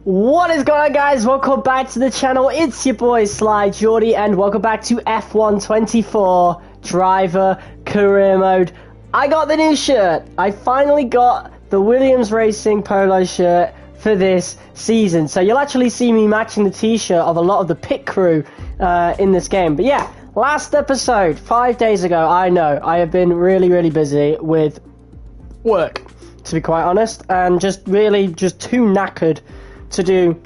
What is going on, guys? Welcome back to the channel. It's your boy Sly Jordy, and welcome back to F124 Driver Career Mode. I got the new shirt. I finally got the Williams Racing polo shirt for this season. So you'll actually see me matching the t-shirt of a lot of the pit crew in this game. But yeah, last episode, 5 days ago, I know I have been really busy with work, to be quite honest, and just too knackered to do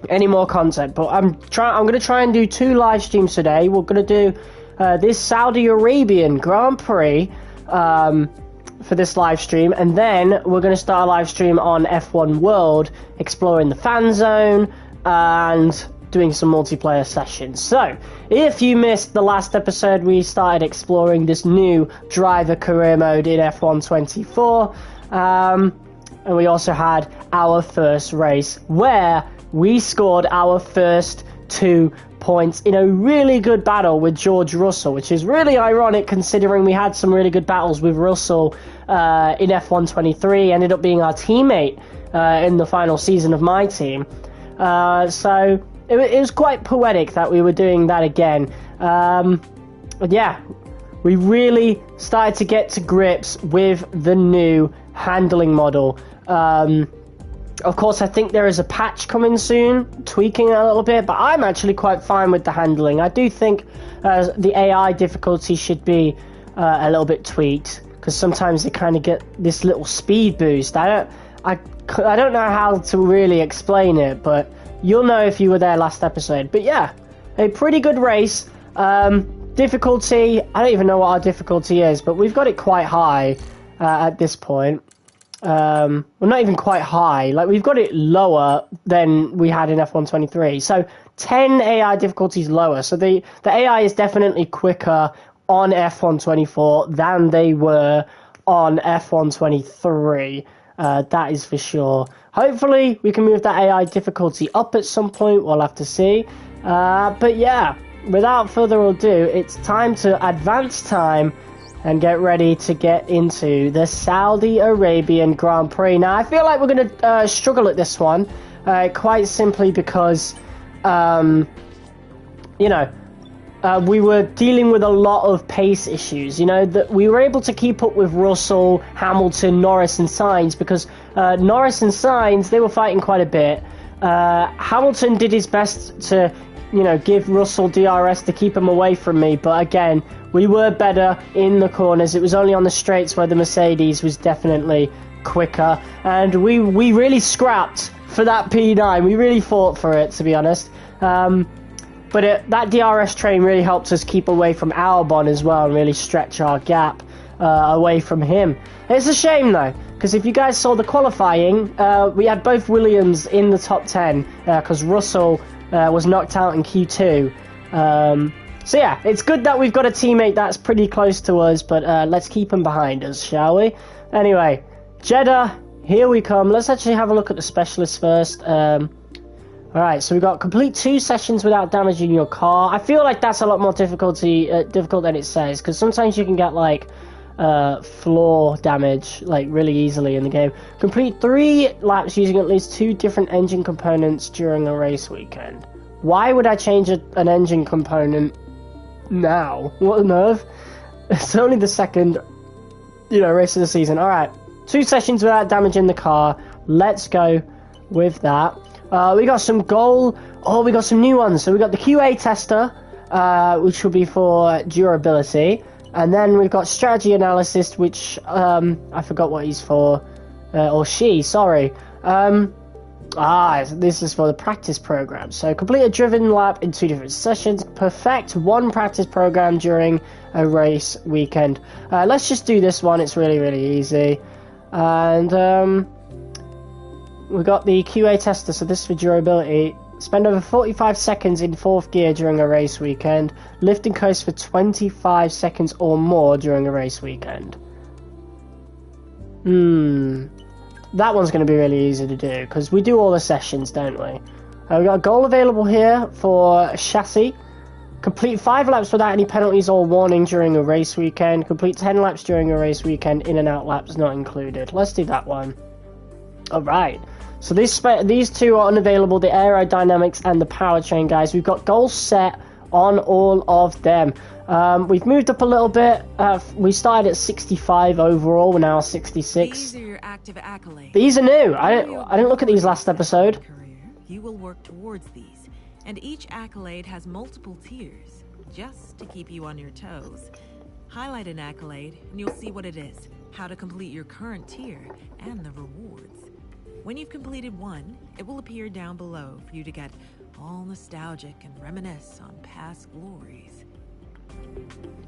any more content. But I'm going to try and do 2 live streams today. We're going to do this Saudi Arabian Grand Prix for this live stream, and then we're going to start a live stream on F1 World, exploring the fan zone and doing some multiplayer sessions. So if you missed the last episode, we started exploring this new driver career mode in F1 24, and we also had our first race where we scored our first 2 points in a really good battle with George Russell, which is really ironic considering we had some really good battles with Russell in F1 23, ended up being our teammate in the final season of MyTeam. So it was quite poetic that we were doing that again. Yeah, we really started to get to grips with the new handling model. Of course, I think there is a patch coming soon, tweaking it a little bit, but I'm actually quite fine with the handling. I do think the AI difficulty should be a little bit tweaked, because sometimes they kind of get this little speed boost. I don't know how to really explain it, but you'll know if you were there last episode. But yeah, a pretty good race. Difficulty, I don't even know what our difficulty is, but we've got it quite high at this point. Well, not even quite high, like we've got it lower than we had in F1 23, so 10 AI difficulties lower, so the AI is definitely quicker on F1 24 than they were on F1 23, that is for sure. Hopefully we can move that AI difficulty up at some point, we'll have to see, but yeah, without further ado, it's time to advance time and get ready to get into the Saudi Arabian Grand Prix. Now, I feel like we're going to struggle at this one, quite simply because, you know, we were dealing with a lot of pace issues. You know, that we were able to keep up with Russell, Hamilton, Norris and Sainz, because Norris and Sainz, they were fighting quite a bit. Hamilton did his best to, you know, give Russell DRS to keep him away from me, but again, we were better in the corners. It was only on the straights where the Mercedes was definitely quicker, and we really scrapped for that P9. We really fought for it, to be honest. But that DRS train really helped us keep away from Albon as well, and really stretch our gap away from him. It's a shame though, because if you guys saw the qualifying, we had both Williams in the top 10, because Russell was knocked out in Q2. So yeah, it's good that we've got a teammate that's pretty close to us, but let's keep him behind us, shall we? Anyway, Jeddah, here we come. Let's actually have a look at the specialists first. Alright, so we've got complete 2 sessions without damaging your car. I feel like that's a lot more difficult than it says, because sometimes you can get like floor damage like really easily in the game. Complete 3 laps using at least 2 different engine components during a race weekend. Why would I change an engine component now? What on earth? It's only the second, you know, race of the season. Alright, 2 sessions without damaging the car. Let's go with that. We got some we got some new ones. So we got the QA tester, which will be for durability. And then we've got strategy analysis, which I forgot what he's for, or she, sorry. This is for the practice program. So complete a driven lap in 2 different sessions. Perfect 1 practice program during a race weekend. Let's just do this one. It's really easy. And we got the QA tester. So this is for durability. Spend over 45 seconds in 4th gear during a race weekend. Lift and coast for 25 seconds or more during a race weekend. That one's going to be really easy to do, because we do all the sessions, don't we? We've got a goal available here for chassis. Complete 5 laps without any penalties or warning during a race weekend. Complete 10 laps during a race weekend. In and out laps not included. Let's do that one. Alright. So these two are unavailable, the aerodynamics and the powertrain, guys. We've got goals set on all of them. We've moved up a little bit. We started at 65 overall. We're now 66. These are your active accolades. These are new. I didn't look at these last episode. You will work towards these, and each accolade has multiple tiers, just to keep you on your toes. Highlight an accolade, and you'll see what it is, how to complete your current tier, and the rewards. When you've completed one, it will appear down below for you to get all nostalgic and reminisce on past glories.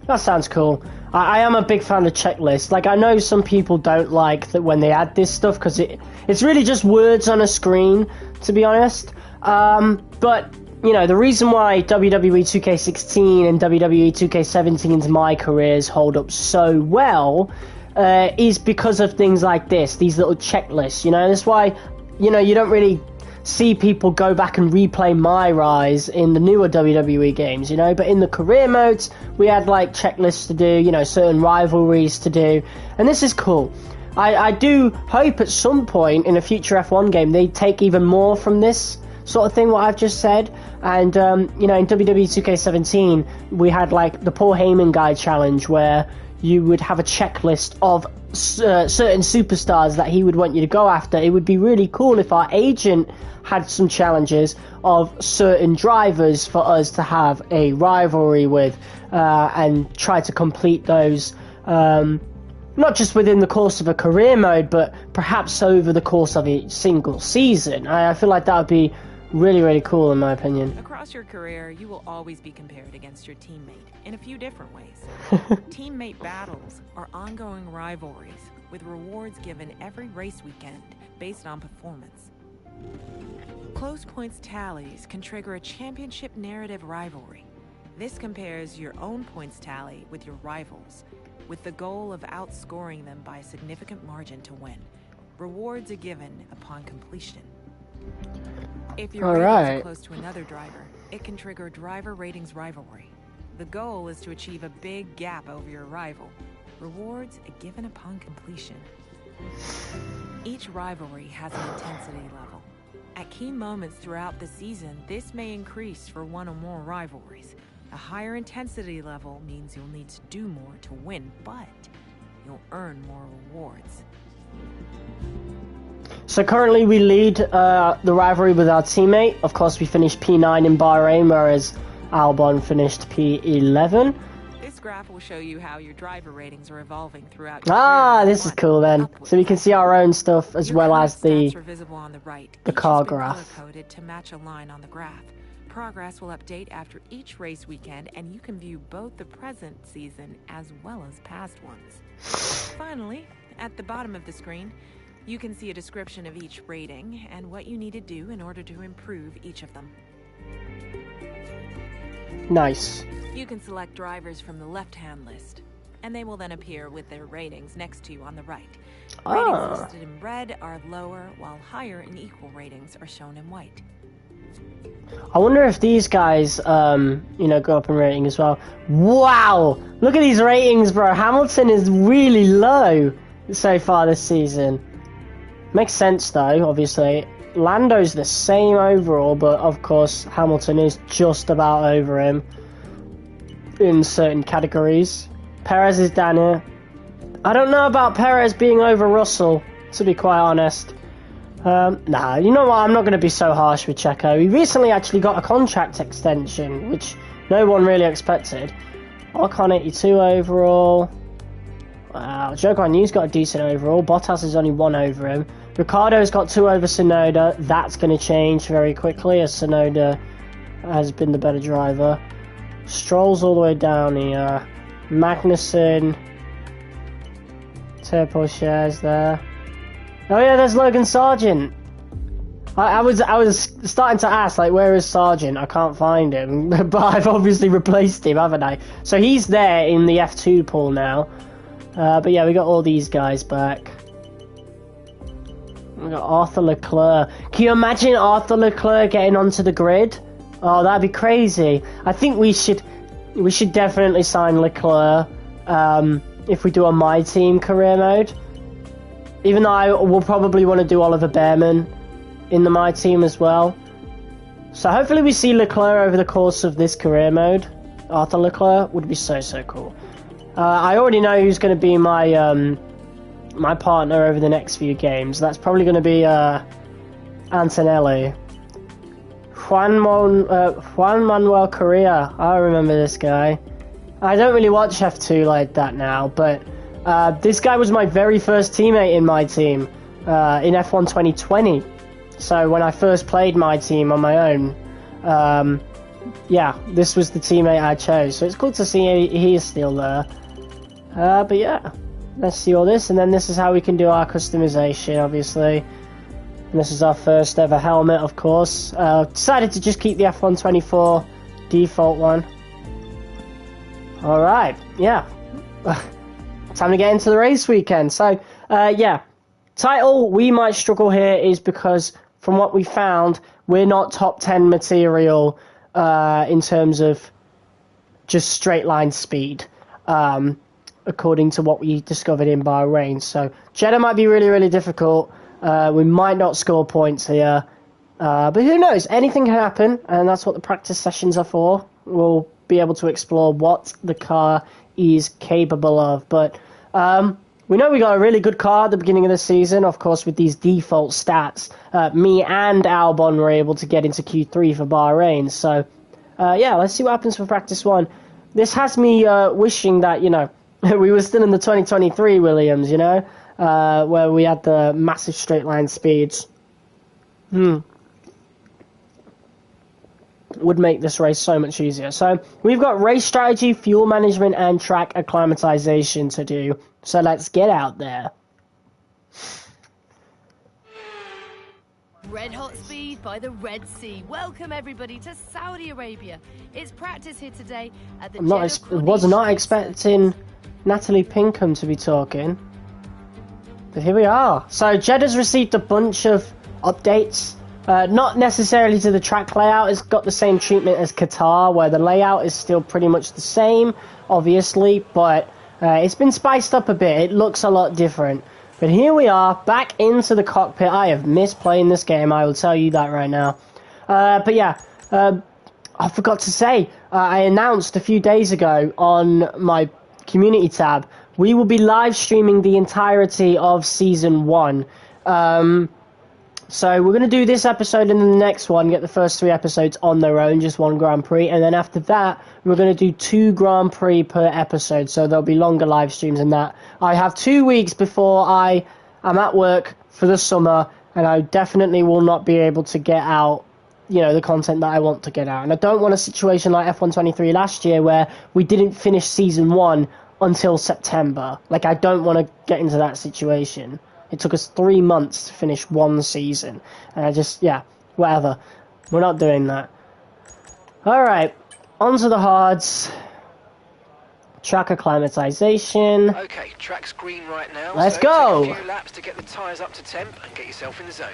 That sounds cool. I am a big fan of checklists. Like, I know some people don't like that when they add this stuff because it's really just words on a screen, to be honest. But, you know, the reason why WWE 2K16 and WWE 2K17's My Careers hold up so well is because of things like this, these little checklists, you know. That's why, you know, you don't really see people go back and replay My Rise in the newer WWE games, you know, but in the career modes, we had, like, checklists to do, you know, certain rivalries to do, and this is cool. I do hope at some point in a future F1 game they take even more from this sort of thing, what I've just said. And, you know, in WWE 2K17, we had, like, the Paul Heyman Guide Challenge, where you would have a checklist of certain superstars that he would want you to go after. It would be really cool if our agent had some challenges of certain drivers for us to have a rivalry with and try to complete those, not just within the course of a career mode, but perhaps over the course of a single season. I feel like that would be really, really cool, in my opinion. Across your career, you will always be compared against your teammate in a few different ways. Teammate battles are ongoing rivalries with rewards given every race weekend based on performance. Close points tallies can trigger a championship narrative rivalry. This compares your own points tally with your rivals, with the goal of outscoring them by a significant margin to win. Rewards are given upon completion. If your ratings are close to another driver, it can trigger driver ratings rivalry. The goal is to achieve a big gap over your rival. Rewards are given upon completion. Each rivalry has an intensity level. At key moments throughout the season, this may increase for one or more rivalries. A higher intensity level means you'll need to do more to win, but you'll earn more rewards. So currently we lead the rivalry with our teammate. Of course, we finished P9 in Bahrain, whereas Albon finished P11. This graph will show you how your driver ratings are evolving throughout. This is cool then. So we can see our own stuff as well as the car graph. Coded to match a line on the graph. Progress will update after each race weekend, and you can view both the present season as well as past ones. Finally, at the bottom of the screen, you can see a description of each rating and what you need to do in order to improve each of them. Nice. You can select drivers from the left-hand list, and they will then appear with their ratings next to you on the right. Ratings listed in red are lower, while higher and equal ratings are shown in white. I wonder if these guys, you know, go up in rating as well. Wow! Look at these ratings, bro. Hamilton is really low so far this season. Makes sense, though, obviously. Lando's the same overall, but of course Hamilton is just about over him in certain categories. Perez is down here. I don't know about Perez being over Russell, to be quite honest. Nah, you know what, I'm not going to be so harsh with Checo. He recently actually got a contract extension, which no one really expected. Ocon 82 overall. Wow, Joe Guanyu's got a decent overall. Bottas is only 1 over him. Ricciardo's got 2 over Tsunoda. That's going to change very quickly as Tsunoda has been the better driver. Stroll's all the way down here. Magnussen. Turbo shares there. Oh yeah, there's Logan Sargent. I was starting to ask, like, where is Sargent? I can't find him, but I've obviously replaced him, haven't I? So he's there in the F2 pool now. But yeah, we got all these guys back. We got Arthur Leclerc. Can you imagine Arthur Leclerc getting onto the grid? Oh, that'd be crazy. I think we should definitely sign Leclerc if we do a MyTeam career mode. Even though I will probably want to do Oliver Behrman in the My Team as well. So hopefully we see Leclerc over the course of this career mode. Arthur Leclerc would be so cool. I already know who's going to be my my partner over the next few games. That's probably going to be Antonelli. Juan Manuel Correa. I remember this guy. I don't really watch F2 like that now, but this guy was my very first teammate in My Team in F1 2020. So when I first played My Team on my own, yeah, this was the teammate I chose. So it's cool to see he is still there. But yeah, let's see all this, and then this is how we can do our customization, obviously. And this is our first ever helmet, of course. Decided to just keep the F124 default one. Alright, yeah. Time to get into the race weekend. So, yeah. Title, we might struggle here is because, from what we found, we're not top 10 material in terms of just straight line speed, according to what we discovered in Bahrain. So, Jeddah might be really difficult. We might not score points here. But who knows? Anything can happen, and that's what the practice sessions are for. We'll be able to explore what the car is capable of. But we know we got a really good car at the beginning of the season, of course, with these default stats. Me and Albon were able to get into Q3 for Bahrain. So, yeah, let's see what happens for practice one. This has me wishing that, you know, we were still in the 2023 Williams, you know, where we had the massive straight line speeds. Would make this race so much easier. So we've got race strategy, fuel management, and track acclimatization to do. So let's get out there. Red hot speed by the Red Sea. Welcome everybody to Saudi Arabia. It's practice here today at the was not expecting Natalie Pinkham to be talking, but here we are. So Jeddah's received a bunch of updates. Not necessarily to the track layout. It's got the same treatment as Qatar, where the layout is still pretty much the same, obviously, but it's been spiced up a bit. It looks a lot different. But here we are, back into the cockpit. I have missed playing this game, I will tell you that right now. But yeah, I forgot to say, I announced a few days ago on my community tab, we will be live streaming the entirety of Season 1. So we're going to do this episode and then the next one, get the first 3 episodes on their own, just one Grand Prix, and then after that, we're going to do 2 Grand Prix per episode, so there'll be longer live streams than that. I have 2 weeks before I am at work for the summer, and I definitely will not be able to get out, you know, the content that I want to get out. And I don't want a situation like F123 last year where we didn't finish Season 1 until September. Like, I don't want to get into that situation. It took us 3 months to finish 1 season. And I just, yeah, whatever. We're not doing that. Alright, on to the hards. Track acclimatization. Okay, track's green right now. Let's so go! Take a few laps to get the tyres up to temp and get yourself in the zone.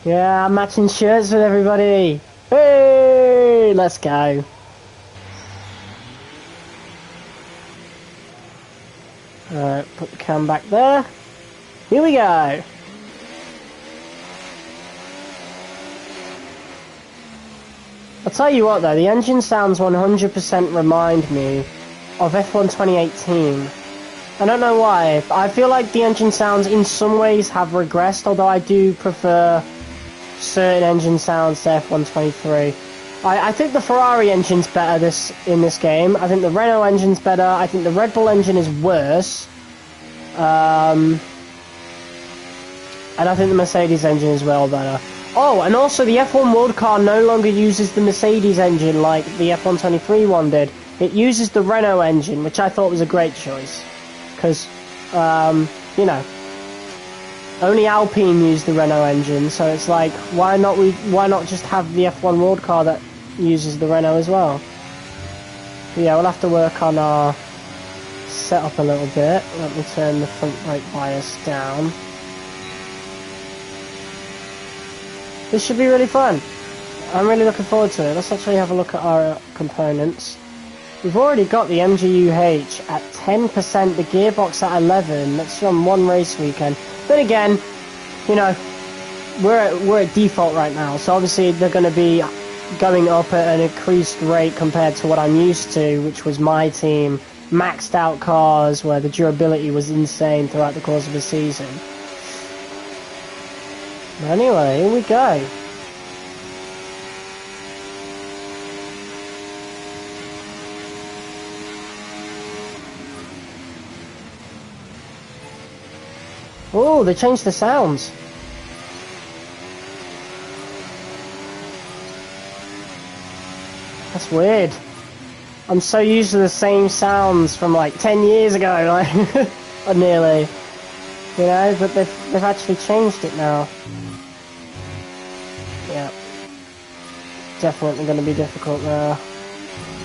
Yeah, I'm matching shirts with everybody. Hey, let's go. Alright, put the cam back there. Here we go. I'll tell you what though, the engine sounds 100% remind me of F1 2018. I don't know why, but I feel like the engine sounds in some ways have regressed, although I do prefer certain engine sounds to F1 23. I think the Ferrari engine's better in this game. I think the Renault engine's better. I think the Red Bull engine is worse. And I think the Mercedes engine is well better. Oh, and also the F1 World Car no longer uses the Mercedes engine like the F1 23 one did. It uses the Renault engine, which I thought was a great choice. Because, you know, only Alpine used the Renault engine, so it's like, why not just have the F1 World Car that uses the Renault as well? But yeah, we'll have to work on our setup a little bit. Let me turn the front right bias down. This should be really fun. I'm really looking forward to it. Let's actually have a look at our components. We've already got the MGUH at 10%, the gearbox at 11. That's from one race weekend. Then again, you know, we're at default right now, so obviously they're going to be going up at an increased rate compared to what I'm used to, which was MyTeam, maxed out cars where the durability was insane throughout the course of the season. But anyway, here we go. Oh, they changed the sounds. That's weird. I'm so used to the same sounds from like 10 years ago, like, or nearly. You know, but they've actually changed it now. Yeah. Definitely going to be difficult now.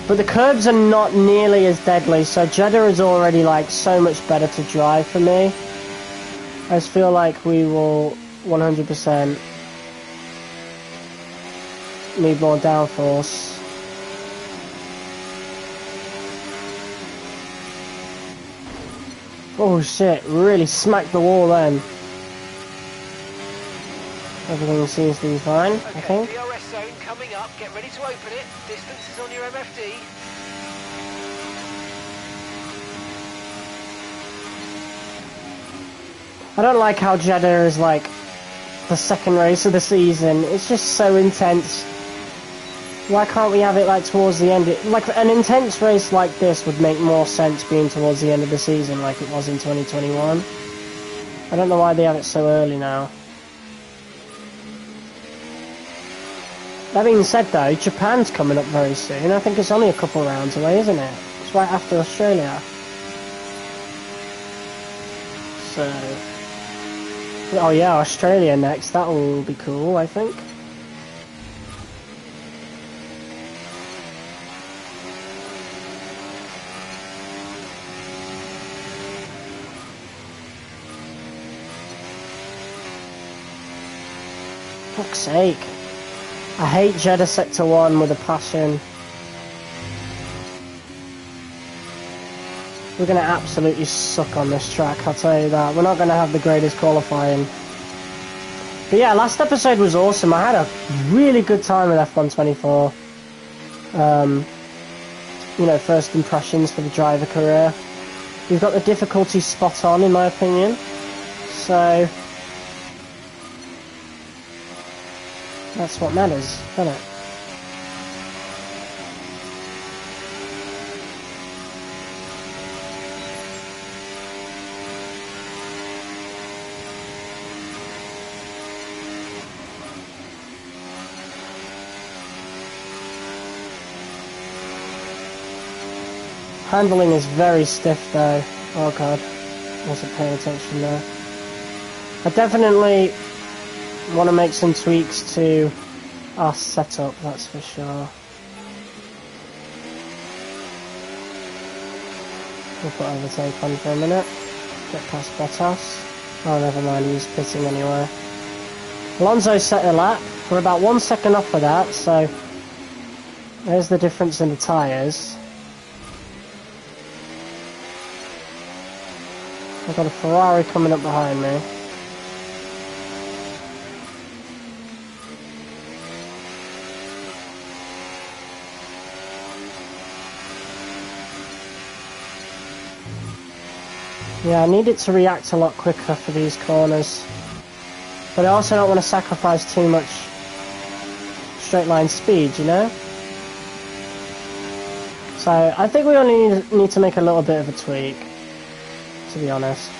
But the curbs are not nearly as deadly, so Jeddah is already like so much better to drive for me. I just feel like we will 100% need more downforce. Oh shit, really smacked the wall then. Everything seems to be fine, I think. DRS zone coming up, get ready to open it. Distance is on your MFD. I don't like how Jeddah is like the second race of the season. It's just so intense. Why can't we have it like towards the end? Like an intense race like this would make more sense being towards the end of the season like it was in 2021. I don't know why they have it so early now. That being said though, Japan's coming up very soon. I think it's only a couple rounds away, isn't it? It's right after Australia. So... oh yeah, Australia next. That will be cool, I think. Fuck's sake. I hate Jeddah Sector 1 with a passion. We're going to absolutely suck on this track, I'll tell you that. We're not going to have the greatest qualifying. But yeah, last episode was awesome. I had a really good time with F124. You know, first impressions for the driver career. We've got the difficulty spot on, in my opinion. So... that's what matters, doesn't it? Handling is very stiff though. Oh god, wasn't paying attention there. I definitely want to make some tweaks to our setup, that's for sure. We'll put overtake on for a minute. Get past Bottas. Oh, never mind, he's pitting anyway. Alonso set a lap. We're about 1 second off of that, so there's the difference in the tyres. I've got a Ferrari coming up behind me. Yeah, I need it to react a lot quicker for these corners. But I also don't want to sacrifice too much straight line speed, you know? So, I think we only need to make a little bit of a tweak, to be honest.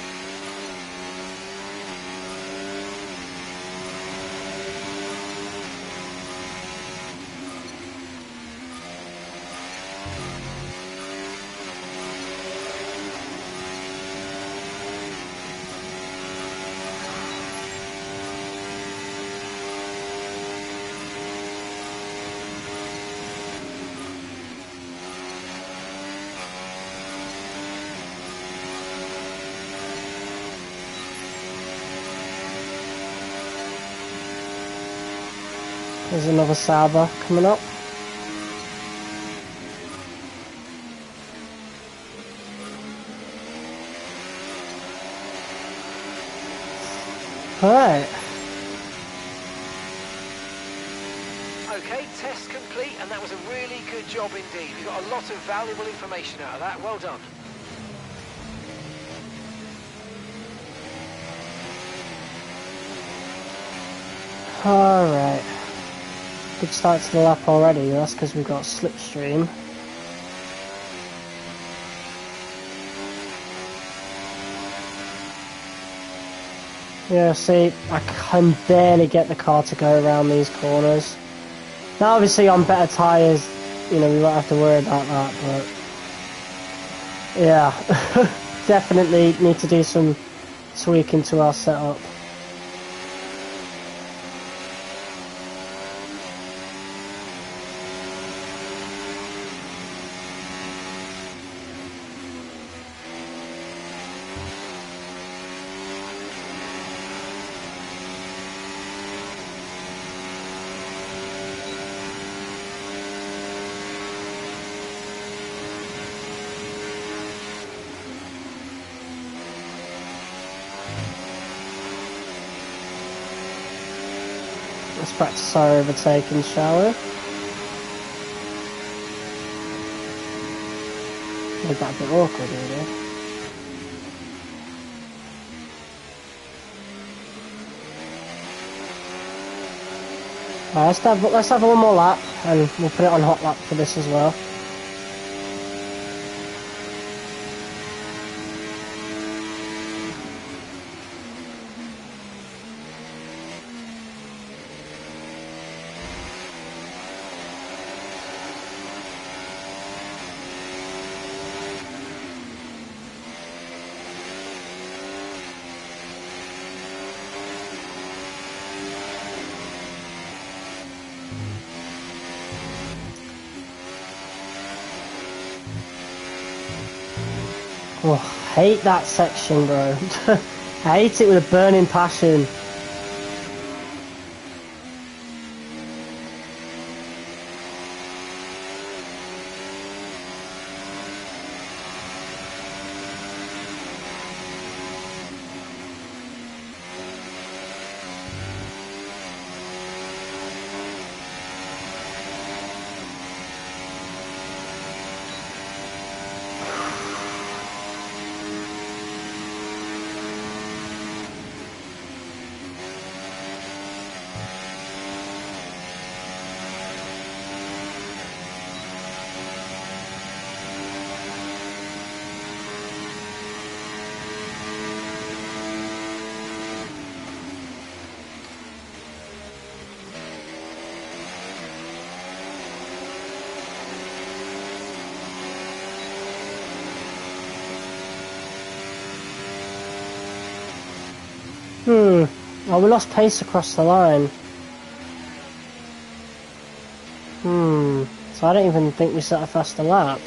There's another Sauber coming up. Alright. Okay, test complete, and that was a really good job indeed. We got a lot of valuable information out of that. Well done. Alright. Good start to the lap already. That's because we've got slipstream. Yeah, see, I can barely get the car to go around these corners. Now, obviously, on better tyres, you know, we won't have to worry about that, but... yeah, definitely need to do some tweaking to our setup. Let's practice our overtaking, shall we? Made that a bit awkward, really. Alright, let's have one more lap, and we'll put it on hot lap for this as well. Oh, I hate that section, bro. I hate it with a burning passion. Oh, we lost pace across the line. So I don't even think we set a faster lap.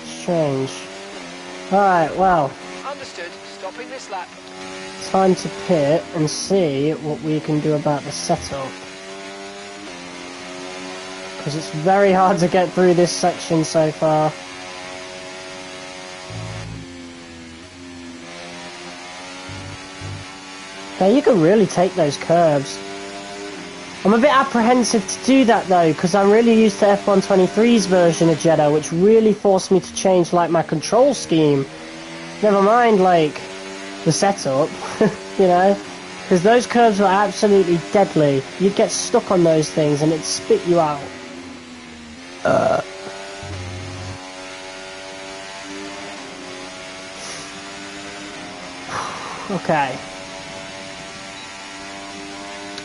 Strange. Alright, well. Understood. Stopping this lap. Time to pit and see what we can do about the setup. Because it's very hard to get through this section so far. Now you can really take those curves. I'm a bit apprehensive to do that though, because I'm really used to F123's version of Jeddah, which really forced me to change like my control scheme. Never mind like the setup, you know, because those curves were absolutely deadly. You'd get stuck on those things and it'd spit you out. Okay.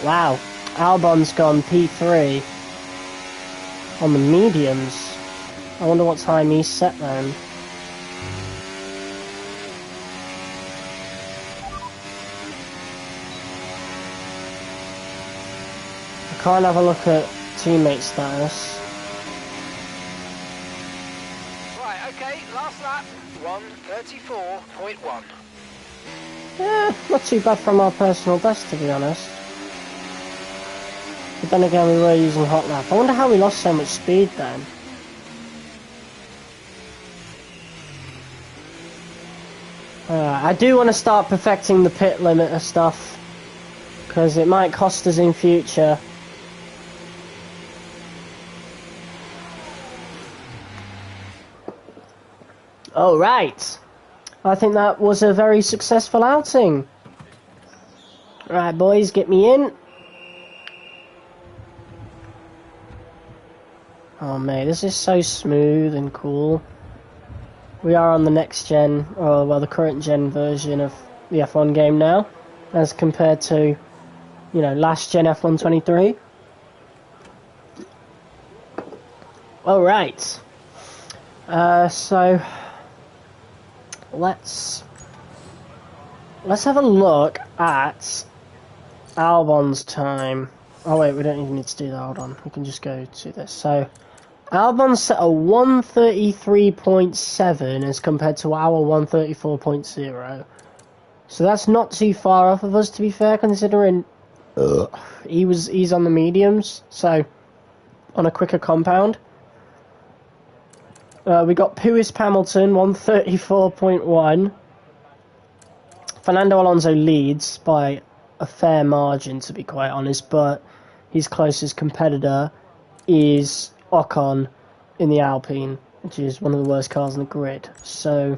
Wow, Albon's gone P3 on the mediums. I wonder what time he's set then. I can't have a look at teammate status. Right, okay, last lap. 1:34.1. Yeah, not too bad from our personal best, to be honest. But then again, we were using hot lap. I wonder how we lost so much speed then. I do want to start perfecting the pit limiter stuff, because it might cost us in future. Alright, I think that was a very successful outing. Right, boys, get me in. Oh mate, this is so smooth and cool. We are on the next gen, or well, the current gen version of the F1 game now, as compared to, you know, last gen F1 23. Alright. So let's have a look at Albon's time. Oh wait, we don't even need to do that, hold on. We can just go to this. So Albon's set a 133.7 as compared to our 134.0. So that's not too far off of us, to be fair, considering he's on the mediums, so on a quicker compound. We got Lewis Hamilton 134.1. Fernando Alonso leads by a fair margin, to be quite honest, but his closest competitor is Ocon in the Alpine, which is one of the worst cars on the grid. So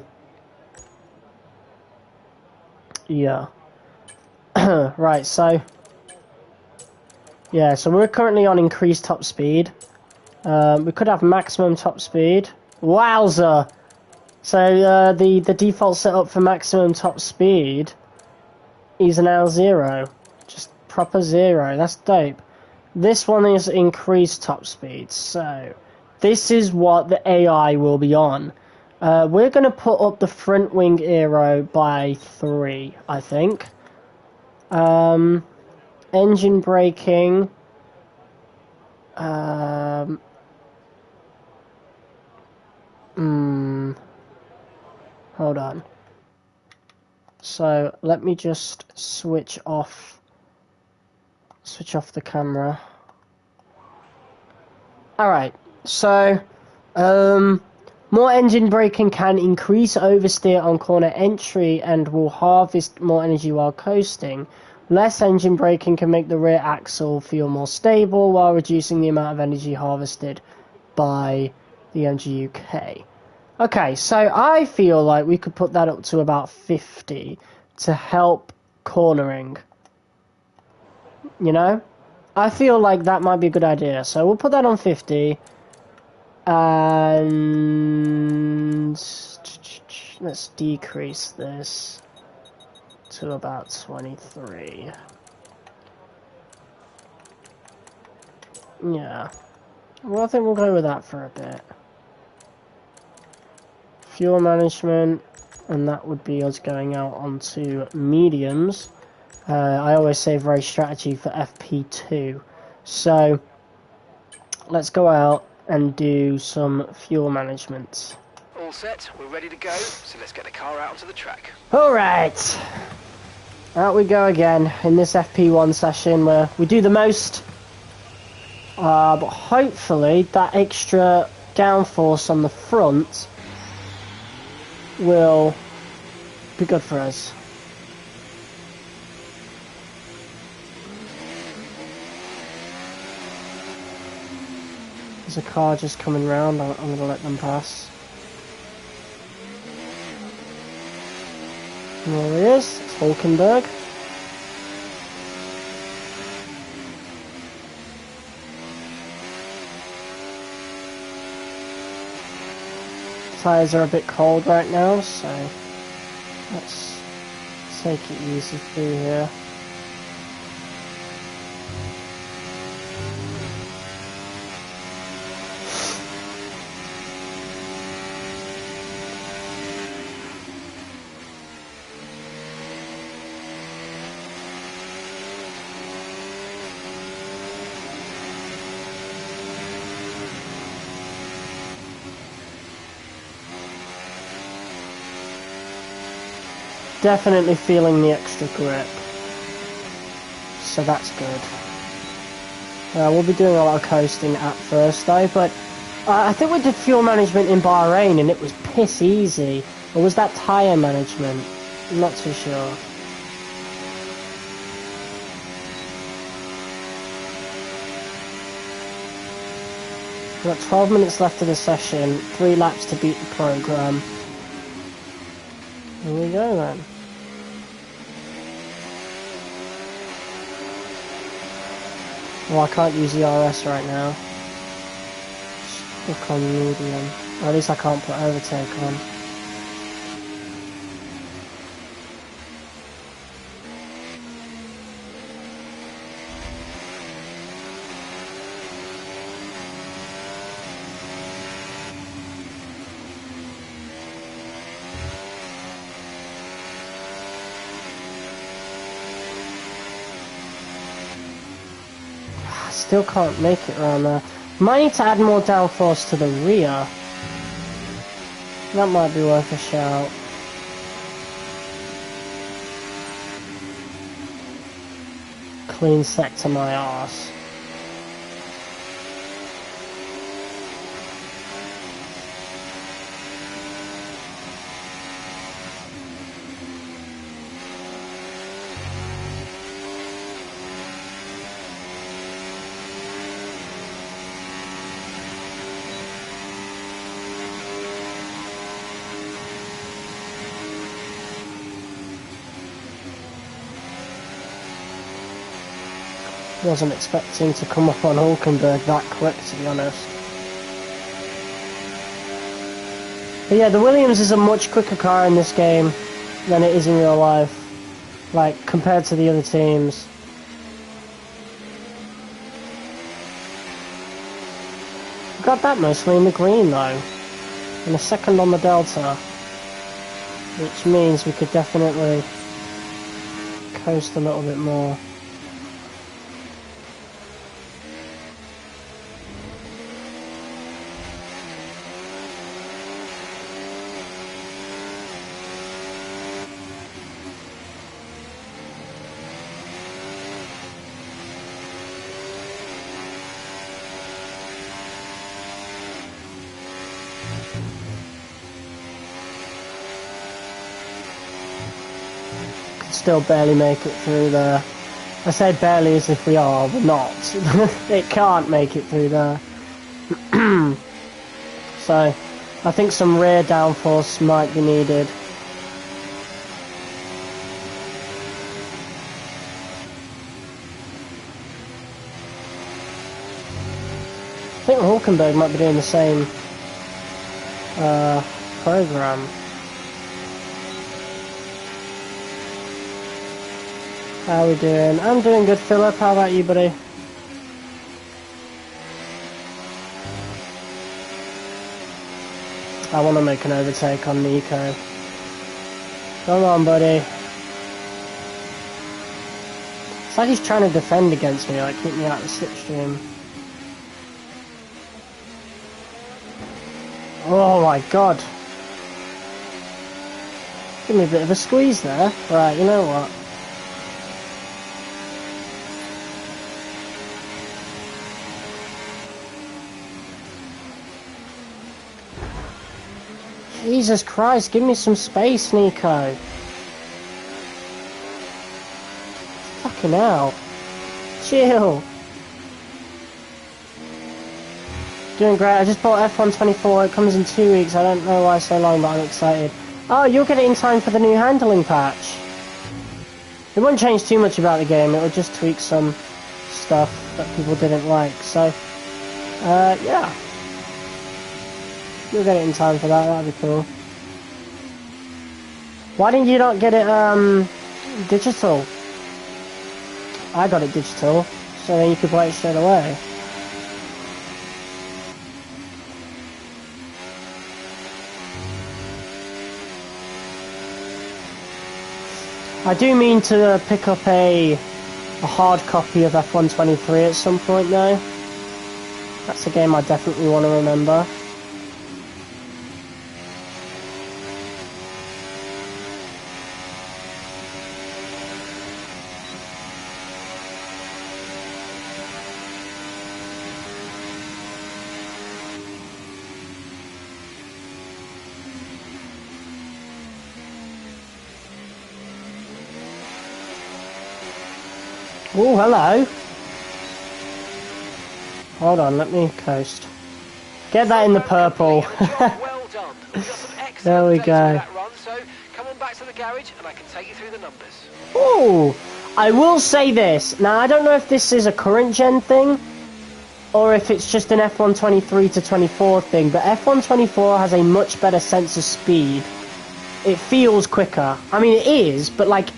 yeah. Right, so yeah, so we're currently on increased top speed. We could have maximum top speed. Wowza! So the default setup for maximum top speed is now 0. Just proper 0. That's dope. This one is increased top speed, so this is what the AI will be on. We're going to put up the front wing aero by 3, I think. Engine braking. Hold on. So let me just switch off the camera. Alright, so more engine braking can increase oversteer on corner entry and will harvest more energy while coasting. Less engine braking can make the rear axle feel more stable while reducing the amount of energy harvested by the MGUK. Okay, so I feel like we could put that up to about 50 to help cornering. You know? I feel like that might be a good idea. So we'll put that on 50. And let's decrease this to about 23. Yeah. Well, I think we'll go with that for a bit. Fuel management, and that would be us going out onto mediums. I always save race strategy for FP2. So let's go out and do some fuel management. All set, we're ready to go, so let's get the car out onto the track. Alright, out we go again in this FP1 session where we do the most, but hopefully that extra downforce on the front will be good for us. There's a car just coming round, I'm going to let them pass. And there he is, it's Hulkenberg. Tyres are a bit cold right now, so let's take it easy through here. Definitely feeling the extra grip, so that's good. We'll be doing a lot of coasting at first though, but I think we did fuel management in Bahrain and it was piss easy. Or was that tyre management? I'm not too sure. We've got 12 minutes left of the session, 3 laps to beat the program. Here we go then. Well, I can't use the RS right now. Stuck on medium. Or at least I can't put overtake on. Still can't make it around there. Might need to add more downforce to the rear. That might be worth a shout. Clean sector my arse. Wasn't expecting to come up on Hulkenberg that quick, to be honest. But yeah, the Williams is a much quicker car in this game than it is in real life. Like, compared to the other teams. We got that mostly in the green though. And a second on the Delta. Which means we could definitely coast a little bit more. Still barely make it through there. I say barely as if we are, we're not. It can't make it through there. So, I think some rear downforce might be needed. I think Hulkenberg might be doing the same program. How are we doing? I'm doing good, Philip. How about you, buddy? I want to make an overtake on Nico. Come on, buddy. It's like he's trying to defend against me, like keep me out of the slipstream. Oh my god. Give me a bit of a squeeze there. Right, you know what? Jesus Christ, give me some space, Nico. Fucking hell. Chill. Doing great. I just bought F124. It comes in 2 weeks. I don't know why so long, but I'm excited. Oh, you'll get it in time for the new handling patch. It won't change too much about the game. It will just tweak some stuff that people didn't like. So, yeah. You'll get it in time for that, that'd be cool. Why didn't you not get it, digital? I got it digital, so then you could play it straight away. I do mean to pick up a hard copy of F123 at some point though. That's a game I definitely want to remember. Oh, hello. Hold on, let me coast. Get that in the purple. Well done. We've got some excellent There we data go. with that run, so come on back to the garage and I can take you through the numbers. Ooh, I will say this. Now, I don't know if this is a current gen thing or if it's just an F1 23 to 24 thing, but F1 24 has a much better sense of speed. It feels quicker. I mean, it is, but like,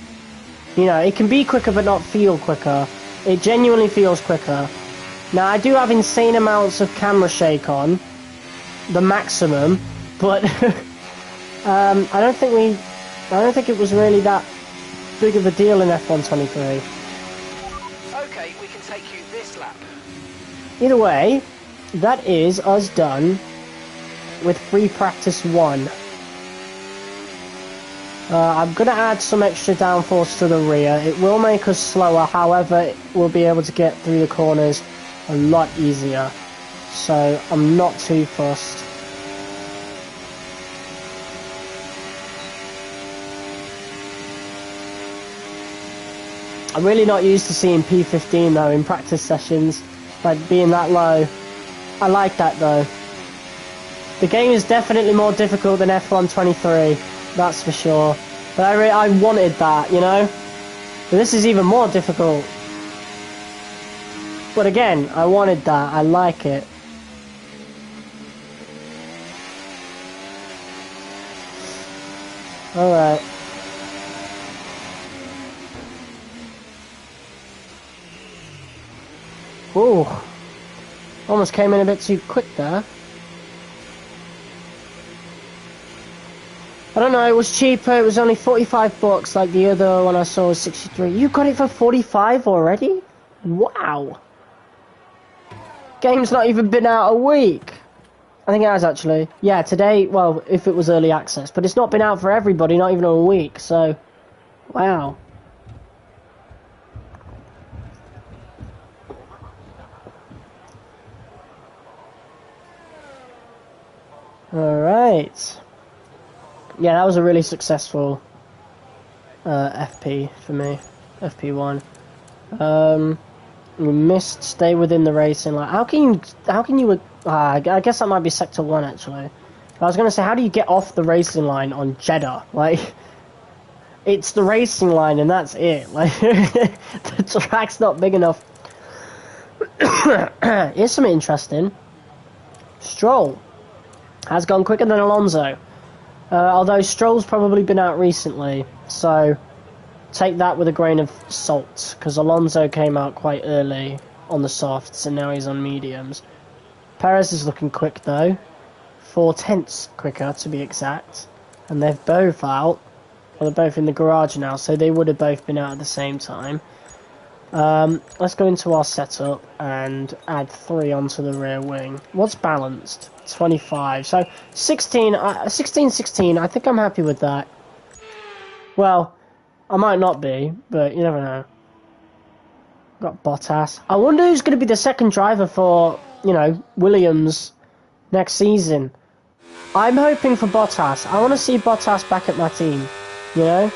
you know, it can be quicker but not feel quicker. It genuinely feels quicker. Now, I do have insane amounts of camera shake on, the maximum, but I don't think it was really that big of a deal in F1 23. Okay, we can take you this lap. Either way, that is us done with free practice 1. I'm going to add some extra downforce to the rear. It will make us slower, however, we'll be able to get through the corners a lot easier. So, I'm not too fussed. I'm really not used to seeing P15 though in practice sessions, like being that low. I like that though. The game is definitely more difficult than F1 23, that's for sure. But I wanted that, you know? But this is even more difficult. But again, I wanted that, I like it. Alright. Ooh. Almost came in a bit too quick there. I don't know, it was cheaper, it was only 45 bucks, like the other one I saw was 63. You got it for 45 already? Wow. Game's not even been out a week. I think it has actually. Yeah, today, well, if it was early access, but it's not been out for everybody, not even a week, so, wow. Alright. Yeah, that was a really successful FP for me. FP1. We missed stay within the racing line. How can you I guess that might be sector 1 actually. I was gonna say, how do you get off the racing line on Jeddah? Like, it's the racing line and that's it. Like, the track's not big enough. Here's something interesting. Stroll has gone quicker than Alonso. Although Stroll's probably been out recently, so take that with a grain of salt, because Alonso came out quite early on the softs and now he's on mediums. Perez is looking quick though, 4/10 quicker to be exact, and they're both out. Well, they're both in the garage now, so they would have both been out at the same time. Let's go into our setup and add 3 onto the rear wing. What's balanced? 25. So 16, 16, I think I'm happy with that. Well, I might not be, but you never know. Got Bottas. I wonder who's going to be the second driver for, you know, Williams next season. I'm hoping for Bottas. I want to see Bottas back at my team, you know?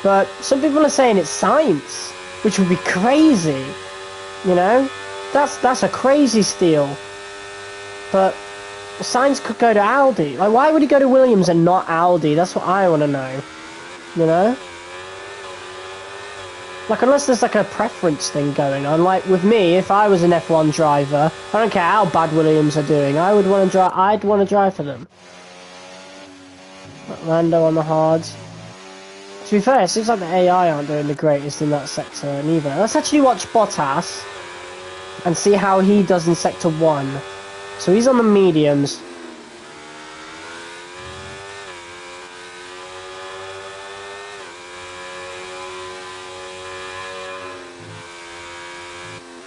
But some people are saying it's Sainz, which would be crazy, you know? That's a crazy steal. But Sainz could go to Aldi. Like, why would he go to Williams and not Aldi? That's what I want to know, you know? Like, unless there's like a preference thing going on. Like with me, if I was an F1 driver, I don't care how bad Williams are doing, I'd want to drive for them. Lando on the hards. To be fair, it seems like the AI aren't doing the greatest in that sector neither. Let's actually watch Bottas and see how he does in sector 1. So he's on the mediums.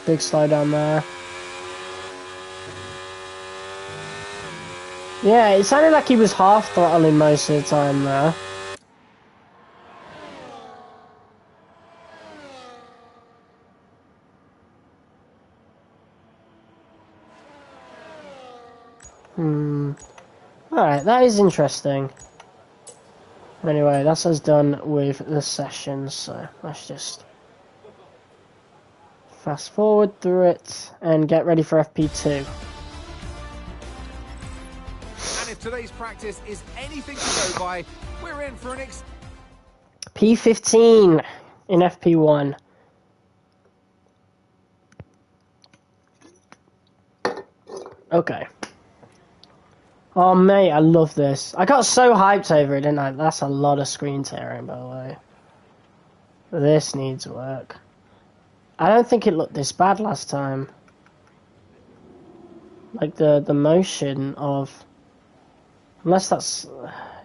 Big slowdown there. Yeah, it sounded like he was half throttling most of the time there. Alright, that is interesting. Anyway, that's us done with the session, so let's just Fast forward through it and get ready for FP2. And if today's practice is anything to go by, we're in for an P15 in FP1. Okay. Oh mate, I love this. I got so hyped over it, didn't I? That's a lot of screen tearing, by the way. This needs work. I don't think it looked this bad last time. Like the motion of... Unless that's...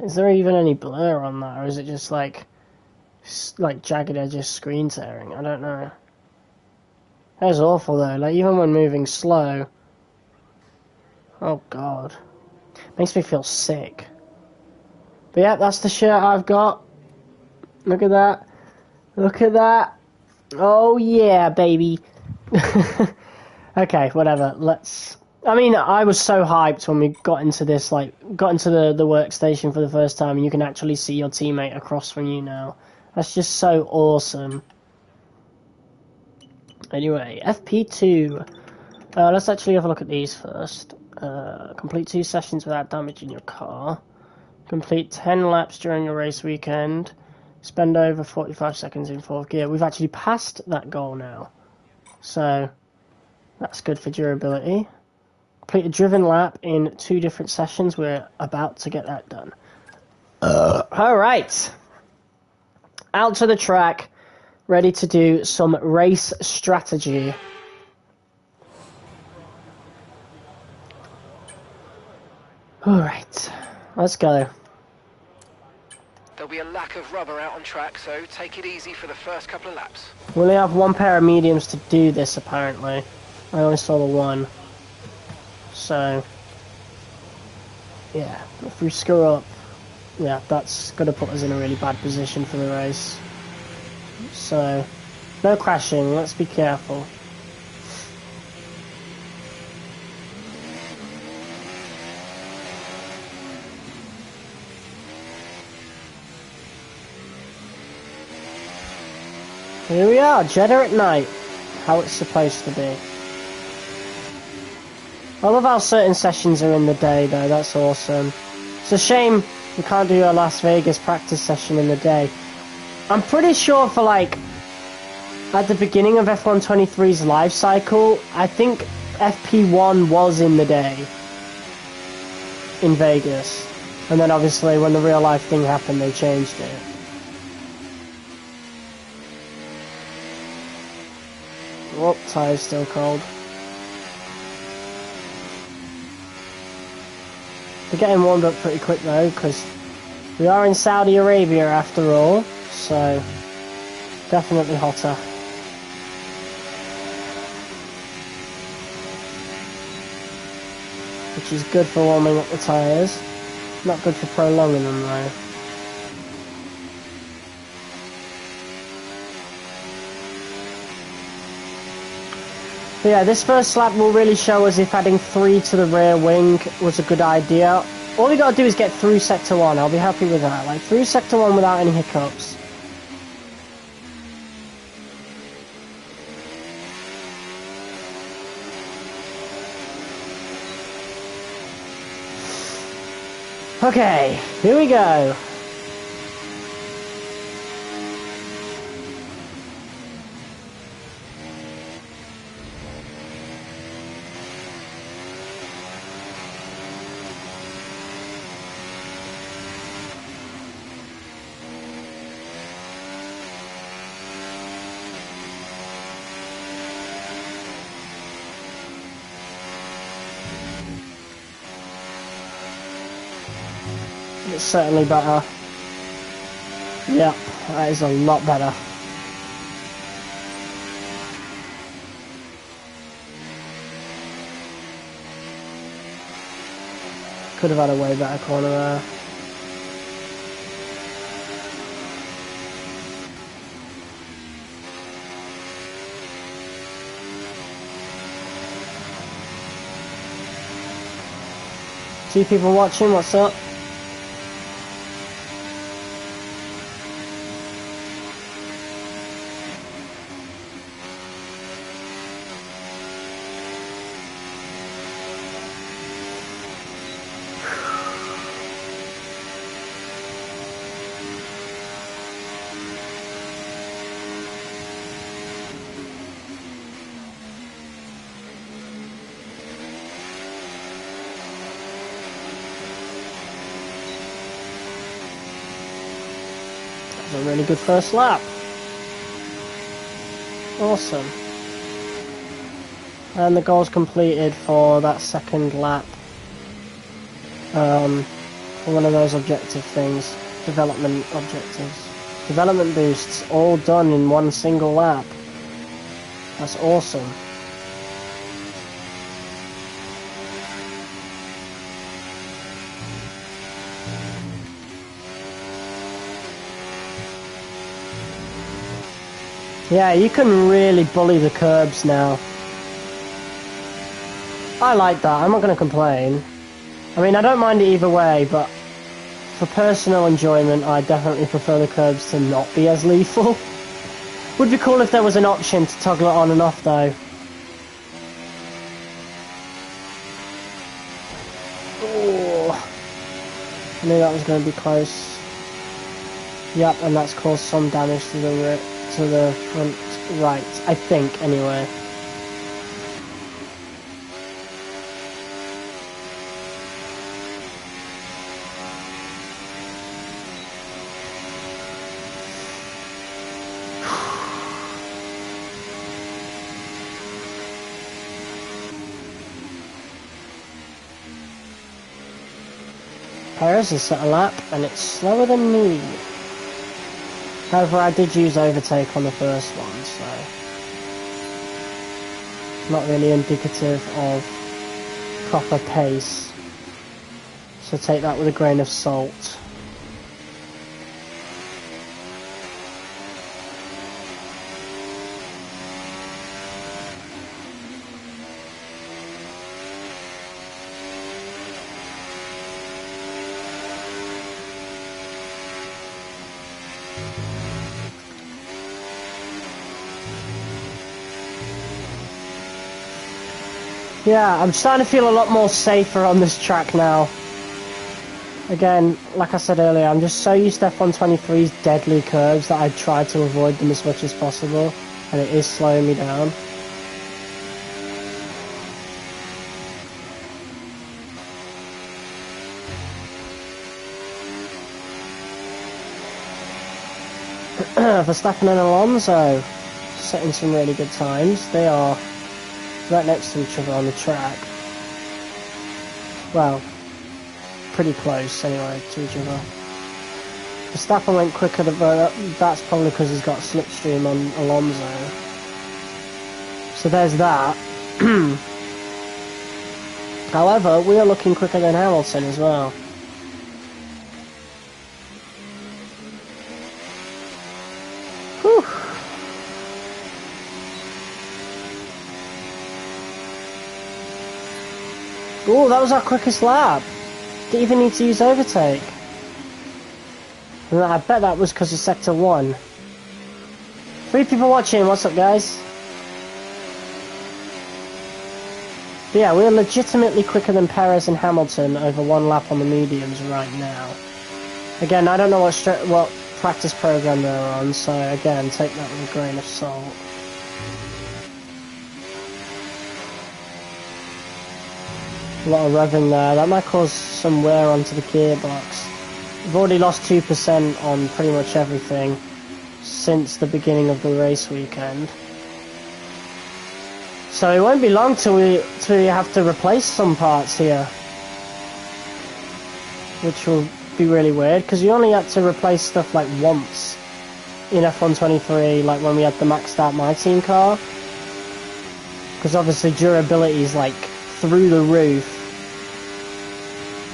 Is there even any blur on that? Or is it just like jagged edges screen tearing? I don't know. That was awful though. Like even when moving slow... Oh god. Makes me feel sick. But yeah, that's the shirt I've got. Look at that. Look at that. Oh yeah, baby. Okay, whatever. Let's... I mean, I was so hyped when we got into this, like, got into the workstation for the first time, and you can actually see your teammate across from you now. That's just so awesome. Anyway, FP2. Let's actually have a look at these first. Complete 2 sessions without damaging your car. Complete 10 laps during your race weekend. Spend over 45 seconds in 4th gear. We've actually passed that goal now. So, that's good for durability. Complete a driven lap in 2 different sessions. We're about to get that done. Alright. Out to the track. Ready to do some race strategy. Alright. Let's go. There'll be a lack of rubber out on track, so take it easy for the first couple of laps. We only have 1 pair of mediums to do this, apparently. I only saw the 1. So, yeah, if we screw up, yeah, that's going to put us in a really bad position for the race. So, no crashing, let's be careful. Here we are, Jeddah at night, how it's supposed to be. I love how certain sessions are in the day though, that's awesome. It's a shame we can't do a Las Vegas practice session in the day. I'm pretty sure for like, at the beginning of F123's life cycle, I think FP1 was in the day in Vegas. And then obviously when the real life thing happened they changed it. Oh, tire's still cold. We're getting warmed up pretty quick though, because we are in Saudi Arabia after all, so definitely hotter. Which is good for warming up the tyres, not good for prolonging them though. But yeah, this first lap will really show us if adding 3 to the rear wing was a good idea. All we gotta do is get through Sector 1, I'll be happy with that. Like, through Sector 1 without any hiccups. Okay, here we go. It's certainly better. Yep, that is a lot better. Could have had a way better corner there. See people watching, what's up? It was a really good first lap. Awesome. And the goal's completed for that second lap. For one of those objective things. Development objectives. Development boosts, all done in one single lap. That's awesome. Yeah, you can really bully the curbs now. I like that, I'm not going to complain. I mean, I don't mind it either way, but for personal enjoyment, I definitely prefer the curbs to not be as lethal. Would be cool if there was an option to toggle it on and off, though. Oh, I knew that was going to be close. Yep, and that's caused some damage to the front right, I think, anyway. Perez has set a lap, and it's slower than me. However, I did use overtake on the first one, so not really indicative of proper pace. So take that with a grain of salt. Yeah, I'm starting to feel a lot more safer on this track now. Again, like I said earlier, I'm just so used to F123's deadly curves that I try to avoid them as much as possible, and it is slowing me down. Verstappen and Alonso setting some really good times. They are right next to each other on the track. Well, pretty close anyway to each other. Verstappen went quicker, but that's probably because he's got slipstream on Alonso. So there's that. However, we are looking quicker than Hamilton as well. Whew. Oh, that was our quickest lap. Didn't even need to use overtake. And I bet that was because of Sector 1. 3 people watching, what's up guys? But yeah, we're legitimately quicker than Perez and Hamilton over 1 lap on the mediums right now. Again, I don't know what practice program they're on, so again, take that with a grain of salt. A lot of revving there. That might cause some wear onto the gearbox. We've already lost 2% on pretty much everything since the beginning of the race weekend. So it won't be long till we have to replace some parts here, which will be really weird because we only had to replace stuff like once in F123, like when we had the maxed out MyTeam car, because obviously durability is like through the roof.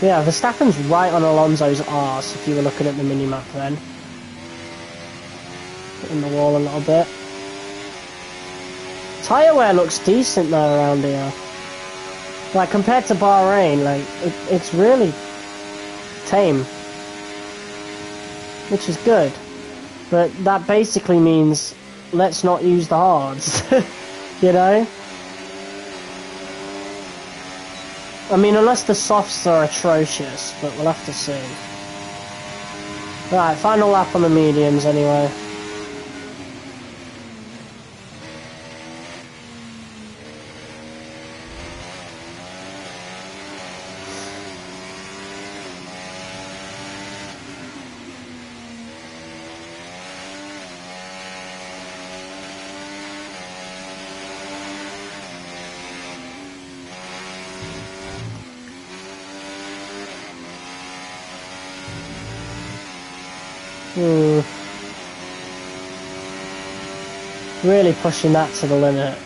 Yeah, Verstappen's right on Alonso's arse if you were looking at the minimap then. Hitting the wall a little bit. Tyre wear looks decent though around here. Like compared to Bahrain, like it's really tame. Which is good. But that basically means let's not use the hards. You know? I mean, unless the softs are atrocious, but we'll have to see. Right, final lap on the mediums anyway. Really pushing that to the limit.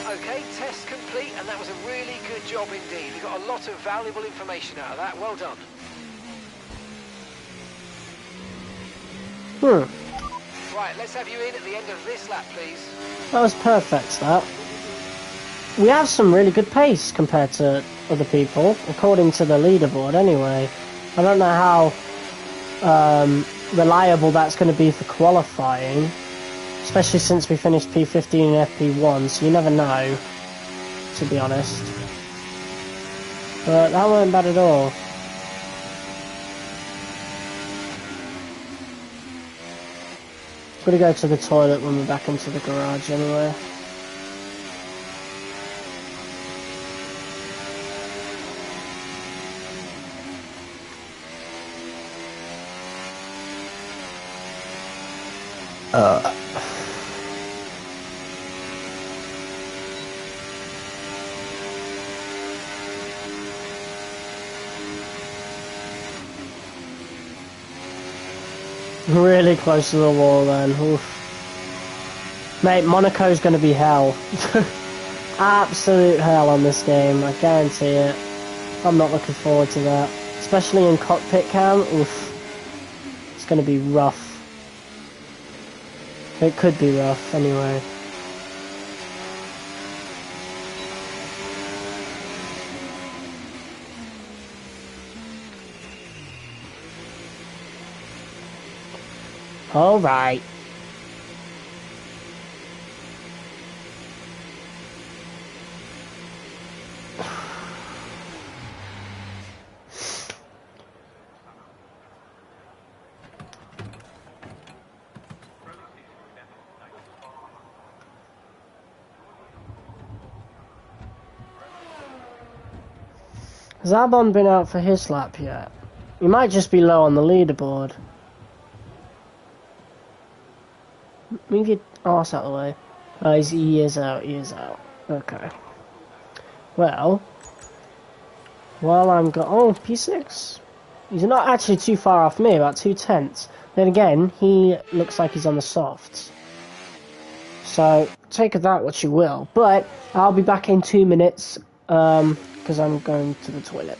Okay, test complete, and that was a really good job indeed. We got a lot of valuable information out of that. Well done. Right, let's have you in at the end of this lap, please. That was perfect, that. We have some really good pace compared to other people, according to the leaderboard anyway. I don't know how reliable that's going to be for qualifying, especially since we finished P15 and FP1, so you never know, to be honest. But that weren't bad at all. Gonna go to the toilet when we're back into the garage anyway. Really close to the wall then. Oof. Mate, Monaco's gonna be hell. Absolute hell on this game, I guarantee it. I'm not looking forward to that. Especially in cockpit cam, oof. It's gonna be rough. It could be rough, anyway. Alright. Has Albon been out for his lap yet? He might just be low on the leaderboard. Move your arse out of the way. Oh, he is out, he is out. Okay. Well, while I'm oh, P6. He's not actually too far off me, about 2/10. Then again, he looks like he's on the softs. So, take of that what you will. But, I'll be back in 2 minutes, because I'm going to the toilet.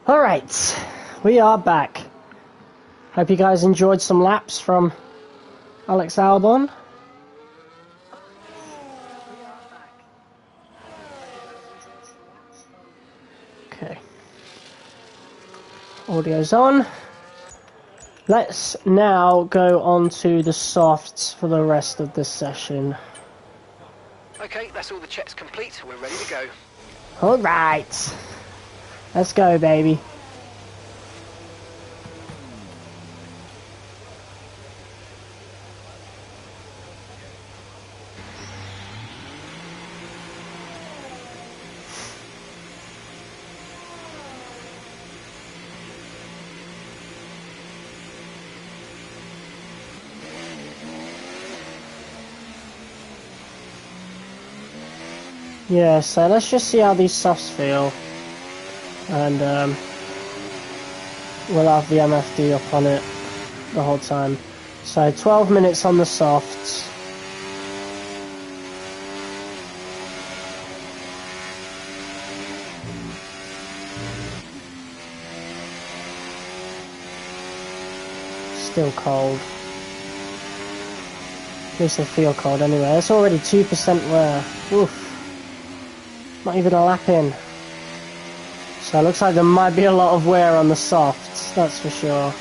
Alright, we are back. Hope you guys enjoyed some laps from Alex Albon. Okay. Audio's on. Let's now go on to the softs for the rest of this session. Okay, that's all the checks complete. We're ready to go. Alright. Let's go, baby. Yeah, so let's just see how these softs feel. And we'll have the MFD up on it the whole time. So 12 minutes on the softs. Still cold. At least they feel cold anyway. It's already 2% wear. Oof. Not even a lap in. So it looks like there might be a lot of wear on the softs, that's for sure.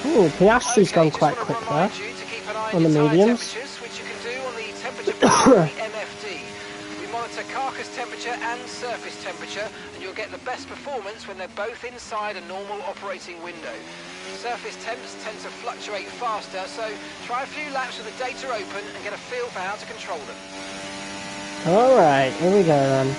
Ooh, Piastri's gone quite quick there on the mediums. Which you can do on the temperature bar of the MFD. We monitor carcass temperature and surface temperature, and you'll get the best performance when they're both inside a normal operating window. Surface temps tend to fluctuate faster, so try a few laps with the data open and get a feel for how to control them. Alright, here we go then.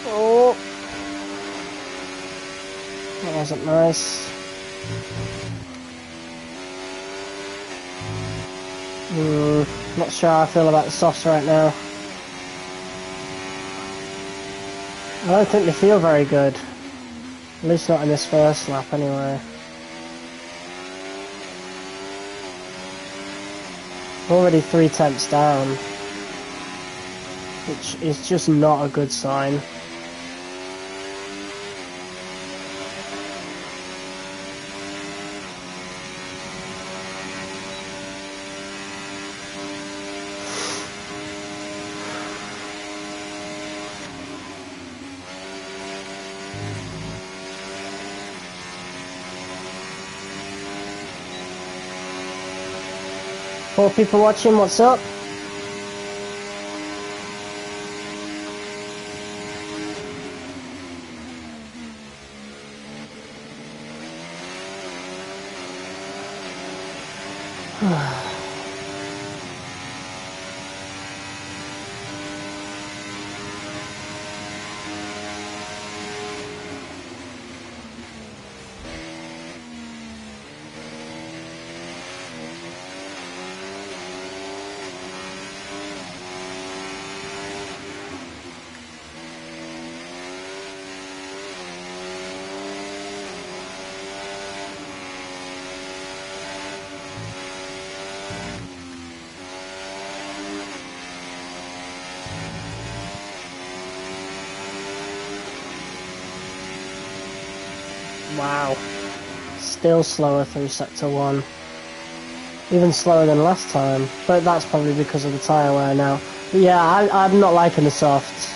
Oh, that wasn't nice. Not sure how I feel about the softs right now. I don't think they feel very good. At least not in this first lap anyway. Already 3 tenths down, which is just not a good sign. For people watching, what's up? Wow. Still slower through sector 1. Even slower than last time. But that's probably because of the tyre wear now. But yeah, I'm not liking the softs.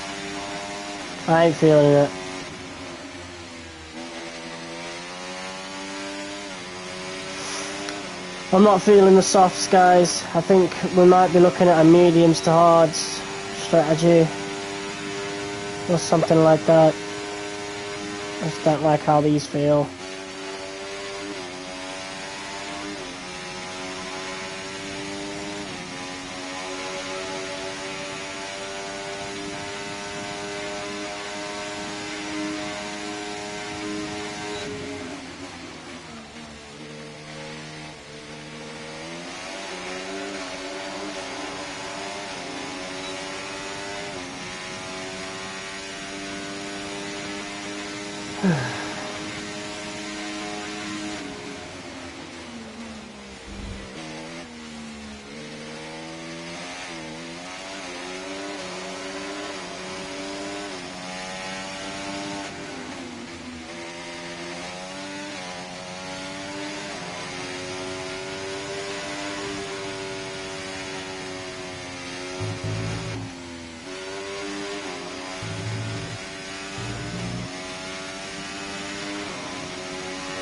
I ain't feeling it. I'm not feeling the softs, guys. I think we might be looking at a mediums to hards strategy. Or something like that. I just don't like how these feel.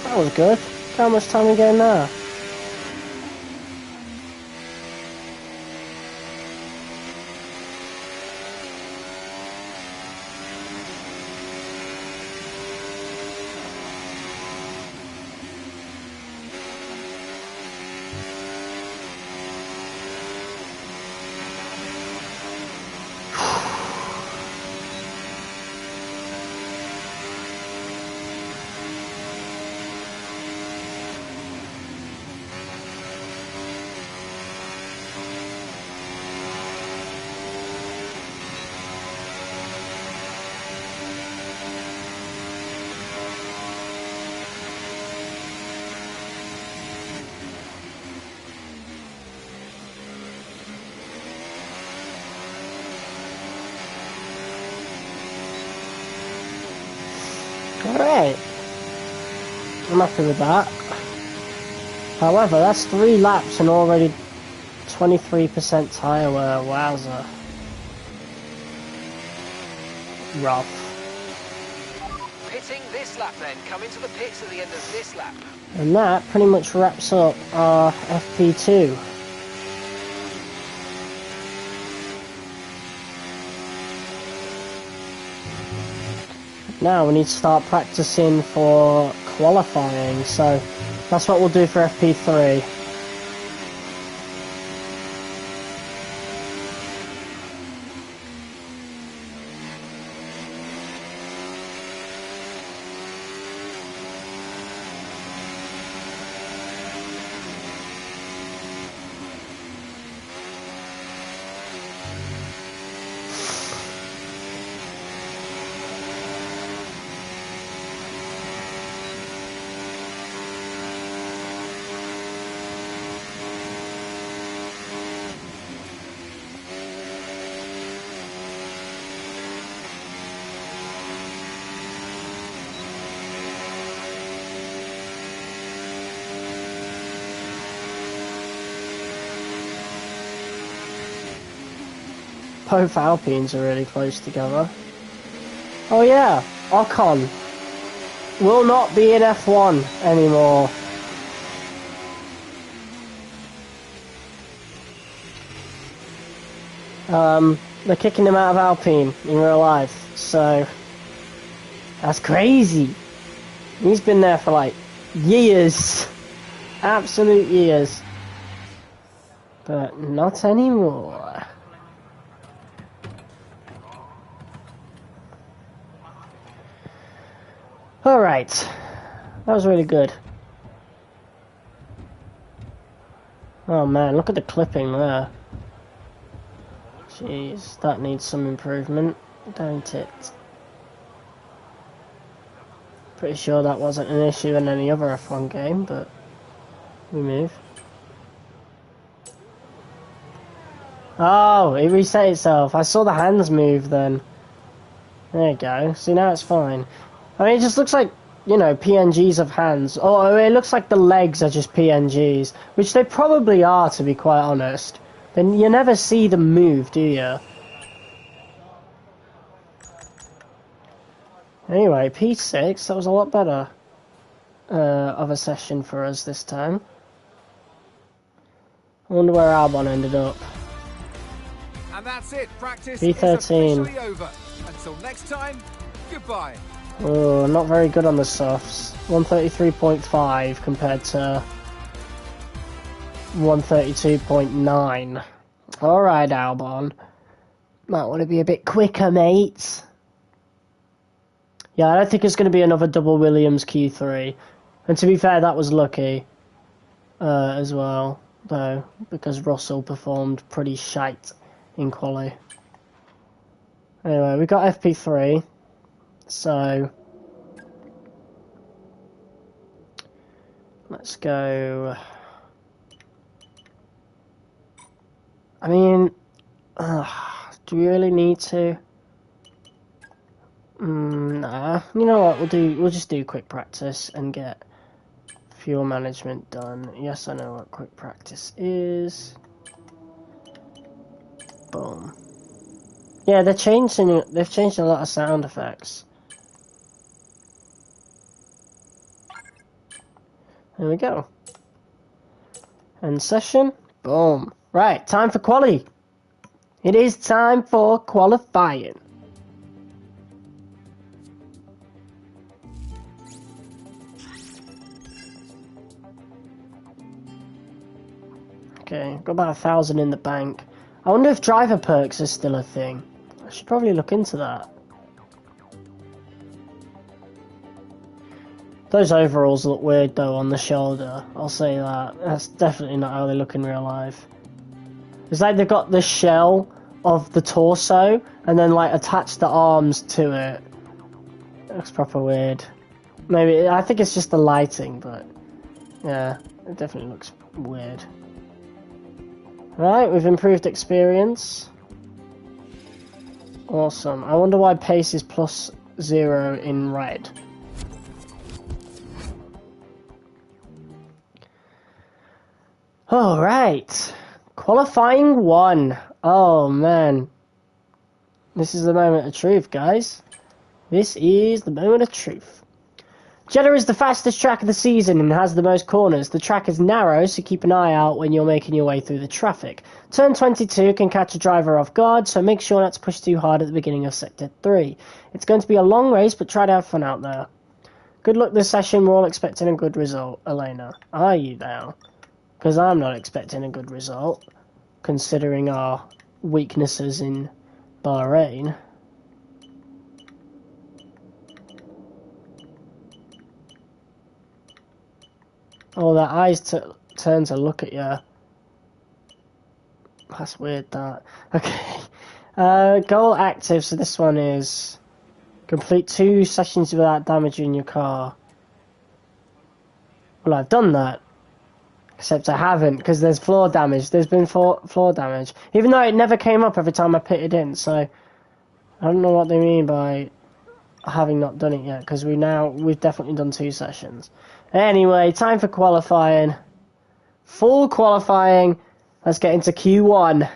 That was good. How much time are we getting there? Alright, I'm happy with that. However, that's 3 laps and already 23% tyre wear, wowza. Rough. Pitting this lap then, coming to the pits at the end of this lap. And that pretty much wraps up our FP2. Now we need to start practicing for qualifying, so that's what we'll do for FP3. Both Alpines are really close together. Oh yeah, Ocon will not be in F1 anymore. They're kicking him out of Alpine in real life, so that's crazy. He's been there for like years, absolute years, but not anymore. Alright, that was really good. Oh man, look at the clipping there. Jeez, that needs some improvement, don't it? Pretty sure that wasn't an issue in any other F1 game, but we move. Oh, it reset itself. I saw the hands move then. There you go. See, now it's fine. I mean, it just looks like, you know, PNGs of hands. Oh, it looks like the legs are just PNGs, which they probably are, to be quite honest. Then you never see them move, do you? Anyway, P6, that was a lot better of a session for us this time. I wonder where Albon ended up. And that's it. Practice P13. is officially over. Until next time, goodbye. Oh, not very good on the softs. 133.5 compared to 132.9. Alright, Albon. Might want to be a bit quicker, mate. Yeah, I don't think it's going to be another double Williams Q3. And to be fair, that was lucky as well, though, because Russell performed pretty shite in quali. Anyway, we got FP3, so let's go. I mean, do we really need to? Nah. You know what? We'll just do quick practice and get fuel management done. Yes, I know what quick practice is. Boom. Yeah, they've changed a lot of sound effects. There we go. End session. Boom. Right, time for quali. It is time for qualifying. Okay, got about 1,000 in the bank. I wonder if driver perks is still a thing. I should probably look into that. Those overalls look weird though on the shoulder, I'll say that. That's definitely not how they look in real life. It's like they've got the shell of the torso and then like attached the arms to it. It looks proper weird. Maybe, I think it's just the lighting, but yeah, it definitely looks weird. Right, we've improved experience. Awesome. I wonder why pace is +0 in red. Alright. Qualifying 1. Oh man. This is the moment of truth, guys. This is the moment of truth. Jeddah is the fastest track of the season and has the most corners. The track is narrow, so keep an eye out when you're making your way through the traffic. Turn 22 can catch a driver off guard, so make sure not to push too hard at the beginning of Sector 3. It's going to be a long race, but try to have fun out there. Good luck this session, we're all expecting a good result. Elena, are you now? Because I'm not expecting a good result, considering our weaknesses in Bahrain. Oh, their eyes turn to look at you. That's weird, that. Okay. Goal active, so this one is complete 2 sessions without damaging your car. Well, I've done that. Except I haven't, because there's floor damage. There's been floor damage. Even though it never came up every time I pitted in, so I don't know what they mean by having not done it yet, because we've definitely done 2 sessions. Anyway, time for qualifying. Full qualifying. Let's get into Q1.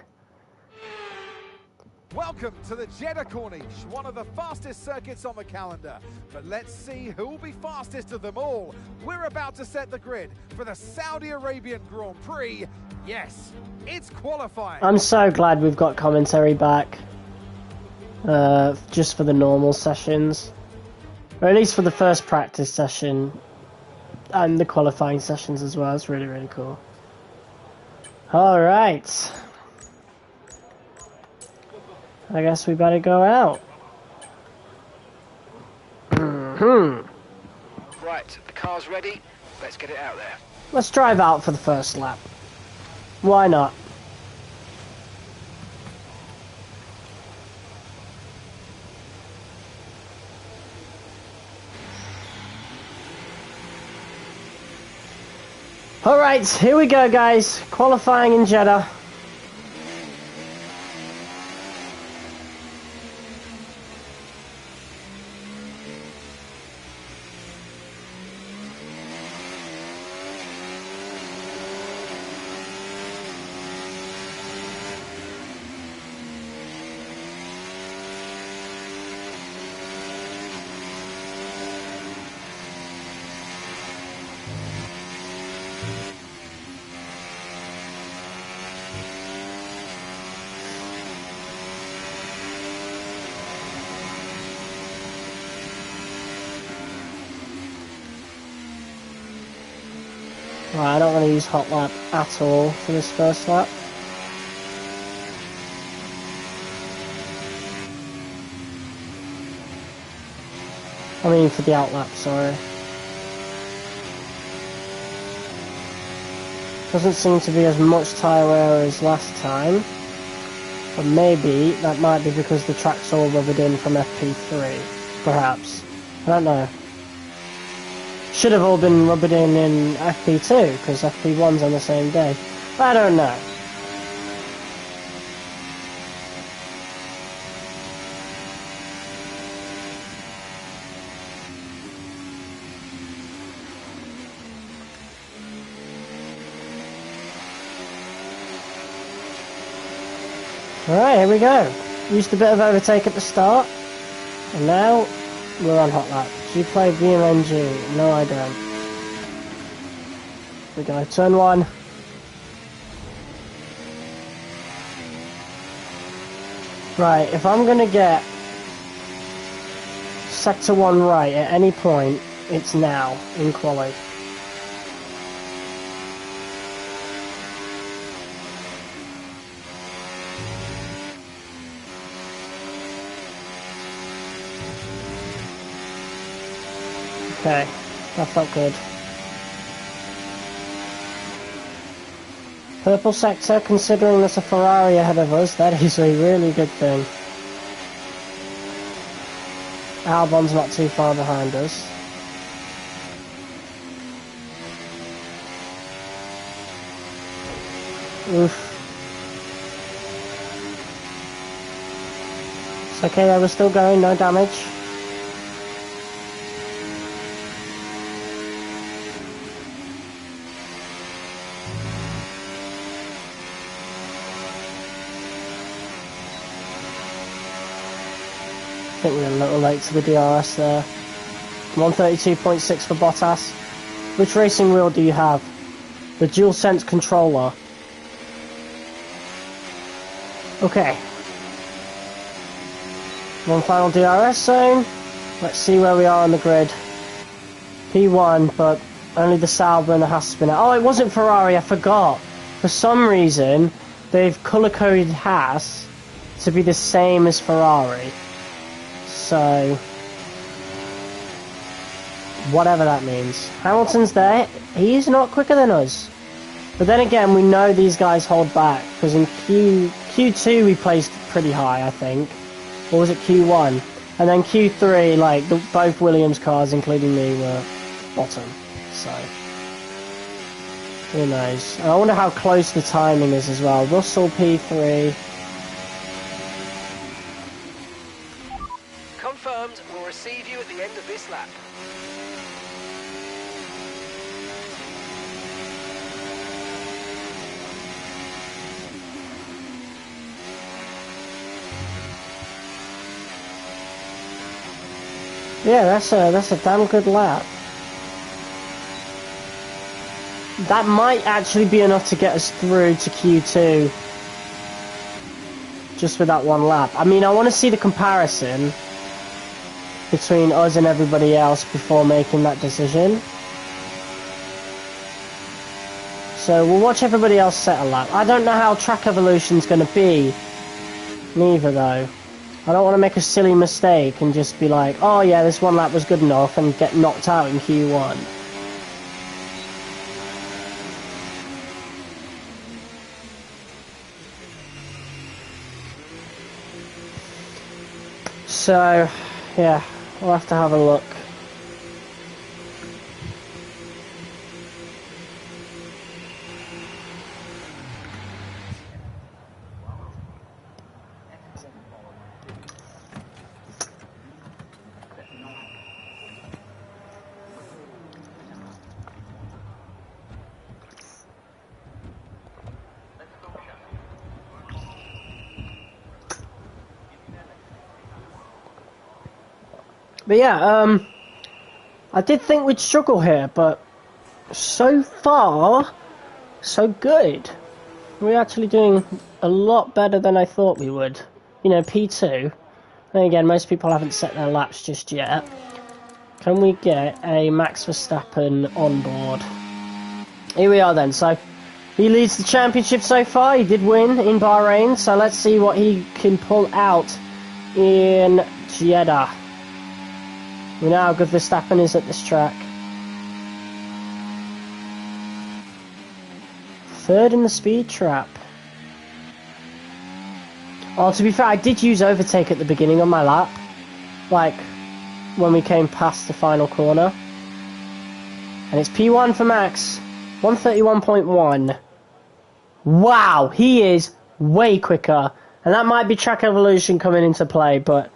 Welcome to the Jeddah Corniche, one of the fastest circuits on the calendar. But let's see who will be fastest of them all. We're about to set the grid for the Saudi Arabian Grand Prix. Yes, it's qualifying. I'm so glad we've got commentary back. Just for the normal sessions. Or at least for the first practice session. And the qualifying sessions as well. It's really, really cool. Alright. I guess we better go out. Right, the car's ready. Let's get it out there. Let's drive out for the first lap. Why not? Alright, here we go, guys. Qualifying in Jeddah. Right, I don't want to use hot lap at all for this first lap. I mean for the out lap, sorry. Doesn't seem to be as much tyre wear as last time. But maybe that might be because the track's all rubbered in from FP3. Perhaps. I don't know. Should have all been rubbered in FP2, because FP1's on the same day. I don't know. Alright, here we go. Used a bit of overtake at the start. And now we're on hot lap. Do you play BMNG? No, I don't. Here we go, turn 1. Right, if I'm gonna get sector 1 right at any point, it's now in quali. Okay, that felt good. Purple sector, considering there's a Ferrari ahead of us, that is a really good thing. Albon's not too far behind us. Oof. It's okay though, we're still going, no damage. I think we're a little late to the DRS there. 132.6 for Bottas. Which racing wheel do you have? The DualSense controller. Okay. One final DRS zone. Let's see where we are on the grid. P1, but only the Sauber and the Haas spinner. Oh, it wasn't Ferrari, I forgot. For some reason, they've colour-coded Haas to be the same as Ferrari. So, whatever that means. Hamilton's there. He's not quicker than us. But then again, we know these guys hold back. Because in Q2 we placed pretty high, I think. Or was it Q1? And then Q3, like, both Williams cars, including me, were bottom. So, who knows. And I wonder how close the timing is as well. Russell P3. Confirmed, we'll receive you at the end of this lap. Yeah, that's a damn good lap. That might actually be enough to get us through to Q2. Just with that one lap. I mean, I want to see the comparison between us and everybody else before making that decision. So we'll watch everybody else set a lap. I don't know how track evolution's going to be, neither though. I don't want to make a silly mistake and just be like, oh yeah, this one lap was good enough, and get knocked out in Q1. So, yeah. We'll have to have a look. But yeah, I did think we'd struggle here, but so far, so good. We're actually doing a lot better than I thought we would. You know, P2. And again, most people haven't set their laps just yet. Can we get a Max Verstappen on board? here we are then. So he leads the championship so far. He did win in Bahrain, so let's see what he can pull out in Jeddah. We know how good Verstappen is at this track. Third in the speed trap. Oh, to be fair, I did use overtake at the beginning of my lap. Like, when we came past the final corner. And it's P1 for Max. 131.1. Wow, he is way quicker. And that might be track evolution coming into play, but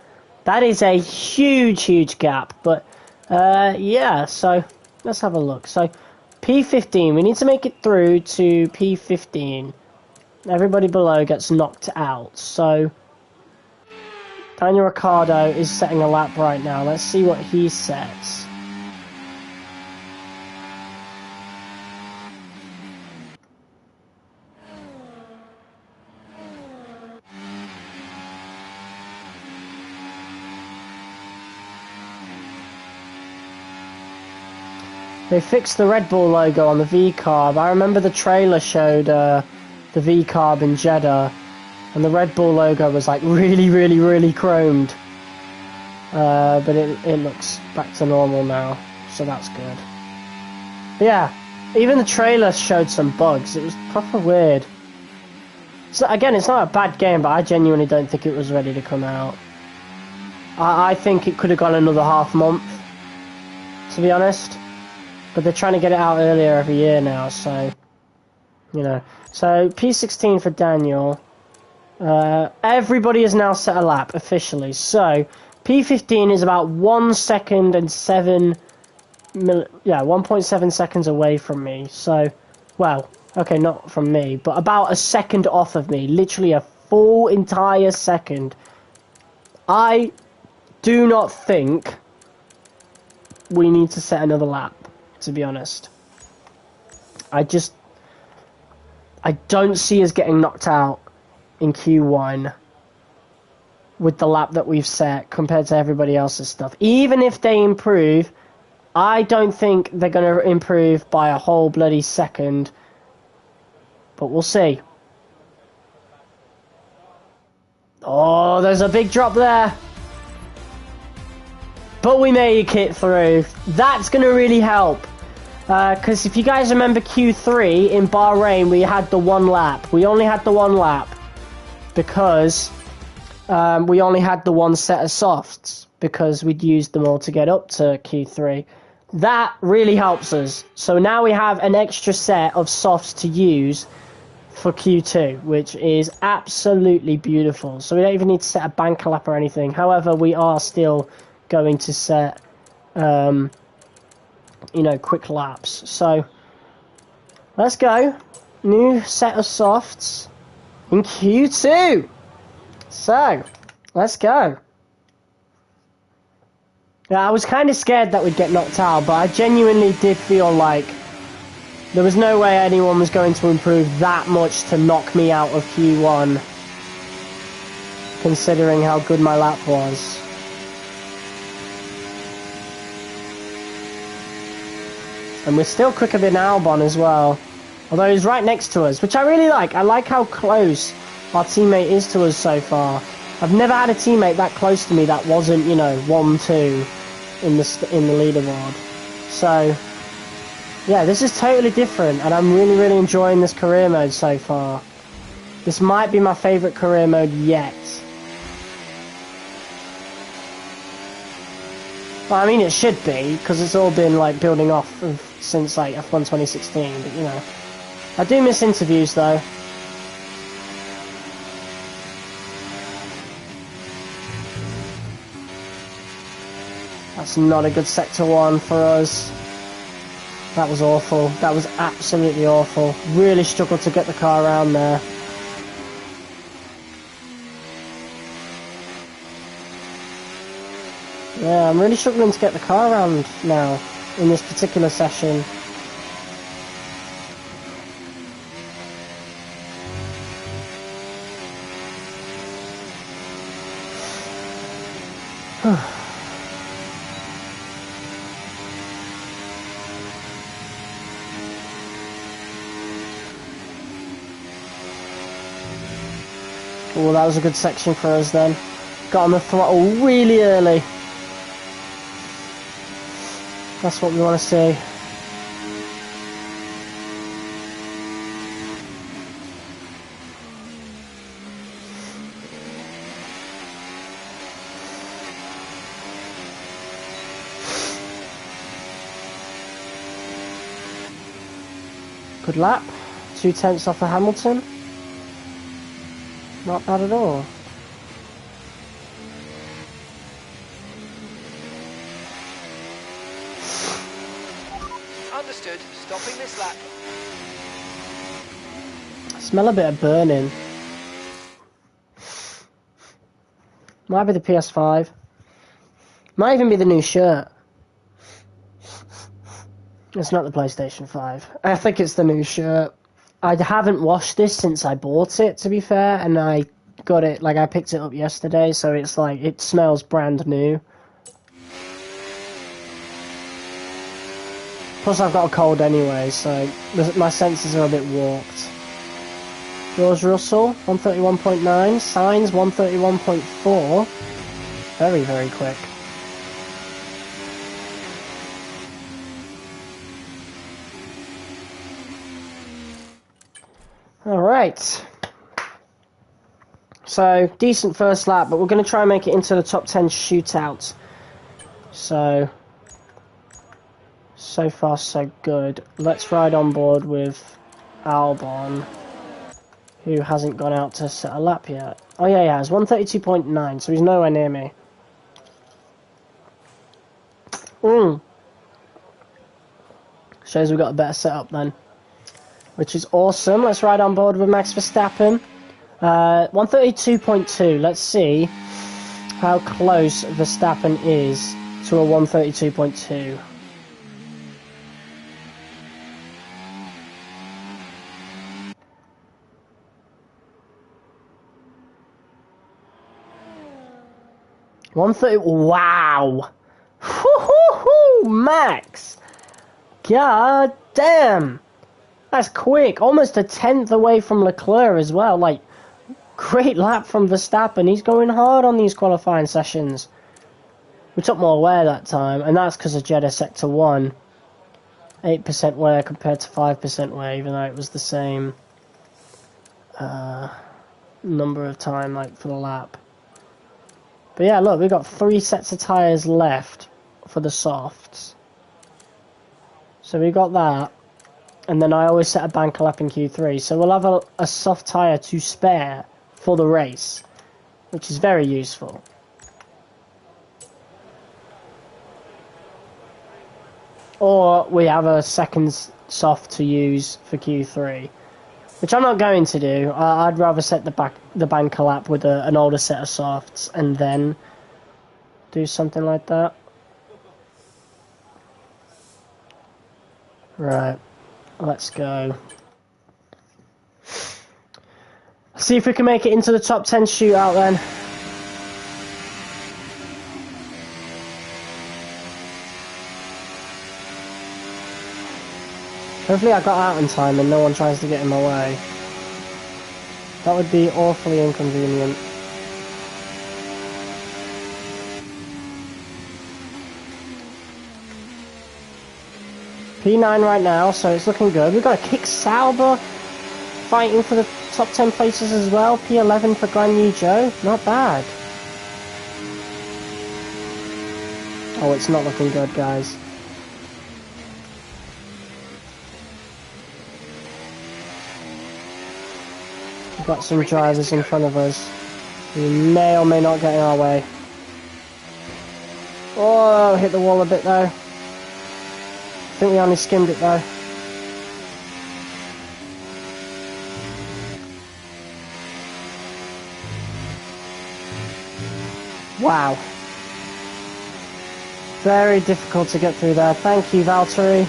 that is a huge, huge gap. But, yeah, so let's have a look. So, P15, we need to make it through to P15. Everybody below gets knocked out. So, Daniel Ricciardo is setting a lap right now. Let's see what he sets. They fixed the Red Bull logo on the V-carb. I remember the trailer showed the V-carb in Jeddah, and the Red Bull logo was like really, really, really chromed. But it looks back to normal now, so that's good. But yeah, even the trailer showed some bugs. It was proper weird. So again, it's not a bad game, but I genuinely don't think it was ready to come out. I think it could have gone another half month, to be honest. But they're trying to get it out earlier every year now, so, you know. So, P16 for Daniel. Everybody has now set a lap, officially. So, P15 is about 1 second and 1.7 seconds away from me. So, well, okay, not from me, but about a second off of me. Literally a full entire second. I do not think we need to set another lap, to be honest. I don't see us getting knocked out in Q1 with the lap that we've set compared to everybody else's stuff. Even if they improve, I don't think they're going to improve by a whole bloody second. But we'll see. Oh, there's a big drop there. But we make it through. That's going to really help. Because if you guys remember Q3 in Bahrain, we had the one lap. We only had the one lap because we only had the one set of softs because we'd used them all to get up to Q3. That really helps us. So now we have an extra set of softs to use for Q2, which is absolutely beautiful. So we don't even need to set a banker lap or anything. However, we are still going to set you know, quick laps. So let's go. New set of softs in Q2. So let's go. Yeah, I was kind of scared that we'd get knocked out, but I genuinely did feel like there was no way anyone was going to improve that much to knock me out of Q1, considering how good my lap was. And we're still quicker than Albon as well. Although he's right next to us, which I really like. I like how close our teammate is to us so far. I've never had a teammate that close to me that wasn't, you know, 1-2 in the leaderboard. So, yeah, this is totally different, and I'm really, really enjoying this career mode so far. This might be my favourite career mode yet. Well, I mean, it should be, because it's all been, like, building off since, like, F1 2016, but, you know. I do miss interviews, though. That's not a good sector one for us. That was awful. That was absolutely awful. Really struggled to get the car around there. Yeah, I'm really struggling to get the car around now in this particular session. Oh, that was a good section for us then. Got on the throttle really early. That's what we want to see. Good lap. 2/10 off of Hamilton. Not bad at all. Understood. Stopping this lap. I smell a bit of burning. Might be the PS5. Might even be the new shirt. It's not the PlayStation 5. I think it's the new shirt. I haven't washed this since I bought it, to be fair, and I got it, like, I picked it up yesterday, so it's like, it smells brand new. Plus I've got a cold anyway, so my senses are a bit warped. George Russell, 131.9. Sainz, 131.4. Very, very quick. Alright. So, decent first lap, but we're going to try and make it into the top 10 shootout. So far so good. Let's ride on board with Albon, who hasn't gone out to set a lap yet. Oh yeah, he has. 132.9, so he's nowhere near me. Shows we've got a better setup then, which is awesome. Let's ride on board with Max Verstappen. 132.2. Let's see how close Verstappen is to a 132.2. Wow! Woo-hoo-hoo! Max! God damn! That's quick. Almost a 10th away from Leclerc as well. Like, great lap from Verstappen. He's going hard on these qualifying sessions. We took more wear that time, and that's because of Jeddah Sector 1. 8% wear compared to 5% wear, even though it was the same number of time, like, for the lap. But yeah, look, we've got 3 sets of tyres left for the softs. So we got that. And then I always set a banker lap in Q3. So we'll have a soft tyre to spare for the race, which is very useful. Or we have a second soft to use for Q3, which I'm not going to do. I'd rather set the banker lap with an older set of softs and then do something like that. Right, let's go. See if we can make it into the top 10 shootout then. Hopefully I got out in time and no one tries to get in my way. That would be awfully inconvenient. P9 right now, so it's looking good. We've got a Kick Sauber fighting for the top 10 places as well. P11 for Guan Yu Zhou. Not bad. Oh, it's not looking good, guys. We've got some drivers in front of us who may or may not get in our way. Oh, hit the wall a bit though. I think we only skimmed it though. Wow. Very difficult to get through there. Thank you, Valtteri.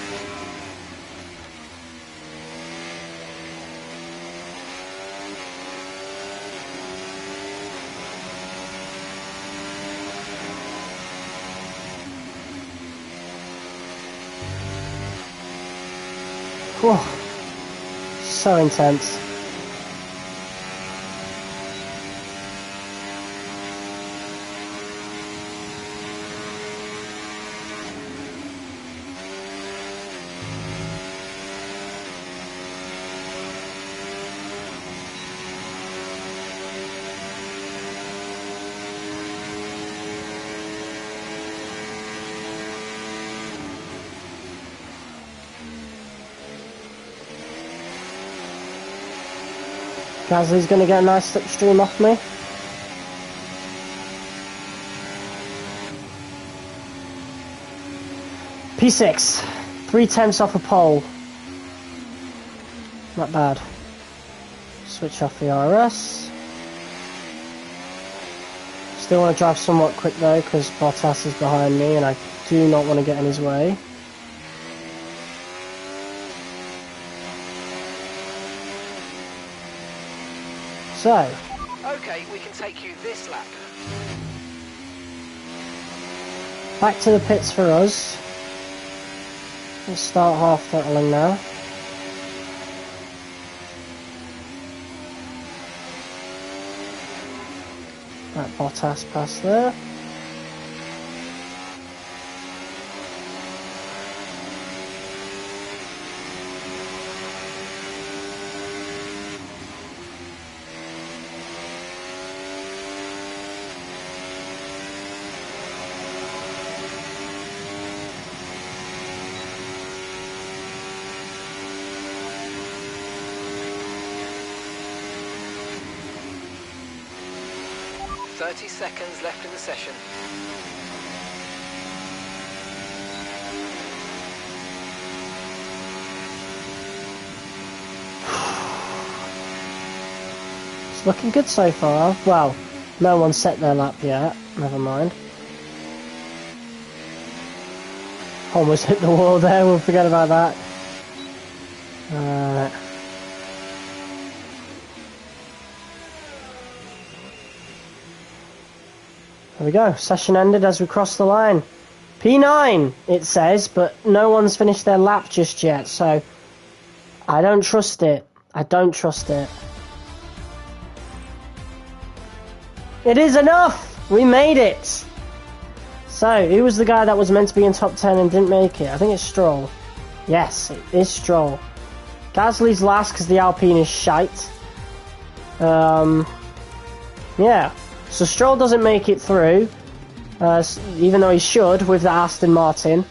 Whew. So intense. Gasly's going to get a nice slipstream off me. P6. 3/10 off a pole. Not bad. Switch off the RS. Still want to drive somewhat quick though, because Bottas is behind me and I do not want to get in his way. So. Okay, we can take you this lap. Back to the pits for us. Let's start half throttling now. That Bottas past there. Seconds left in the session. It's looking good so far. Well, no one set their lap yet. Never mind. Almost hit the wall there. We'll forget about that. There we go, session ended as we cross the line. P9 it says, but no one's finished their lap just yet, so I don't trust it. I don't trust it. It is enough! We made it! So, who was the guy that was meant to be in top 10 and didn't make it? I think it's Stroll. Yes, it is Stroll. Gasly's last because the Alpine is shite. Yeah. So Stroll doesn't make it through, even though he should with the Aston Martin.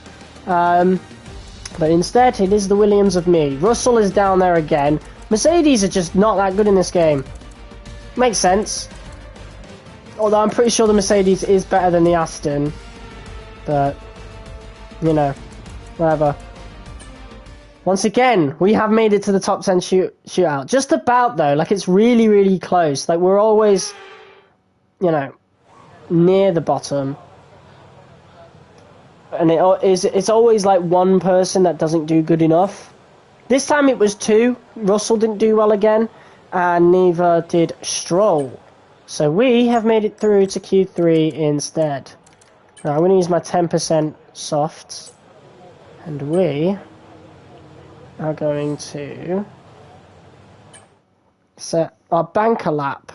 But instead, it is the Williams of me. Russell is down there again. Mercedes are just not that good in this game. Makes sense. Although I'm pretty sure the Mercedes is better than the Aston. But, you know, whatever. Once again, we have made it to the top 10 shootout. Just about, though. Like, it's really, really close. Like, we're always, you know, near the bottom. And it's always like one person that doesn't do good enough. This time it was two. Russell didn't do well again, and neither did Stroll. So we have made it through to Q3 instead. Now I'm going to use my 10% softs, and we are going to set our banker lap.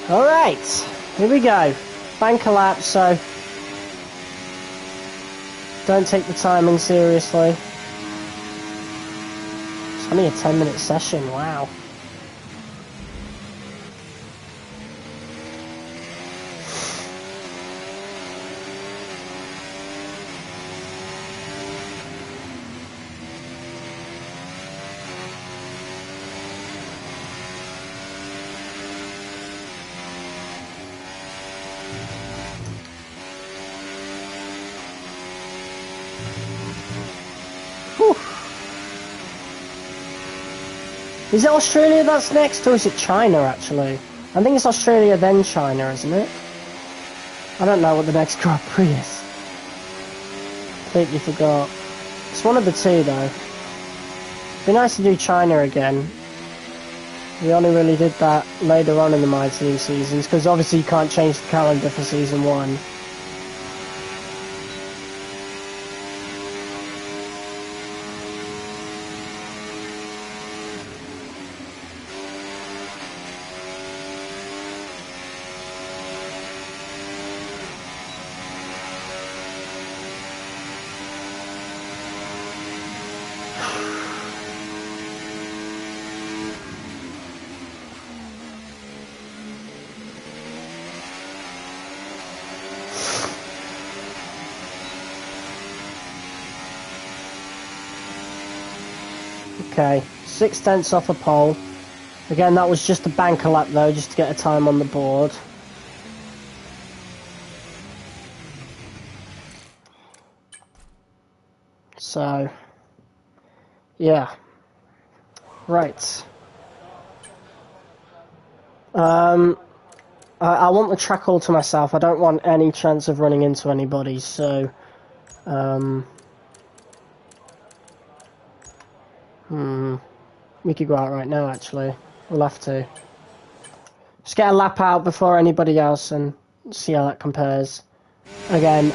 Alright, here we go. Banker lap, so don't take the timing seriously. It's only a 10-minute session, wow. Is it Australia that's next, or is it China, actually? I think it's Australia, then China, isn't it? I don't know what the next Grand Prix is. Completely forgot. It's one of the two, though. Be nice to do China again. We only really did that later on in the MyTeam seasons, because obviously you can't change the calendar for Season 1. Okay, 6/10 off a pole. Again, that was just a banker lap though, just to get a time on the board. So, yeah. Right. I want the track all to myself. I don't want any chance of running into anybody, so... we could go out right now, actually. We'll have to. Just get a lap out before anybody else and see how that compares. Again,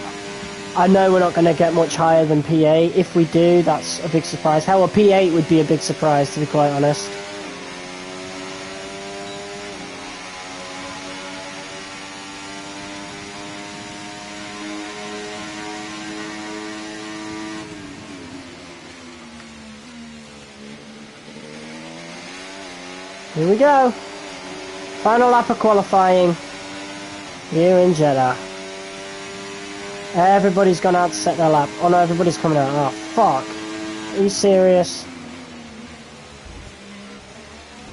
I know we're not going to get much higher than P8. If we do, that's a big surprise. Hell, a P8 would be a big surprise, to be quite honest. Here we go. Final lap of qualifying here in Jeddah. Everybody's gone out to set their lap. Oh no, everybody's coming out. Oh, fuck. Are you serious?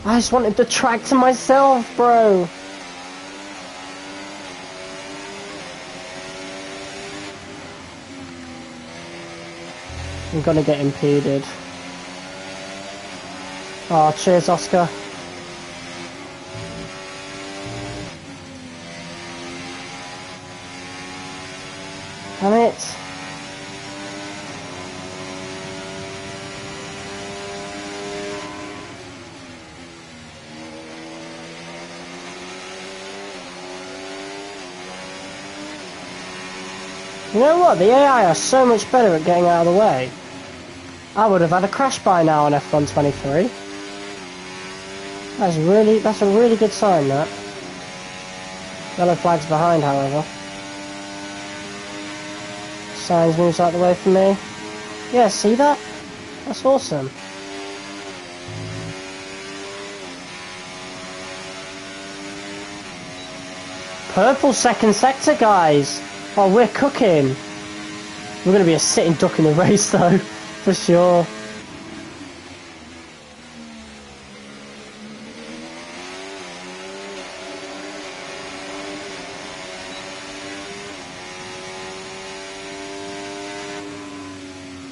I just wanted the track to myself, bro. I'm gonna get impeded. Oh, cheers, Oscar. Damn it. You know what? The AI are so much better at getting out of the way. I would have had a crash by now on F123. That's a really good sign, that. Yellow flag's behind, however. Signs moves out the way for me. Yeah, see that? That's awesome. Purple second sector, guys. Oh, we're cooking. We're going to be a sitting duck in the race, though, for sure.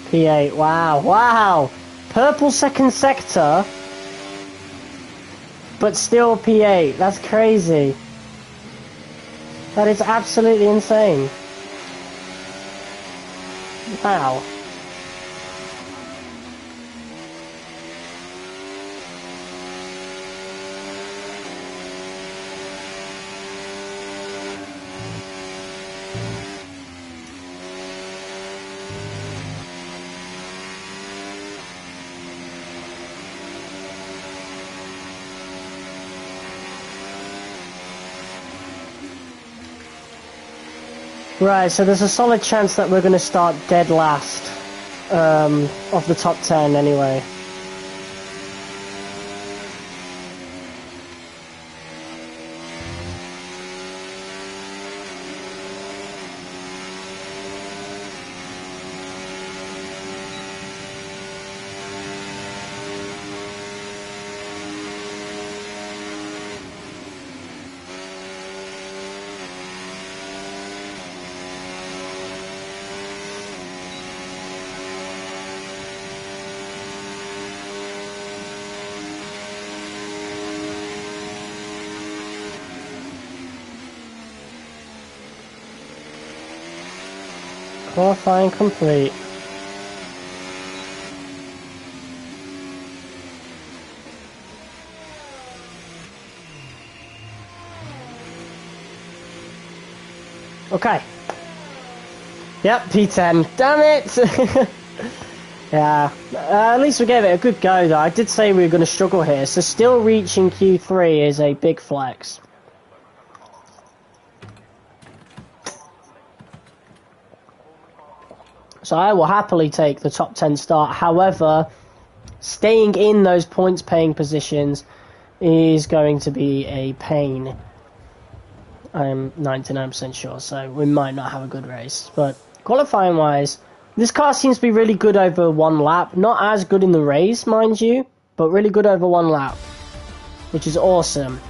P8, wow. Purple second sector, but still P8. That's crazy. That is absolutely insane. Wow. Right, so there's a solid chance that we're going to start dead last of the top 10 anyway. Qualifying complete. Okay. Yep, P10. Damn it! Yeah. At least we gave it a good go, though. I did say we were going to struggle here, so still reaching Q3 is a big flex. So I will happily take the top 10 start. However, staying in those points paying positions is going to be a pain. I'm 99% sure, so we might not have a good race. But qualifying wise, This car seems to be really good over one lap. Not as good in the race, mind you, but really good over one lap, which is awesome.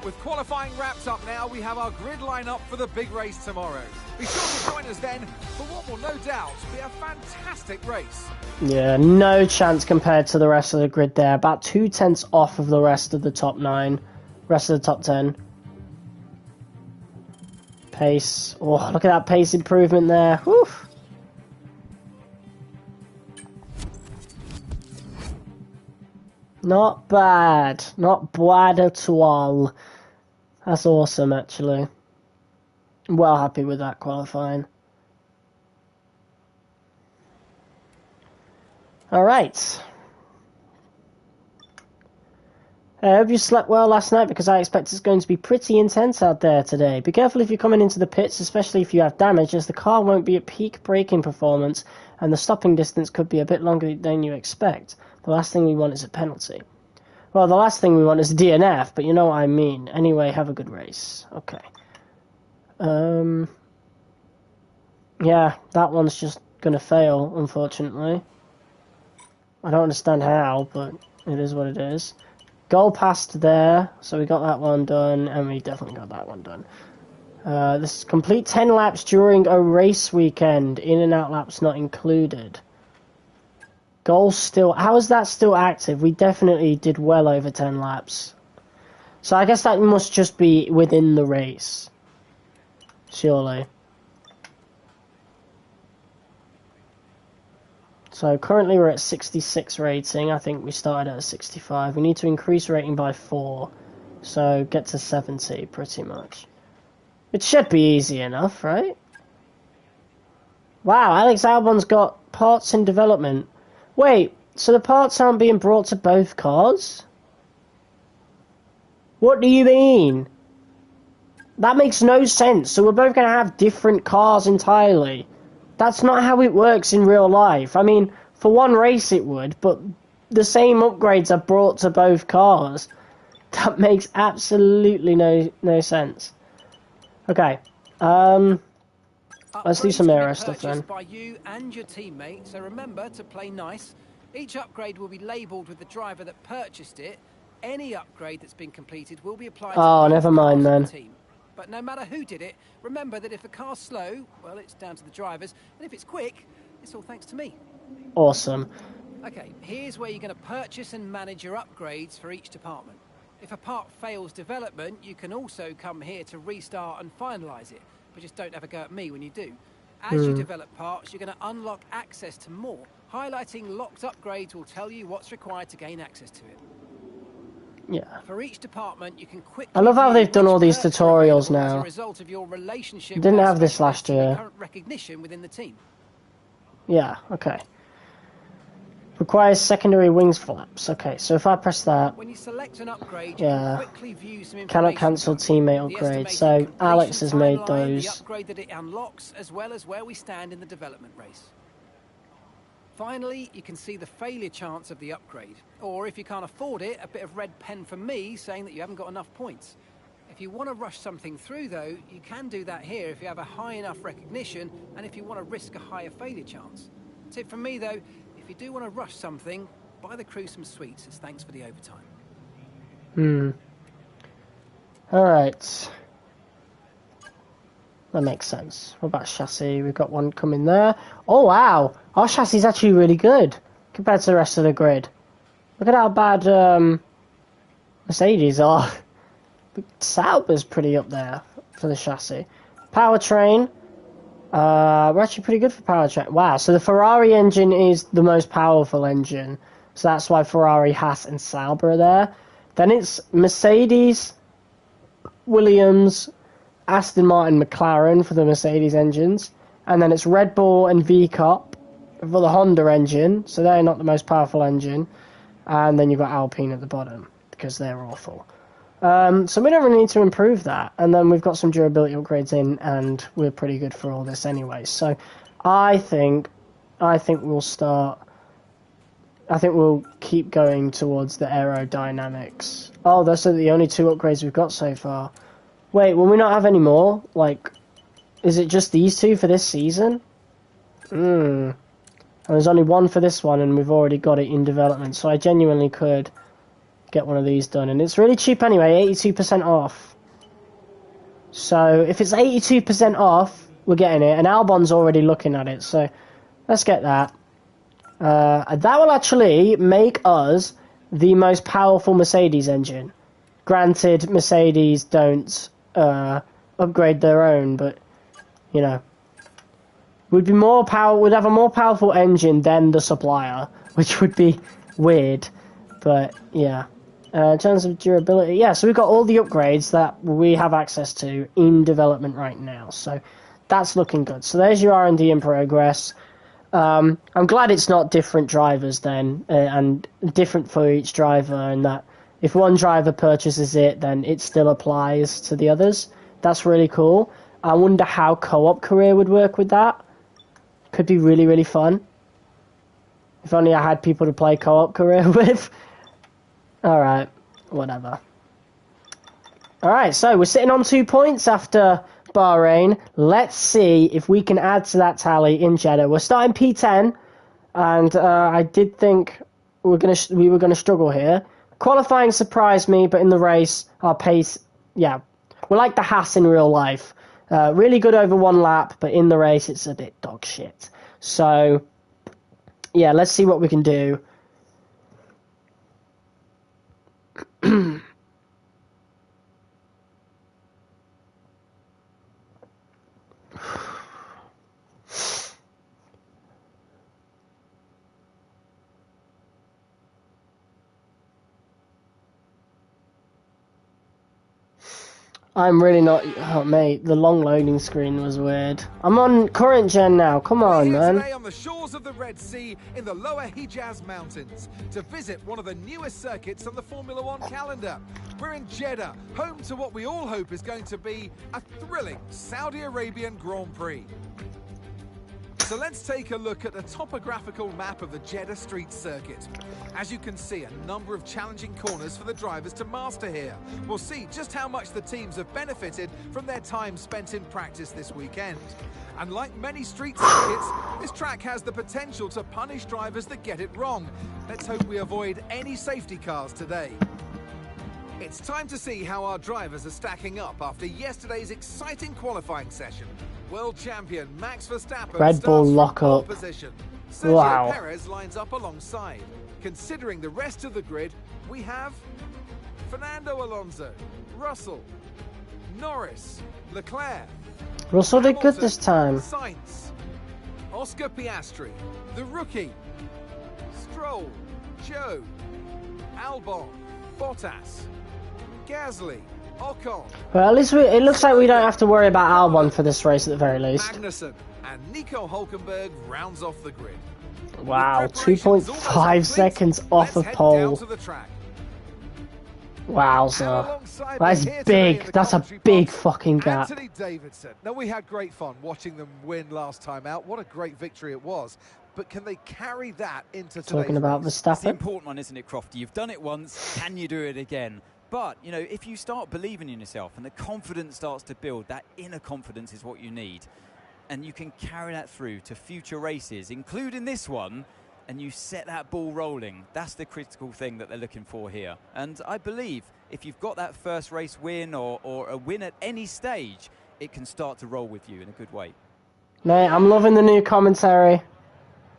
With qualifying wrapped up now, we have our grid lineup for the big race tomorrow. Be sure to join us then for what will no doubt be a fantastic race. Yeah, no chance compared to the rest of the grid there. About 2/10 off of the rest of the top 9, rest of the top 10. Pace. Oh, look at that pace improvement there. Whew. Not bad. Not bad at all. That's awesome, actually. I'm well happy with that qualifying. Alright. I hope you slept well last night because I expect it's going to be pretty intense out there today. Be careful if you're coming into the pits, especially if you have damage, as the car won't be at peak braking performance and the stopping distance could be a bit longer than you expect. The last thing we want is a penalty. Well, the last thing we want is a DNF, but you know what I mean. Anyway, have a good race. Okay. Yeah, that one's just gonna fail, unfortunately. I don't understand how, but it is what it is. Goal passed there, so we got that one done, and we definitely got that one done. This is complete 10 laps during a race weekend, in and out laps not included. Goal still, how is that still active? We definitely did well over 10 laps. So I guess that must just be within the race. Surely. So currently we're at 66 rating. I think we started at 65. We need to increase rating by 4. So get to 70 pretty much. It should be easy enough, right? Wow, Alex Albon's got parts in development. Wait, so the parts aren't being brought to both cars? What do you mean? That makes no sense. So we're both going to have different cars entirely. That's not how it works in real life. I mean, for one race it would, but the same upgrades are brought to both cars. That makes absolutely no sense. Okay, let's do some aero stuff then. By you and your teammate, so remember to play nice. Each upgrade will be labelled with the driver that purchased it. Any upgrade that's been completed will be applied to Oh, both never mind cars of the then. team. But no matter who did it, remember that if the car's slow, well, it's down to the drivers, and if it's quick, it's all thanks to me. Awesome. Okay, here's where you're going to purchase and manage your upgrades for each department. If a part fails development, you can also come here to restart and finalise it, but just don't ever go at me when you do. As you develop parts, you're going to unlock access to more. Highlighting locked upgrades will tell you what's required to gain access to it. Yeah. For each department, you can quickly I love how they've done all these perks are tutorials available as a now. result of your relationship Didn't with have this last specialists and year. current recognition within the team. Yeah, okay. Requires secondary wings flaps. Okay, so if I press that, When you select an upgrade, yeah. you can quickly view some information. Cannot cancel about teammate the upgrade. estimated So Alex completion has made timeline, those. The upgrade that it unlocks, as well as where we stand in the development race. Finally, you can see the failure chance of the upgrade. Or if you can't afford it, a bit of red pen from me saying that you haven't got enough points. If you want to rush something through, though, you can do that here if you have a high enough recognition and if you want to risk a higher failure chance. Tip from me, though, if you do want to rush something, buy the crew some sweets as thanks for the overtime. Alright. That makes sense. What about chassis? We've got one coming there. Oh, wow. Our chassis is actually really good compared to the rest of the grid. Look at how bad Mercedes are. Sauber's pretty up there for the chassis. Powertrain. We're actually pretty good for powertrain. Wow, so the Ferrari engine is the most powerful engine. So that's why Ferrari, Haas, and Sauber are there. Then it's Mercedes, Williams, Aston Martin, McLaren for the Mercedes engines. And then it's Red Bull and VCOP for the Honda engine. So they're not the most powerful engine. And then you've got Alpine at the bottom because they're awful. So we don't really need to improve that. And then we've got some durability upgrades in, and we're pretty good for all this anyway. So I think we'll start. I think we'll keep going towards the aerodynamics. Oh, those are the only two upgrades we've got so far. Wait, will we not have any more? Like, Is it just these two for this season? And there's only one for this one, and we've already got it in development, so I genuinely could get one of these done. And it's really cheap anyway, 82% off. So if it's 82% off, we're getting it, and Albon's already looking at it, so let's get that. That will actually make us the most powerful Mercedes engine. Granted, Mercedes don't upgrade their own, but, you know, we'd have a more powerful engine than the supplier, which would be weird, but yeah. In terms of durability, yeah, so we've got all the upgrades that we have access to in development right now, so that's looking good. So there's your R&D in progress. I'm glad it's not different drivers then, and different for each driver, and that if one driver purchases it, then it still applies to the others. That's really cool. I wonder how co-op career would work with that. Could be really, really fun. If only I had people to play co-op career with. Alright, whatever. Alright, so we're sitting on 2 points after Bahrain. Let's see if we can add to that tally in Jeddah. We're starting P10, and I did think we were gonna struggle here. Qualifying surprised me, but in the race, our pace, yeah, we're like the Haas in real life. Really good over one lap, but in the race, it's a bit dog shit. So, yeah, let's see what we can do. I'm really not... Oh, mate, the long loading screen was weird. I'm on current gen now. Come on, man. Today on the shores of the Red Sea in the lower Hijaz Mountains to visit one of the newest circuits on the Formula One calendar. We're in Jeddah, home to what we all hope is going to be a thrilling Saudi Arabian Grand Prix. So let's take a look at the topographical map of the Jeddah Street Circuit. As you can see, a number of challenging corners for the drivers to master here. We'll see just how much the teams have benefited from their time spent in practice this weekend. And like many street circuits, this track has the potential to punish drivers that get it wrong. Let's hope we avoid any safety cars today. It's time to see how our drivers are stacking up after yesterday's exciting qualifying session. World champion Max Verstappen Red Bull lockup. position. Sergio Wow. Perez lines up alongside. Considering the rest of the grid, we have Fernando Alonso, Russell, Norris, Leclerc. Russell did good Hamilton, this time. Sainz, Oscar Piastri, the rookie, Stroll, Joe, Albon, Bottas, Gasly, Ocon. Well, at least it looks like we don't have to worry about Albon for this race at the very least. Magnussen and Nico Hülkenberg rounds off the grid. Wow, With preparations 2.5 almost seconds complete, off let's of head pole. down to the track. Wowza. That's big. That's a big fucking gap. Anthony Davidson. Now, we had great fun watching them win last time out. What a great victory it was. But can they carry that into today's Talking about race? It's the Verstappen. important one, isn't it, Crofty? You've done it once, can you do it again? But, you know, if you start believing in yourself and the confidence starts to build, that inner confidence is what you need. And you can carry that through to future races, including this one, and you set that ball rolling. That's the critical thing that they're looking for here. And I believe if you've got that first race win or a win at any stage, it can start to roll with you in a good way. Mate, I'm loving the new commentary.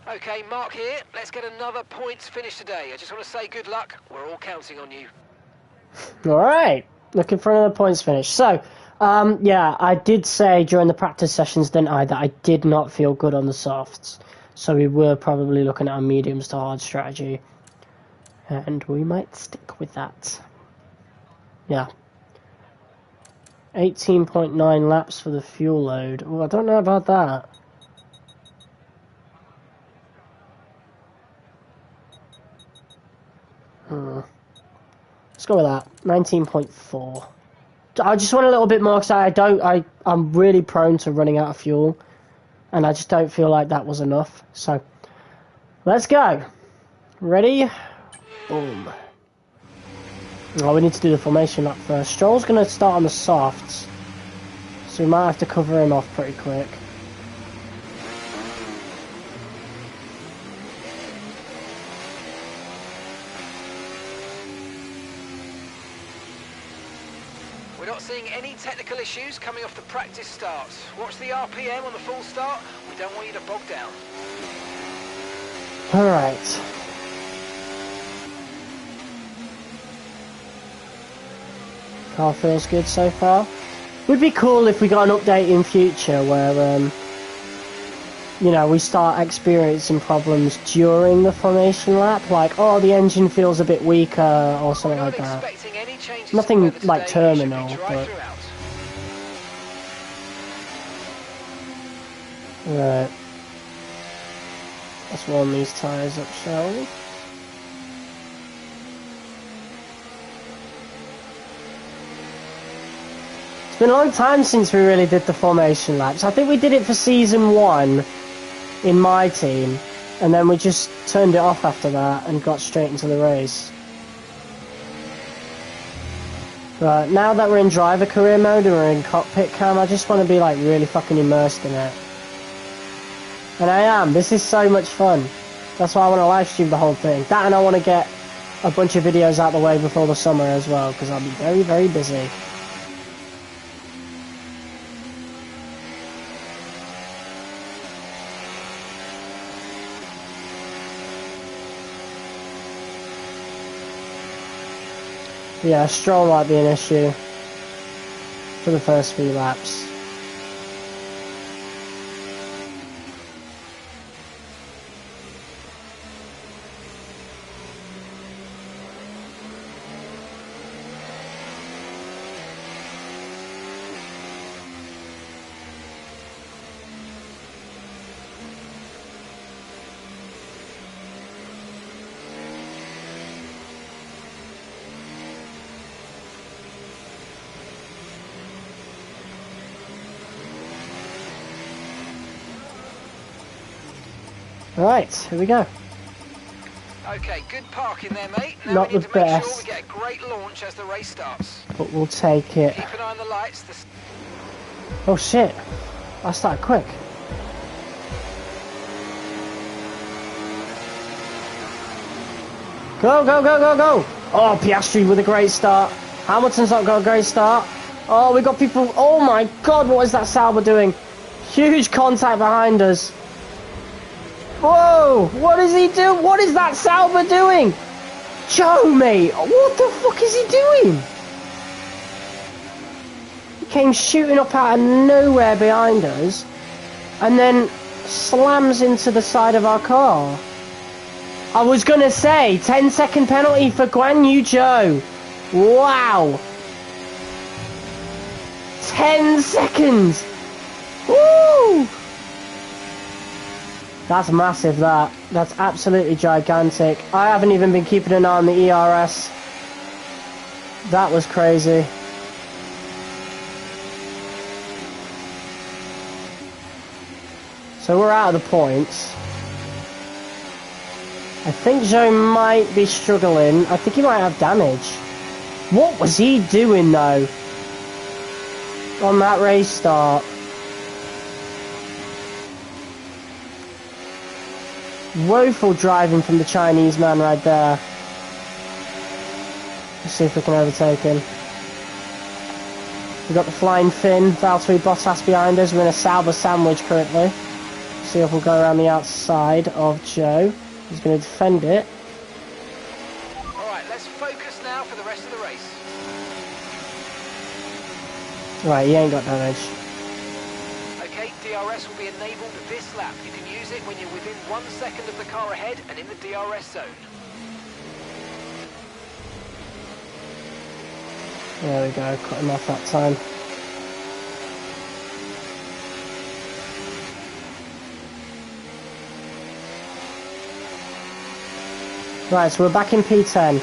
Okay, Mark here. Let's get another points finish today. I just want to say good luck. We're all counting on you. Alright, looking for another points finish. So, yeah, I did say during the practice sessions, didn't I, that I did not feel good on the softs. So we were probably looking at a mediums to hard strategy. And we might stick with that. Yeah. 18.9 laps for the fuel load. Oh, I don't know about that. Let's go with that. 19.4. I just want a little bit more because I'm really prone to running out of fuel. And I just don't feel like that was enough. So, let's go. Ready? Boom. Oh, we need to do the formation lap first. Stroll's going to start on the softs. So we might have to cover him off pretty quick. We're not seeing any technical issues coming off the practice start. Watch the RPM on the full start. We don't want you to bog down. Alright. Car feels good so far. Would be cool if we got an update in future where, you know, we start experiencing problems during the formation lap. Like, oh, the engine feels a bit weaker or something like that. Nothing like terminal, but... Right. Let's warm these tyres up, shall we? It's been a long time since we really did the formation laps. I think we did it for Season 1 in MyTeam, and then we just turned it off after that and got straight into the race. But now that we're in driver career mode and we're in cockpit cam, I just want to be like really fucking immersed in it. And I am. This is so much fun. That's why I want to live stream the whole thing. That, and I want to get a bunch of videos out the way before the summer as well, because I'll be very, very busy. Yeah, Stroll might be an issue for the first few laps. Right, here we go. Okay, good parking there, mate. Now Not we need the to make best, sure we get a great launch as the race starts. but we'll take it. Keep an eye on the lights. Oh shit, I started quick. Go, go, go, go, go! Oh, Piastri with a great start. Hamilton's not got a great start. Oh, we got people. Oh my god, what is that Sauber doing? Huge contact behind us. Whoa! What is he doing? What is that Sauber doing? Joe, mate! What the fuck is he doing? He came shooting up out of nowhere behind us and then slams into the side of our car. I was gonna say, 10-second penalty for Guan Yu Zhou. Wow! 10 seconds! Woo! That's massive, that. That's absolutely gigantic. I haven't even been keeping an eye on the ERS. That was crazy. So we're out of the points. I think Zhou might be struggling. I think he might have damage. What was he doing, though? On that race start. Woeful driving from the Chinese man right there. Let's see if we can overtake him. We've got the flying Finn, Valtteri Bottas behind us. We're in a Sauber sandwich currently. See if we'll go around the outside of Zhou. He's going to defend it. Alright, let's focus now for the rest of the race. Right, he ain't got damage. Okay, DRS will be enabled this lap. You can use it when you're within 1 second of the car ahead and in the DRS zone. There we go, cut him off that time. Right, so we're back in P10.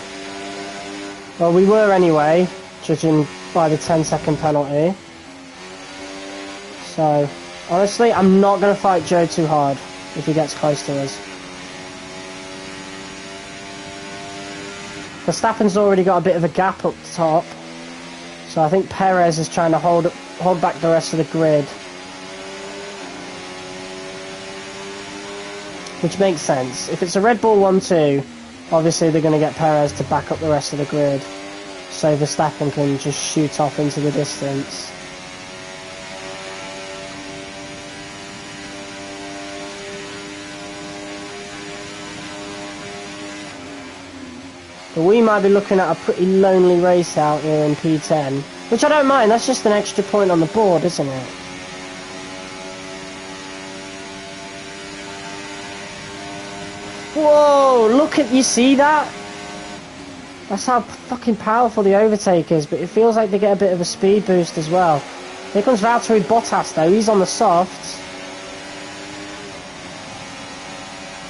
Well, we were anyway, judging by the 10-second penalty. So, honestly, I'm not going to fight Joe too hard if he gets close to us. Verstappen's already got a bit of a gap up top, So I think Perez is trying to hold back the rest of the grid. Which makes sense. If it's a Red Bull 1-2, obviously they're going to get Perez to back up the rest of the grid. So Verstappen can just shoot off into the distance. But we might be looking at a pretty lonely race out here in P10. Which I don't mind, that's just an extra point on the board, isn't it? Whoa, look at, you see that? That's how fucking powerful the overtake is, but it feels like they get a bit of a speed boost as well. Here comes Valtteri Bottas though, he's on the softs.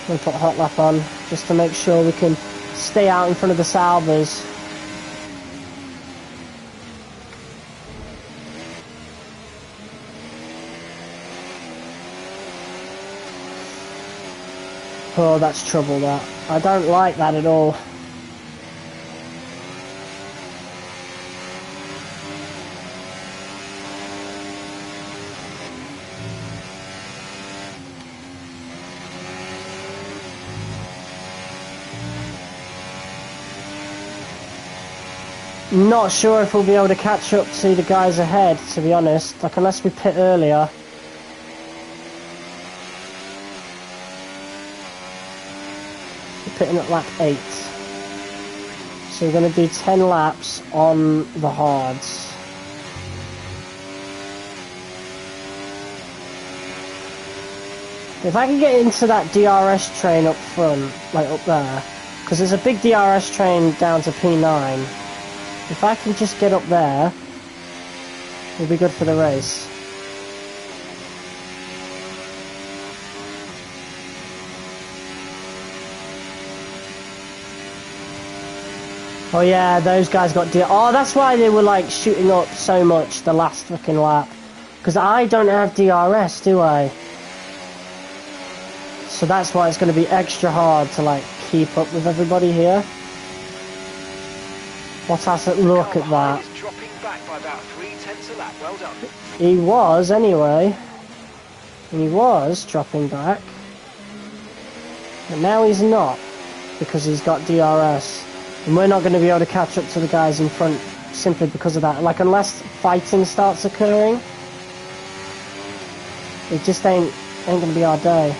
I'm going to put hot lap on, just to make sure we can stay out in front of the Salvers. Oh, that's trouble, that. I don't like that at all. Not sure if we'll be able to catch up to the guys ahead, to be honest. Like, unless we pit earlier. We're pitting at lap 8. So we're going to do 10 laps on the hards. If I can get into that DRS train up front, like up there, because there's a big DRS train down to P9. If I can just get up there, we'll be good for the race. Oh yeah, those guys got oh, that's why they were like shooting up so much the last fucking lap. Because I don't have DRS, do I? So that's why it's going to be extra hard to like keep up with everybody here. Bottas, look at that. He's dropping back by about 0.3 a lap. Well done. He was, anyway. He was dropping back. But now he's not, because he's got DRS. And we're not going to be able to catch up to the guys in front simply because of that. Like, unless fighting starts occurring, it just ain't going to be our day.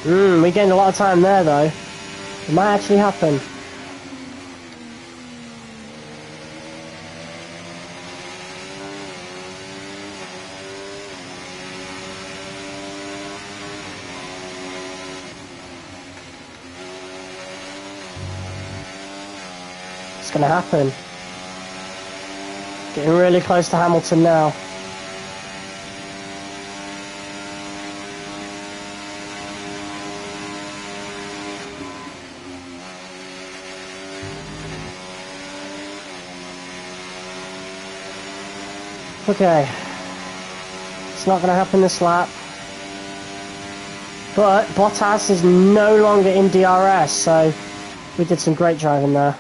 We gained a lot of time there though. It might actually happen. It's gonna happen. Getting really close to Hamilton now. Okay, it's not going to happen this lap, but Bottas is no longer in DRS, so we did some great driving there.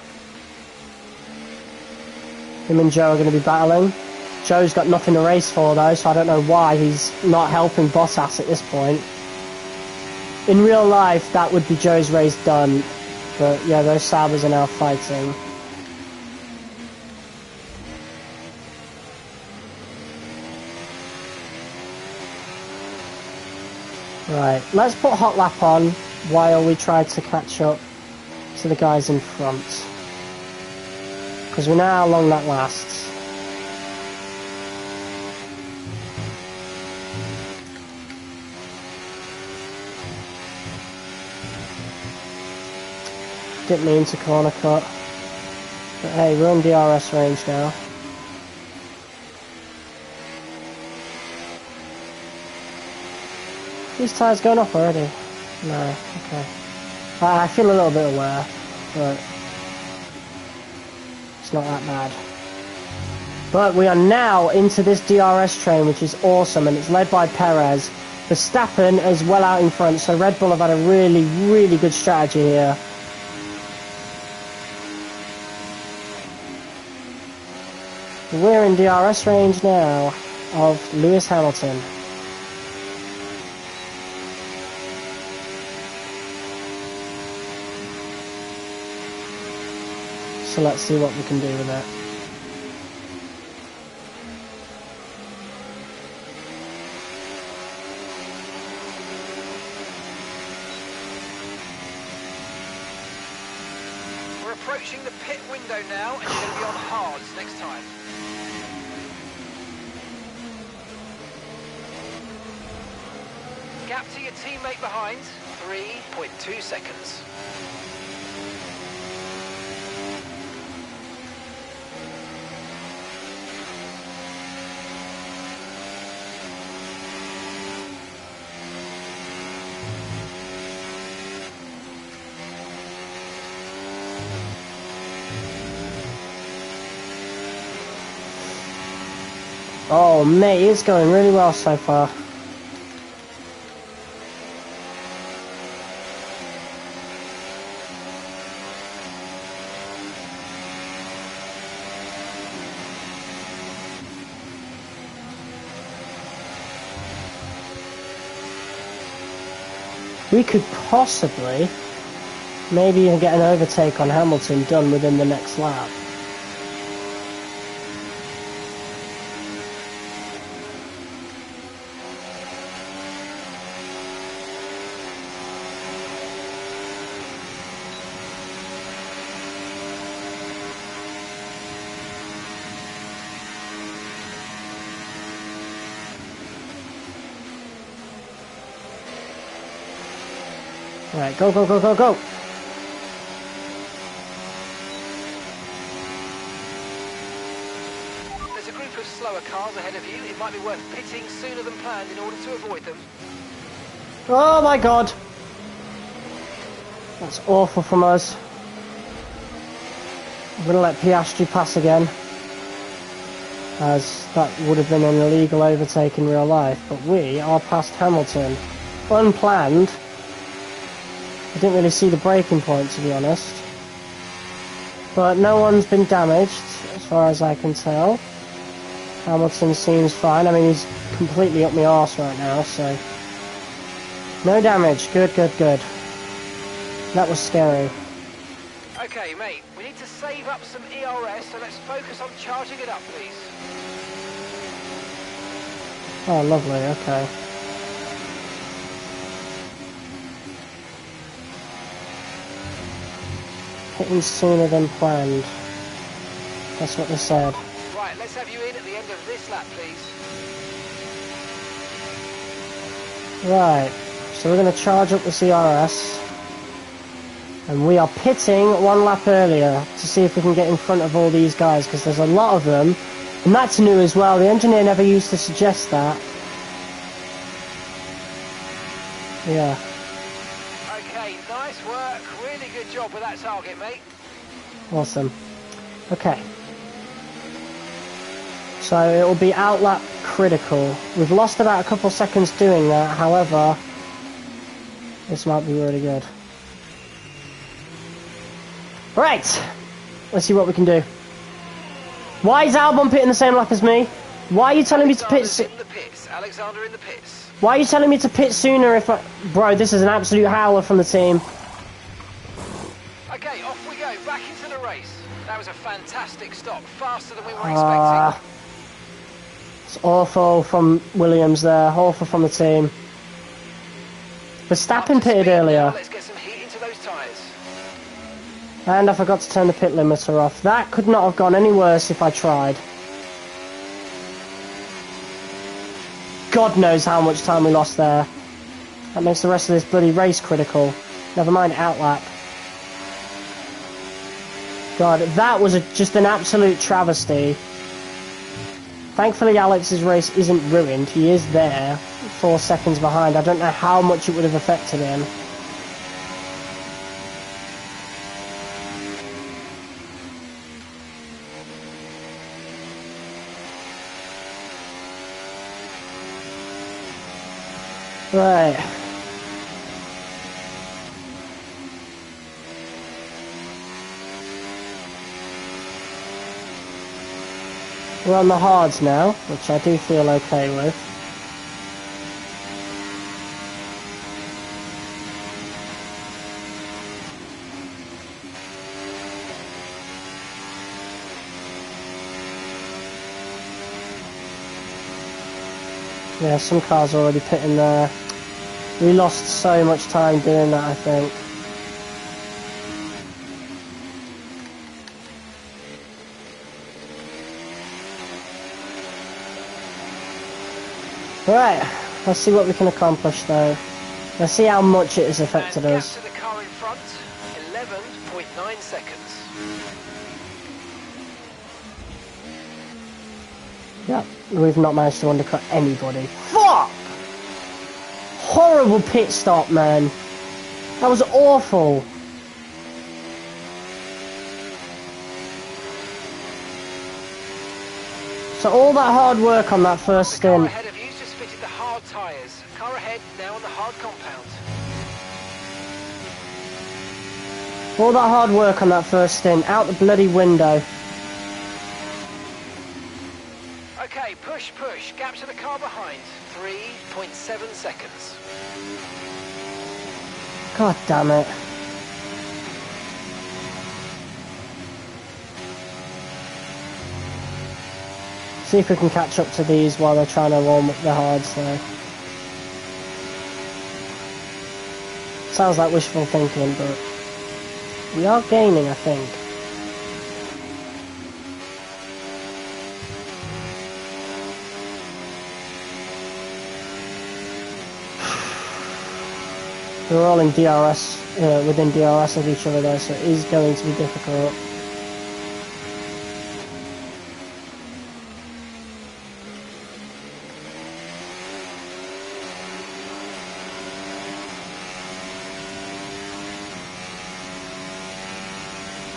Him and Joe are going to be battling. Joe's got nothing to race for though, so I don't know why he's not helping Bottas at this point. In real life, that would be Joe's race done, but yeah, those Sabres are now fighting. Right, let's put hot lap on while we try to catch up to the guys in front. Because we know how long that lasts. Didn't mean to corner cut. But hey, we're on DRS range now. These tyres going off already? No, okay. I feel a little bit aware, but it's not that bad. But we are now into this DRS train, which is awesome, and it's led by Perez. Verstappen is well out in front, so Red Bull have had a really, really good strategy here. We're in DRS range now of Lewis Hamilton. So let's see what we can do with it. We're approaching the pit window now, and you're going to be on hards next time. Gap to your teammate behind, 3.2 seconds. Oh mate, it's going really well so far. We could possibly maybe even get an overtake on Hamilton done within the next lap. Right, go, go, go, go, go! There's a group of slower cars ahead of you. It might be worth pitting sooner than planned in order to avoid them. Oh my god! That's awful from us. I'm going to let Piastri pass again, as that would have been an illegal overtake in real life, but we are past Hamilton. Unplanned. I didn't really see the braking point, to be honest. But no one's been damaged, as far as I can tell. Hamilton seems fine. I mean, he's completely up my arse right now, so... No damage. Good, good, good. That was scary. Okay, mate, we need to save up some ERS, so let's focus on charging it up, please. Oh, lovely, okay. Hitting sooner than planned. That's what they said. Right, let's have you in at the end of this lap, please. Right, so we're going to charge up the CRS. And we are pitting one lap earlier to see if we can get in front of all these guys, because there's a lot of them. And that's new as well. The engineer never used to suggest that. Yeah. Okay, nice work. Really good job with that target, mate. Awesome. Okay. So it will be outlap critical. We've lost about a couple seconds doing that, however, this might be really good. Right, let's see what we can do. Why is Albon pitting the same lap as me? Why are you telling me to pit? In the pits. Alexander in the pits. Why are you telling me to pit sooner if I... Bro, this is an absolute howler from the team. Okay, off we go. Back into the race. That was a fantastic stop. Faster than we were expecting. It's awful from Williams there. Awful from the team. Verstappen pitted earlier. Now, let's get some heat into those tyres. And I forgot to turn the pit limiter off. That could not have gone any worse if I tried. God knows how much time we lost there. That makes the rest of this bloody race critical. Never mind outlap. God, that was just an absolute travesty. Thankfully Alex's race isn't ruined. He is there, 4 seconds behind. I don't know how much it would have affected him. Right. We're on the hards now, which I do feel okay with. Yeah, some cars already pitting there. We lost so much time doing that, I think. Right, let's see what we can accomplish though. Let's see how much it has affected and us. gap to the car in front, 11.9 seconds. Yeah, we've not managed to undercut anybody. Fuck! Horrible pit stop, man. That was awful. So all that hard work on that first The car stint. ahead of you just fitted the hard tyres. Car ahead now on the hard compound. All that hard work on that first stint, out the bloody window. Okay, push, push. Gap to the car behind. 3.7 seconds. God damn it. See if we can catch up to these while they're trying to warm up the hards there. Sounds like wishful thinking, but we are gaining, I think. We're all in DRS, within DRS of each other there, so it is going to be difficult.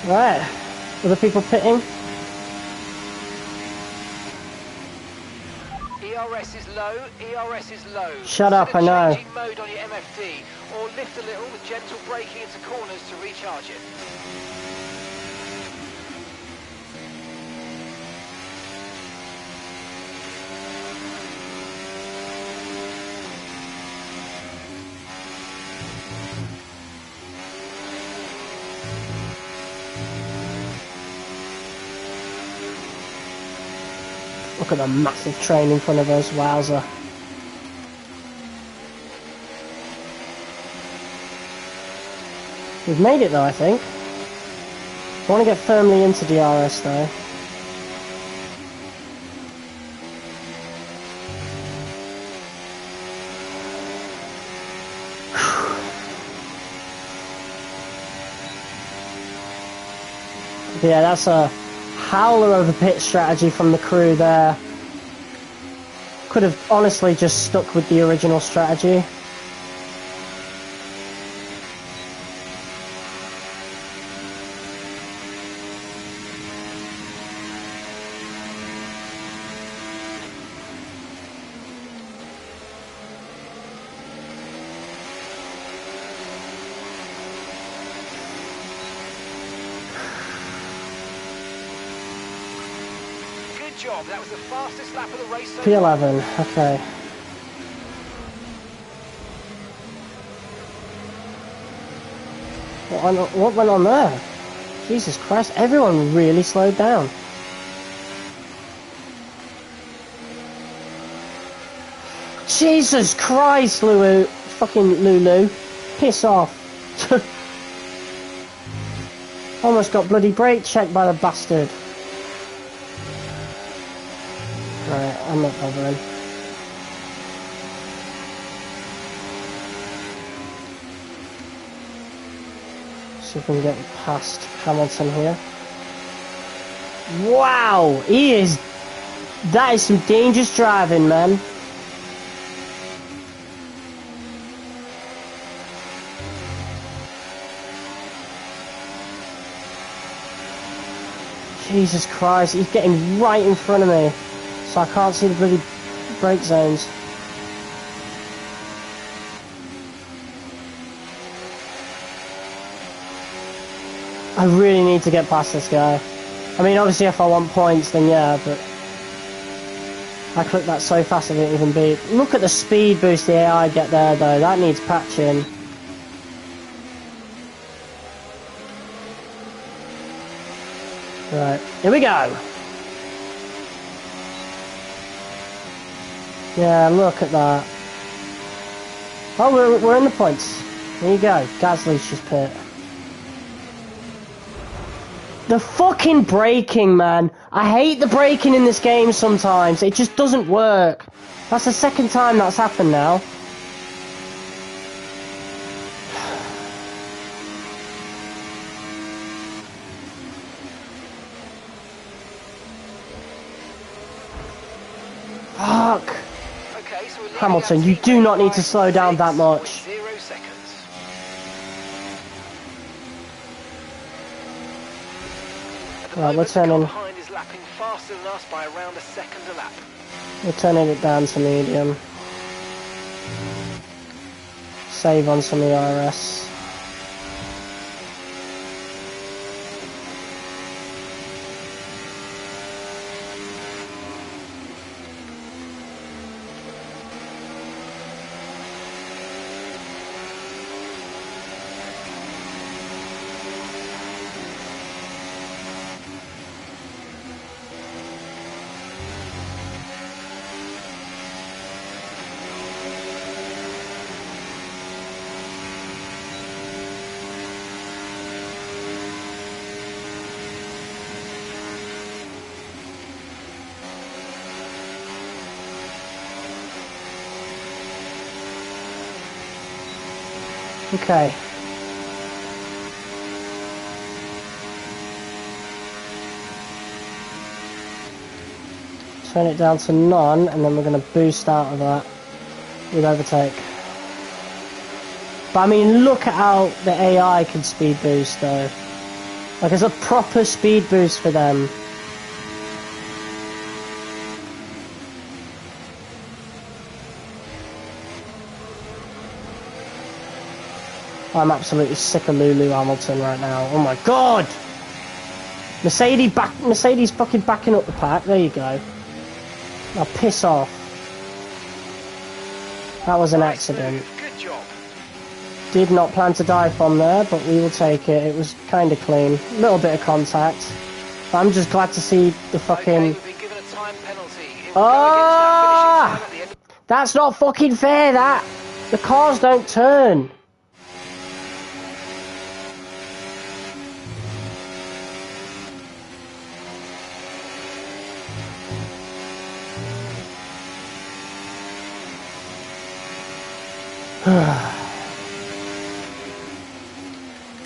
Right, other people pitting? ERS is low, ERS is low. Shut up, I Consider know. changing mode on your MFD, or lift a little with gentle braking into corners to recharge it. Look at the massive train in front of us, wowzer. We've made it though, I think. I want to get firmly into DRS though. Yeah, that's a howler of a pit strategy from the crew there. Could have honestly just stuck with the original strategy. Job. That was the fastest lap of the race so P11, okay. What went on there? Jesus Christ, everyone really slowed down. Jesus Christ, Lulu. Fucking Lulu. Piss off. Almost got bloody brake checked by the bastard. Right, I'm not bothering. See if we can get past Hamilton here. Wow! That is some dangerous driving, man. Jesus Christ, he's getting right in front of me. So I can't see the bloody brake zones. I really need to get past this guy. I mean, obviously if I want points, then yeah, but... I clicked that so fast I didn't even beat. Look at the speed boost the AI get there, though. That needs patching. Right, here we go. Yeah, look at that. Oh, we're in the points. There you go, Gasly's pit. The fucking braking, man. I hate the braking in this game sometimes. It just doesn't work. That's the second time that's happened now. Fuck. Okay, so we're Hamilton, you do not need to slow down that much. 0 seconds. Right, we're turning. Behind is lapping faster than us by around a second a lap. We're turning it down to medium. Save on some ERS. Okay. Turn it down to none, and then we're going to boost out of that with overtake. But I mean, look at how the AI can speed boost, though. Like, it's a proper speed boost for them. I'm absolutely sick of Lulu Hamilton right now. Oh my god! Mercedes fucking backing up the pack. There you go. Now piss off. That was an accident. Good job. Did not plan to dive from there, but we will take it. It was kind of clean. A little bit of contact. But I'm just glad to see the fucking... Okay, we've been given a time penalty. It will go against our finishing time at the end. That's not fucking fair, that! The cars don't turn.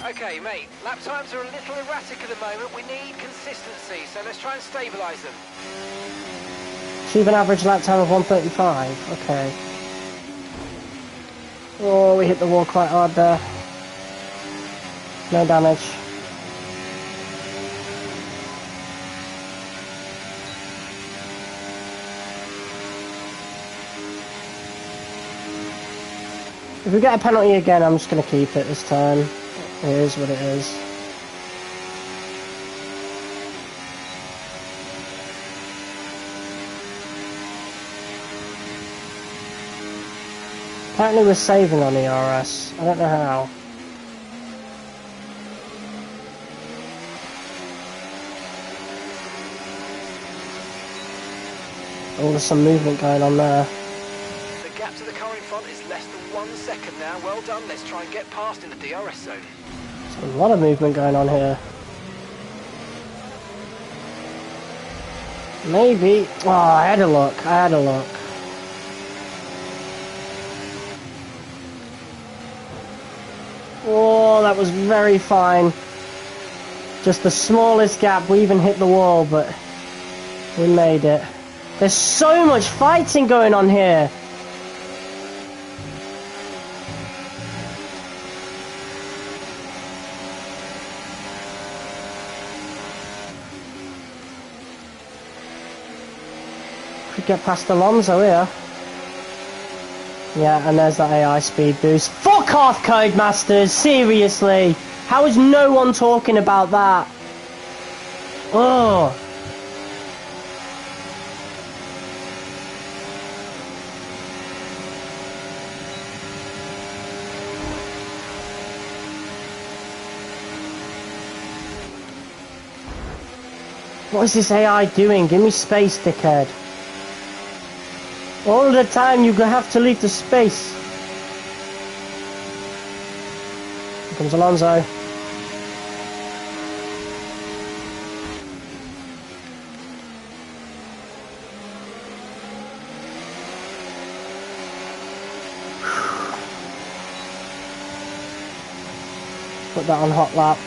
Okay, mate, lap times are a little erratic at the moment. We need consistency, so let's try and stabilise them. Achieve an average lap time of 1:35. Okay. Oh, we hit the wall quite hard there. No damage. If we get a penalty again, I'm just going to keep it this time. It is what it is. Apparently we're saving on ERS. I don't know how. Oh, there's some movement going on there. The gap to the car in front is less than 1 second now. Well done. Let's try and get past in the DRS zone. There's a lot of movement going on here. Maybe. Oh, I had a look. Oh, that was very fine. Just the smallest gap. We even hit the wall, but we made it. There's so much fighting going on here. Could get past Alonso here. Yeah, and there's that AI speed boost. Fuck Fuck off, Codemasters, seriously. How is no one talking about that? Oh. What is this AI doing? Give me space, dickhead. All the time you have to leave the space. Here comes Alonso. Put that on hot lap.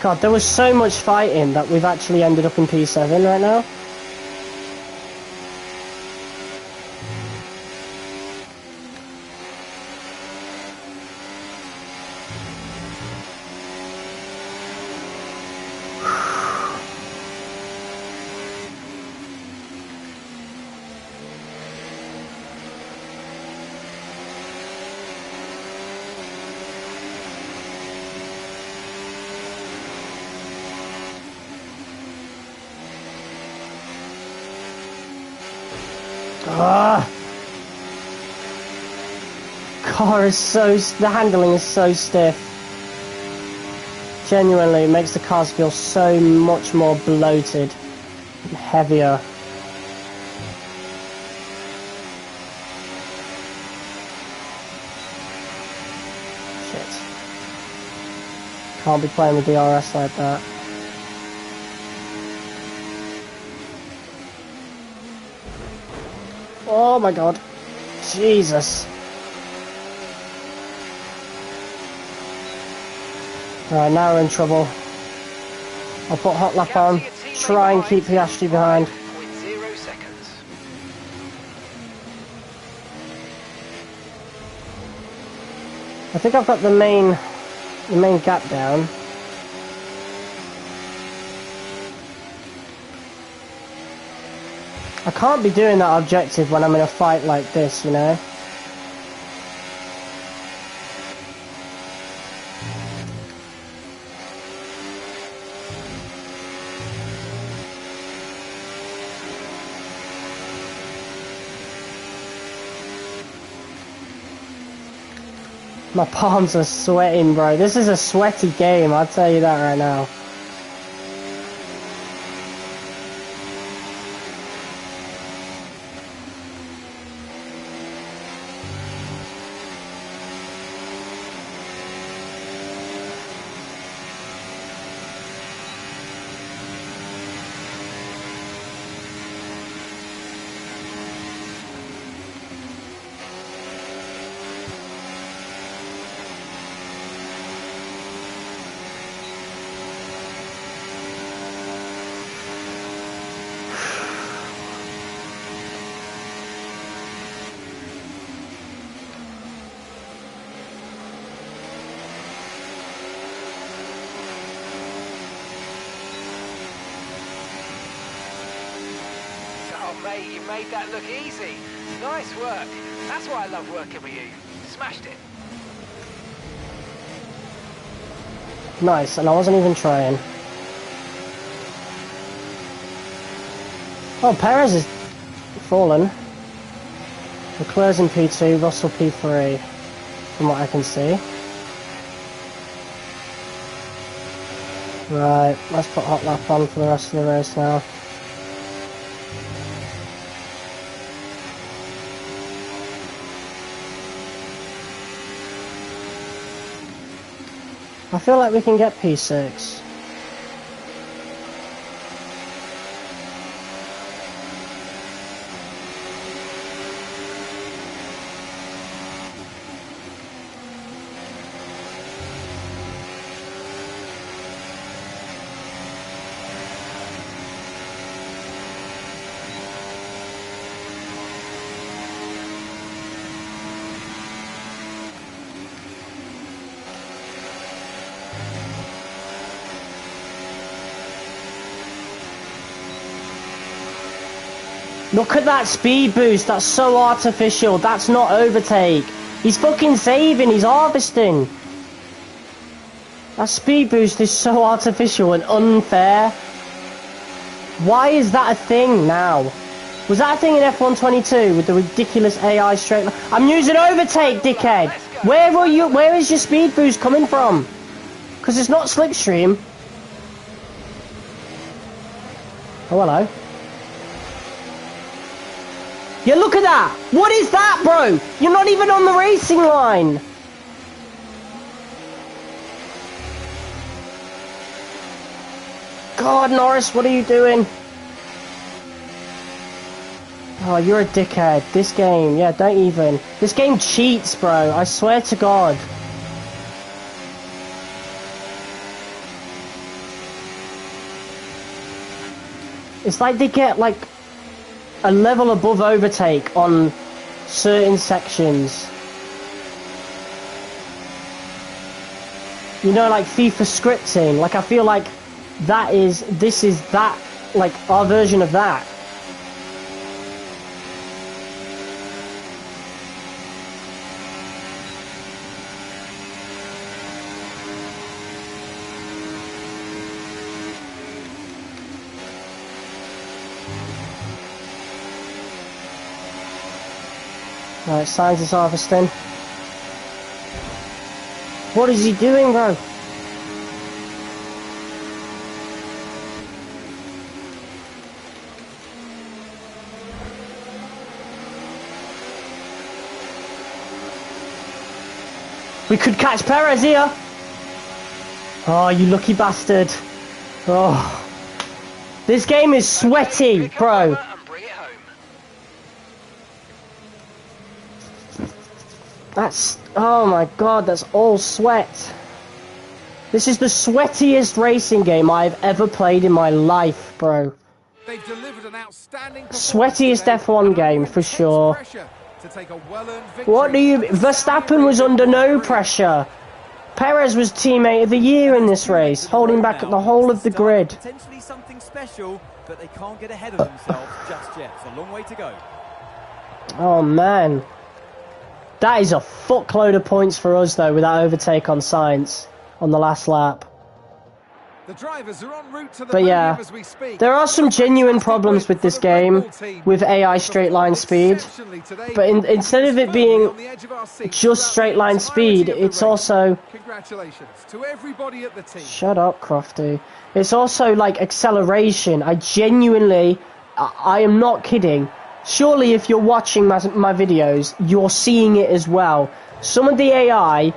God, there was so much fighting that we've actually ended up in P7 right now. Ah! Car is so... the handling is so stiff. Genuinely, it makes the cars feel so much more bloated and heavier. Shit. Can't be playing with DRS like that. Oh my god. Jesus. Alright, now we're in trouble. I'll put hot lap on, try and keep Piastri behind. 0.0 seconds. I think I've got the main gap down. I can't be doing that objective when I'm in a fight like this, you know? My palms are sweating, bro. This is a sweaty game, I'll tell you that right now. Mate, you made that look easy. Nice work. That's why I love working with you. Smashed it. Nice, and I wasn't even trying. Oh, Perez has fallen. Leclerc's in P2, Russell P3, from what I can see. Right, let's put hot lap on for the rest of the race now. I feel like we can get P6. Look at that speed boost. That's so artificial. That's not overtake. He's fucking saving. He's harvesting. That speed boost is so artificial and unfair. Why is that a thing now? Was that a thing in F122 with the ridiculous AI straight line? I'm using overtake, dickhead. Where is your speed boost coming from? Because it's not slipstream. Oh, hello. Yeah, look at that. What is that, bro? You're not even on the racing line. God, Norris, what are you doing? Oh, you're a dickhead. This game, yeah, don't even. This game cheats, bro. I swear to God. It's like they get, like, a level above overtake on certain sections. You know, like FIFA scripting. Like, I feel like this is that, like, our version of that. Right, Sainz is harvesting. What is he doing, bro? We could catch Perez here. Oh, you lucky bastard. Oh. This game is sweaty, bro. That's, oh my God, that's all sweat. This is the sweatiest racing game I've ever played in my life, bro. They've delivered an outstanding Sweatiest F1 game for sure. What do you... Verstappen was under no pressure. Perez was teammate of the year in this race, holding back the whole of the grid. Potentially something special, but they can't get ahead of themselves just yet. It's a long way to go. Oh man. That is a fuckload of points for us, though, with that overtake on Sainz on the last lap. The drivers are en route to the but yeah, as we speak. There are some genuine problems with this game with AI straight line speed. But instead of it being just straight line speed, it's also... Congratulations to everybody at the team. Shut up, Crofty. It's also like acceleration. I genuinely... I am not kidding. Surely if you're watching my videos, you're seeing it as well. Some of the AI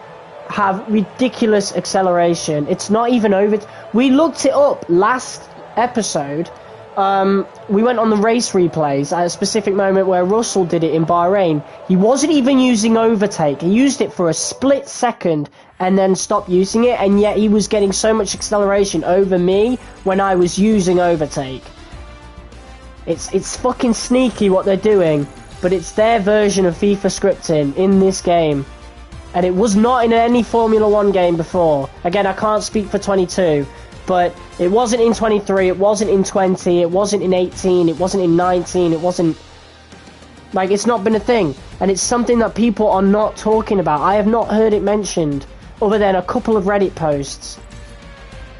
have ridiculous acceleration. It's not even over... We looked it up last episode. We went on the race replays at a specific moment where Russell did it in Bahrain. He wasn't even using overtake. He used it for a split second and then stopped using it, and yet he was getting so much acceleration over me when I was using overtake. It's fucking sneaky what they're doing, but it's their version of FIFA scripting in this game. And it was not in any Formula 1 game before. Again, I can't speak for 22, but it wasn't in 23, it wasn't in 20, it wasn't in 18, it wasn't in 19, it wasn't... Like, it's not been a thing. And it's something that people are not talking about. I have not heard it mentioned, other than a couple of Reddit posts.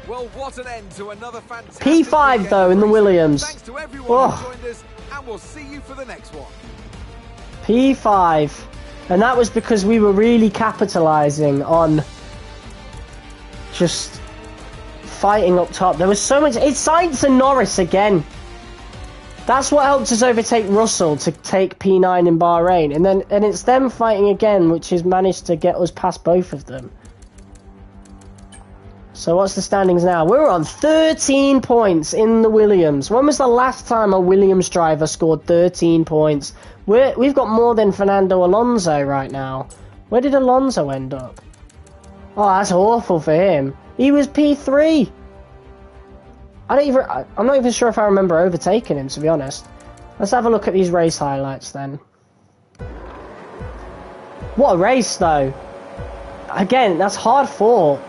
Well, what an end to another fantastic P5 though in the Williams. Thanks to everyone who joined us, and we'll see you for the next one. P5. And that was because we were really capitalising on just fighting up top. There was so much... It's Sainz and Norris again. That's what helped us overtake Russell to take P9 in Bahrain. And it's them fighting again, which has managed to get us past both of them. So what's the standings now? We're on 13 points in the Williams. When was the last time a Williams driver scored 13 points? We've got more than Fernando Alonso right now. Where did Alonso end up? Oh, that's awful for him. He was P3. I'm not even sure if I remember overtaking him, to be honest. Let's have a look at these race highlights then. What a race, though. Again, that's hard fought.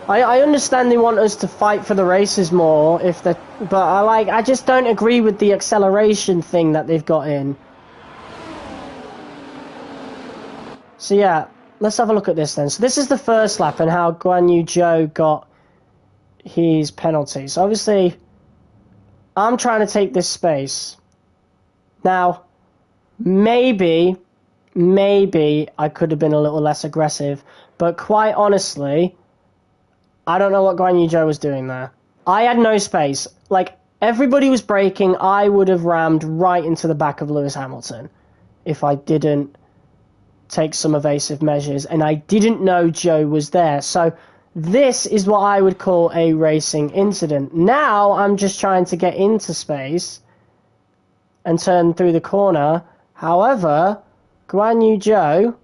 I understand they want us to fight for the races more, but I just don't agree with the acceleration thing that they've got in. So yeah, let's have a look at this then. So this is the first lap and how Guan Yu Zhou got his penalty. So obviously, I'm trying to take this space. Now, maybe I could have been a little less aggressive, but quite honestly, I don't know what Guan Yu Zhou was doing there. I had no space. Like, everybody was braking. I would have rammed right into the back of Lewis Hamilton if I didn't take some evasive measures, and I didn't know Zhou was there. So this is what I would call a racing incident. Now I'm just trying to get into space and turn through the corner. However, Guan Yu Zhou,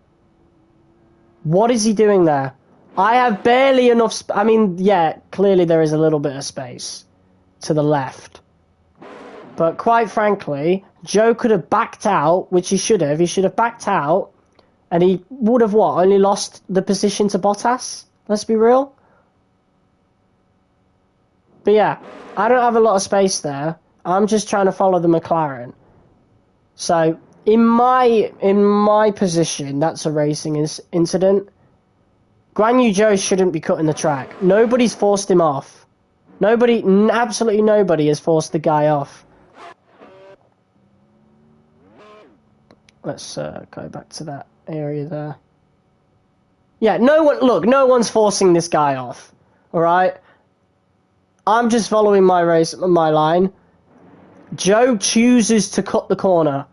what is he doing there? I have barely enough... I mean, yeah, clearly there is a little bit of space to the left. But quite frankly, Zhou could have backed out, which he should have. He should have backed out, and he would have, what, only lost the position to Bottas? Let's be real. But yeah, I don't have a lot of space there. I'm just trying to follow the McLaren. So, in my position, that's a racing incident. Guan Yu Zhou shouldn't be cutting the track. Nobody's forced him off. Absolutely nobody has forced the guy off. Let's go back to that area there. Yeah, no one's forcing this guy off. Alright? I'm just following my line. Zhou chooses to cut the corner.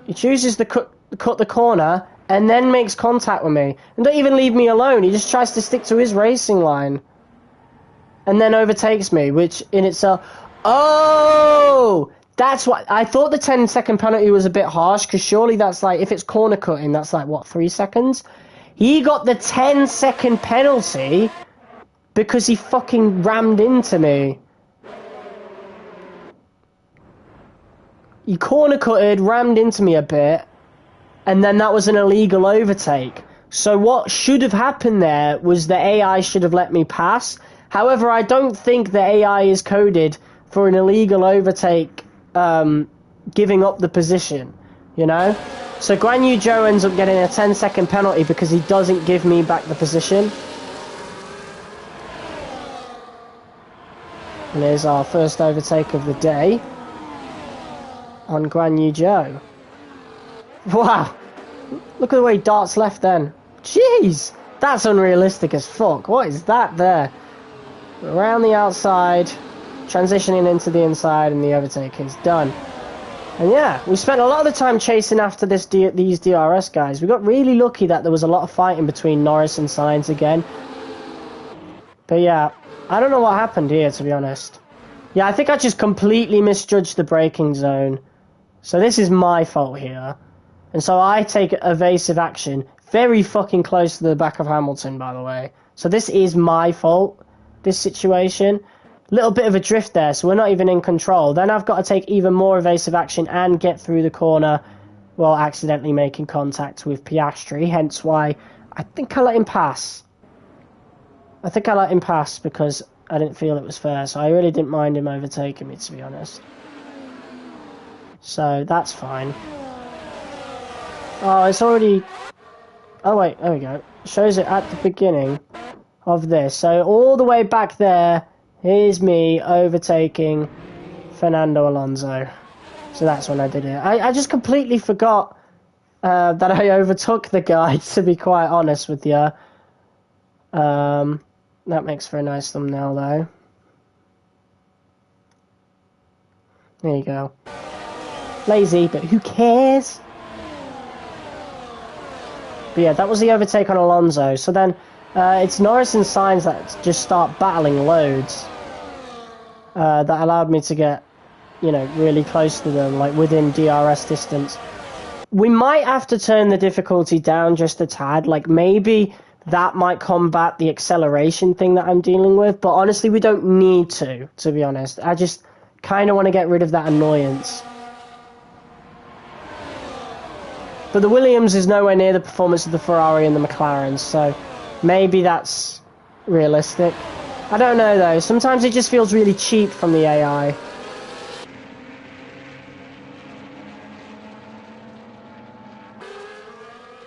He chooses to cut the corner and then makes contact with me. And don't even leave me alone. He just tries to stick to his racing line. And then overtakes me, which in itself... Oh! That's what... I thought the 10-second penalty was a bit harsh, because surely that's like... If it's corner cutting, that's like, what, 3 seconds? He got the 10-second penalty because he fucking rammed into me. He corner cutted, rammed into me a bit, and then that was an illegal overtake. So what should have happened there was the AI should have let me pass. However, I don't think the AI is coded for an illegal overtake, giving up the position, you know? So Guan Yu Zhou ends up getting a 10-second penalty because he doesn't give me back the position. And here's our first overtake of the day on Guan Yu Zhou. Wow! Look at the way he darts left then. Jeez! That's unrealistic as fuck. What is that there? Around the outside, transitioning into the inside, and the overtake is done. And yeah, we spent a lot of the time chasing after these DRS guys. We got really lucky that there was a lot of fighting between Norris and Sainz again. But yeah, I don't know what happened here, to be honest. Yeah, I think I just completely misjudged the braking zone. So this is my fault here. And so I take evasive action. Very fucking close to the back of Hamilton, by the way. So this is my fault, this situation. Little bit of a drift there, so we're not even in control. Then I've got to take even more evasive action and get through the corner while accidentally making contact with Piastri. Hence why I think I let him pass. I think I let him pass because I didn't feel it was fair. So I really didn't mind him overtaking me, to be honest. So that's fine. Oh, it's already... Oh wait, there we go. Shows it at the beginning of this. So all the way back there, here's me overtaking Fernando Alonso. So that's when I did it. I just completely forgot that I overtook the guy, to be quite honest with you. That makes for a nice thumbnail, though. There you go. Lazy, but who cares? But yeah, that was the overtake on Alonso. So then it's Norris and Sainz that just start battling loads. That allowed me to get, you know, really close to them, like within DRS distance. We might have to turn the difficulty down just a tad. Like maybe that might combat the acceleration thing that I'm dealing with. But honestly, we don't need to be honest. I just kind of want to get rid of that annoyance. But the Williams is nowhere near the performance of the Ferrari and the McLaren, so Maybe that's realistic. I don't know though. Sometimes it just feels really cheap from the AI.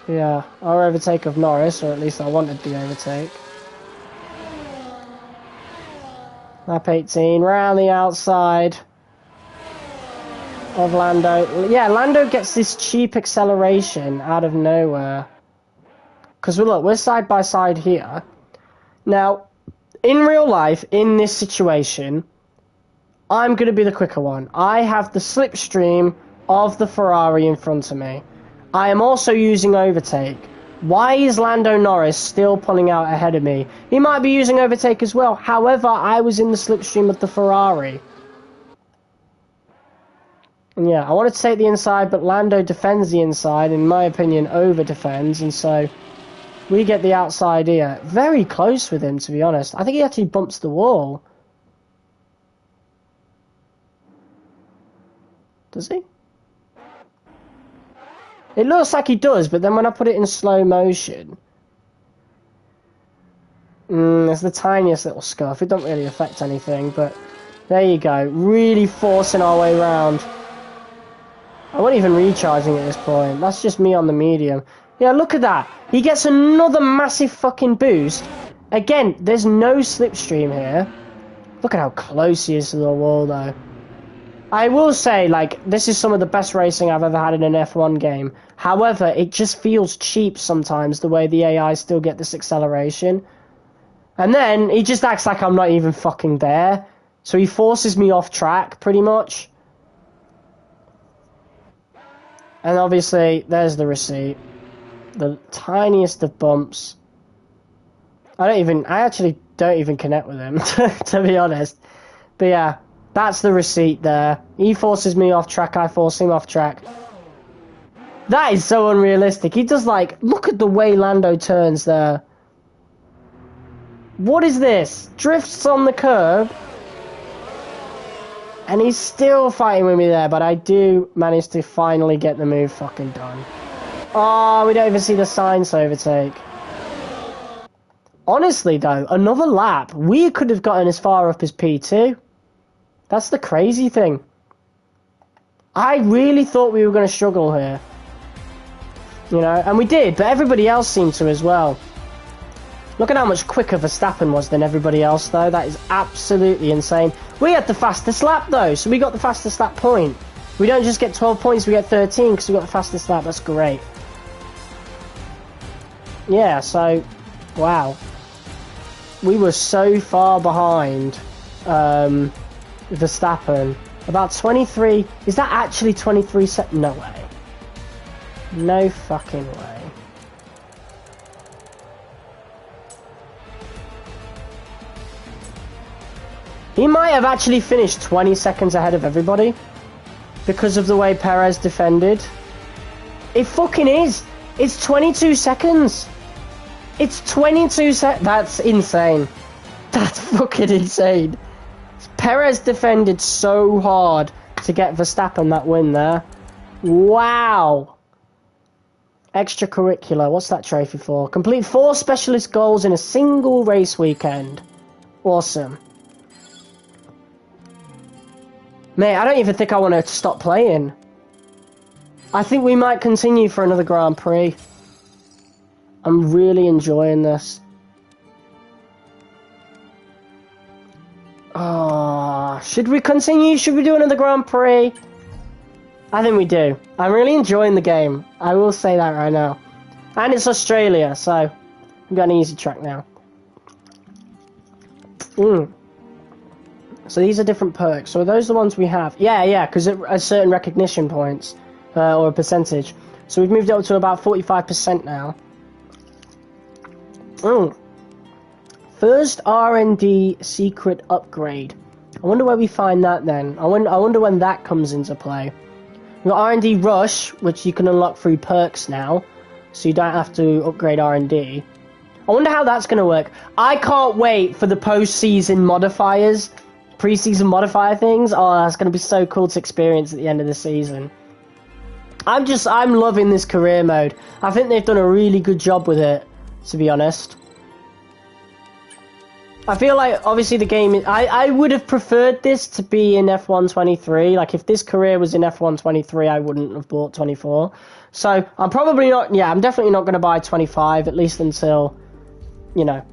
Yeah, our overtake of Norris, or at least I wanted the overtake. Lap 18, round the outside of Lando. Yeah, Lando gets this cheap acceleration out of nowhere. Because look, we're side by side here. Now, in real life, in this situation, I'm going to be the quicker one. I have the slipstream of the Ferrari in front of me. I am also using overtake. Why is Lando Norris still pulling out ahead of me? He might be using overtake as well. However, I was in the slipstream of the Ferrari. And yeah, I wanted to take the inside, but Lando defends the inside. In my opinion, over-defends. And so we get the outside here. Very close with him, to be honest. I think he actually bumps the wall. Does he? It looks like he does, but then when I put it in slow motion, there's the tiniest little scuff. It don't really affect anything, but there you go. Really forcing our way around. I wasn't even recharging at this point. That's just me on the medium. Yeah, look at that. He gets another massive fucking boost. Again, there's no slipstream here. Look at how close he is to the wall, though. I will say, like, this is some of the best racing I've ever had in an F1 game. However, it just feels cheap sometimes, the way the AI still get this acceleration. And then, he just acts like I'm not even fucking there. So he forces me off track, pretty much. And obviously, there's the receipt. The tiniest of bumps. I actually don't even connect with him, to be honest. But yeah. That's the receipt there. He forces me off track, I force him off track. That is so unrealistic. He does, like, look at the way Lando turns there. What is this? Drifts on the curb. And he's still fighting with me there, but I do manage to finally get the move fucking done. Oh, we don't even see the signs overtake. Honestly, though, another lap. We could have gotten as far up as P2. That's the crazy thing. I really thought we were going to struggle here. You know, and we did, but everybody else seemed to as well. Look at how much quicker Verstappen was than everybody else, though. That is absolutely insane. We had the fastest lap, though, so we got the fastest lap point. We don't just get 12 points, we get 13 because we got the fastest lap. That's great. Yeah, so, wow. We were so far behind Verstappen. About 23... Is that actually 23 seconds? No way. No fucking way. He might have actually finished 20 seconds ahead of everybody because of the way Perez defended. It fucking is. It's 22 seconds. It's 22 seconds. That's insane. That's fucking insane. Perez defended so hard to get Verstappen that win there. Wow. Extracurricular. What's that trophy for? Complete 4 specialist goals in a single race weekend. Awesome. Mate, I don't even think I want to stop playing. I think we might continue for another Grand Prix. I'm really enjoying this. Oh, should we continue? Should we do another Grand Prix? I think we do. I'm really enjoying the game. I will say that right now. And it's Australia, so we've got an easy track now. So these are different perks. So are those the ones we have? Yeah, because it has certain recognition points, or a percentage. So we've moved up to about 45% now. First R&D secret upgrade. I wonder where we find that then. I wonder when that comes into play. We've got R&D Rush, which you can unlock through perks now, so you don't have to upgrade R&D. I wonder how that's going to work. I can't wait for the post-season modifiers, pre-season modifier things. Oh, that's going to be so cool to experience at the end of the season. I'm loving this career mode. I think they've done a really good job with it, to be honest. I feel like obviously the game. I would have preferred this to be in F123. Like if this career was in F123, I wouldn't have bought 24. So I'm probably not. Yeah, I'm definitely not going to buy 25 at least until, you know,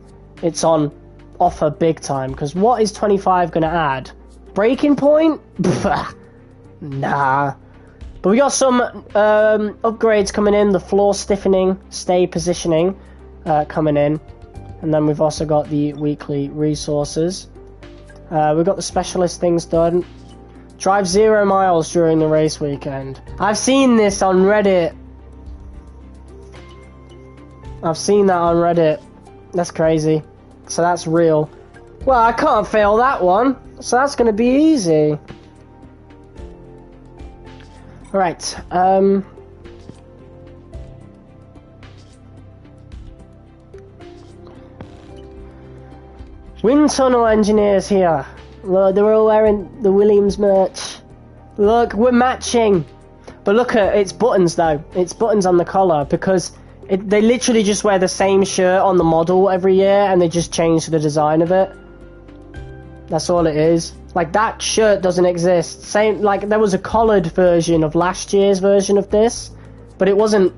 it's on offer big time. Because what is 25 going to add? Breaking point? Nah. But we got some upgrades coming in. The floor stiffening, stay positioning coming in. And then we've also got the weekly resources. We've got the specialist things done. Drive 0 miles during the race weekend. I've seen this on Reddit. I've seen that on Reddit. That's crazy. So that's real. Well, I can't fail that one. So that's going to be easy. Alright, Wind tunnel engineers here. Look, they're all wearing the Williams merch. Look, we're matching. But look at it's buttons though. It's buttons on the collar because they literally just wear the same shirt on the model every year and they just change the design of it. That's all it is. Like that shirt doesn't exist. Same like there was a collared version of last year's version of this, but it wasn't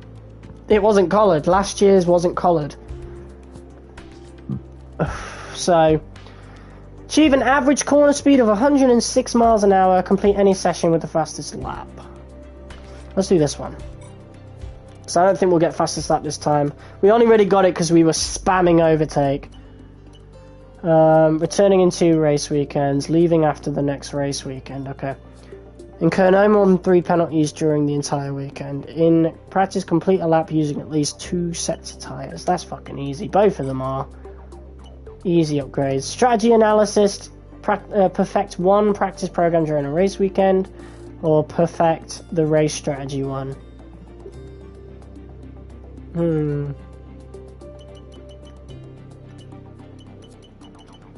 collared. Last year's wasn't collared. So achieve an average corner speed of 106 miles an hour, complete any session with the fastest lap. Let's do this one. So I don't think we'll get fastest lap this time. We only really got it because we were spamming overtake. Returning in 2 race weekends, leaving after the next race weekend. Okay. Incur no more than 3 penalties during the entire weekend. In practice, complete a lap using at least 2 sets of tyres. That's fucking easy. Both of them are. Easy upgrades. Strategy analysis. Perfect 1 practice program during a race weekend. Or perfect the race strategy one.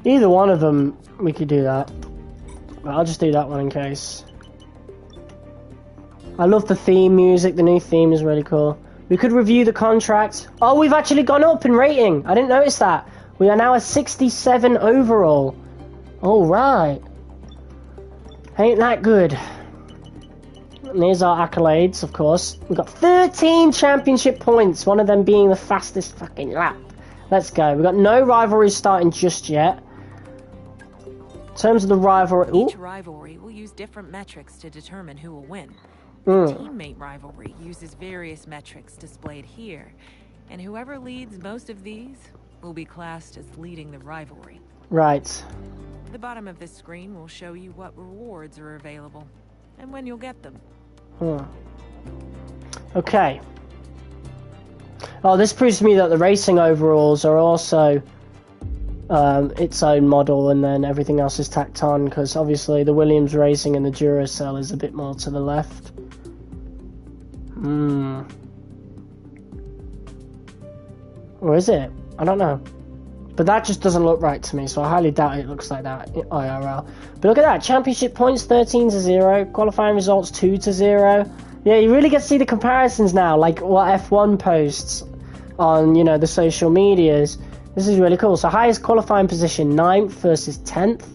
Either one of them, we could do that. But I'll just do that one in case. I love the theme music. The new theme is really cool. We could review the contract. Oh, we've actually gone up in rating. I didn't notice that. We are now a 67 overall. All right. Ain't that good. And here's our accolades, of course. We've got 13 championship points. One of them being the fastest fucking lap. Let's go. We've got no rivalries starting just yet. In terms of the rivalry... Each rivalry will use different metrics to determine who will win. The teammate rivalry uses various metrics displayed here, and whoever leads most of these will be classed as leading the rivalry. Right. The bottom of this screen will show you what rewards are available, and when you'll get them. Okay. Oh, this proves to me that the racing overalls are also its own model, and then everything else is tacked on, because obviously the Williams Racing and the Duracell is a bit more to the left. Or is it? I don't know. But that just doesn't look right to me, so I highly doubt it looks like that in IRL. But look at that, championship points 13-0, qualifying results 2-0. Yeah, you really get to see the comparisons now, like what F1 posts on, you know, the social medias. This is really cool. So highest qualifying position, 9th versus 10th.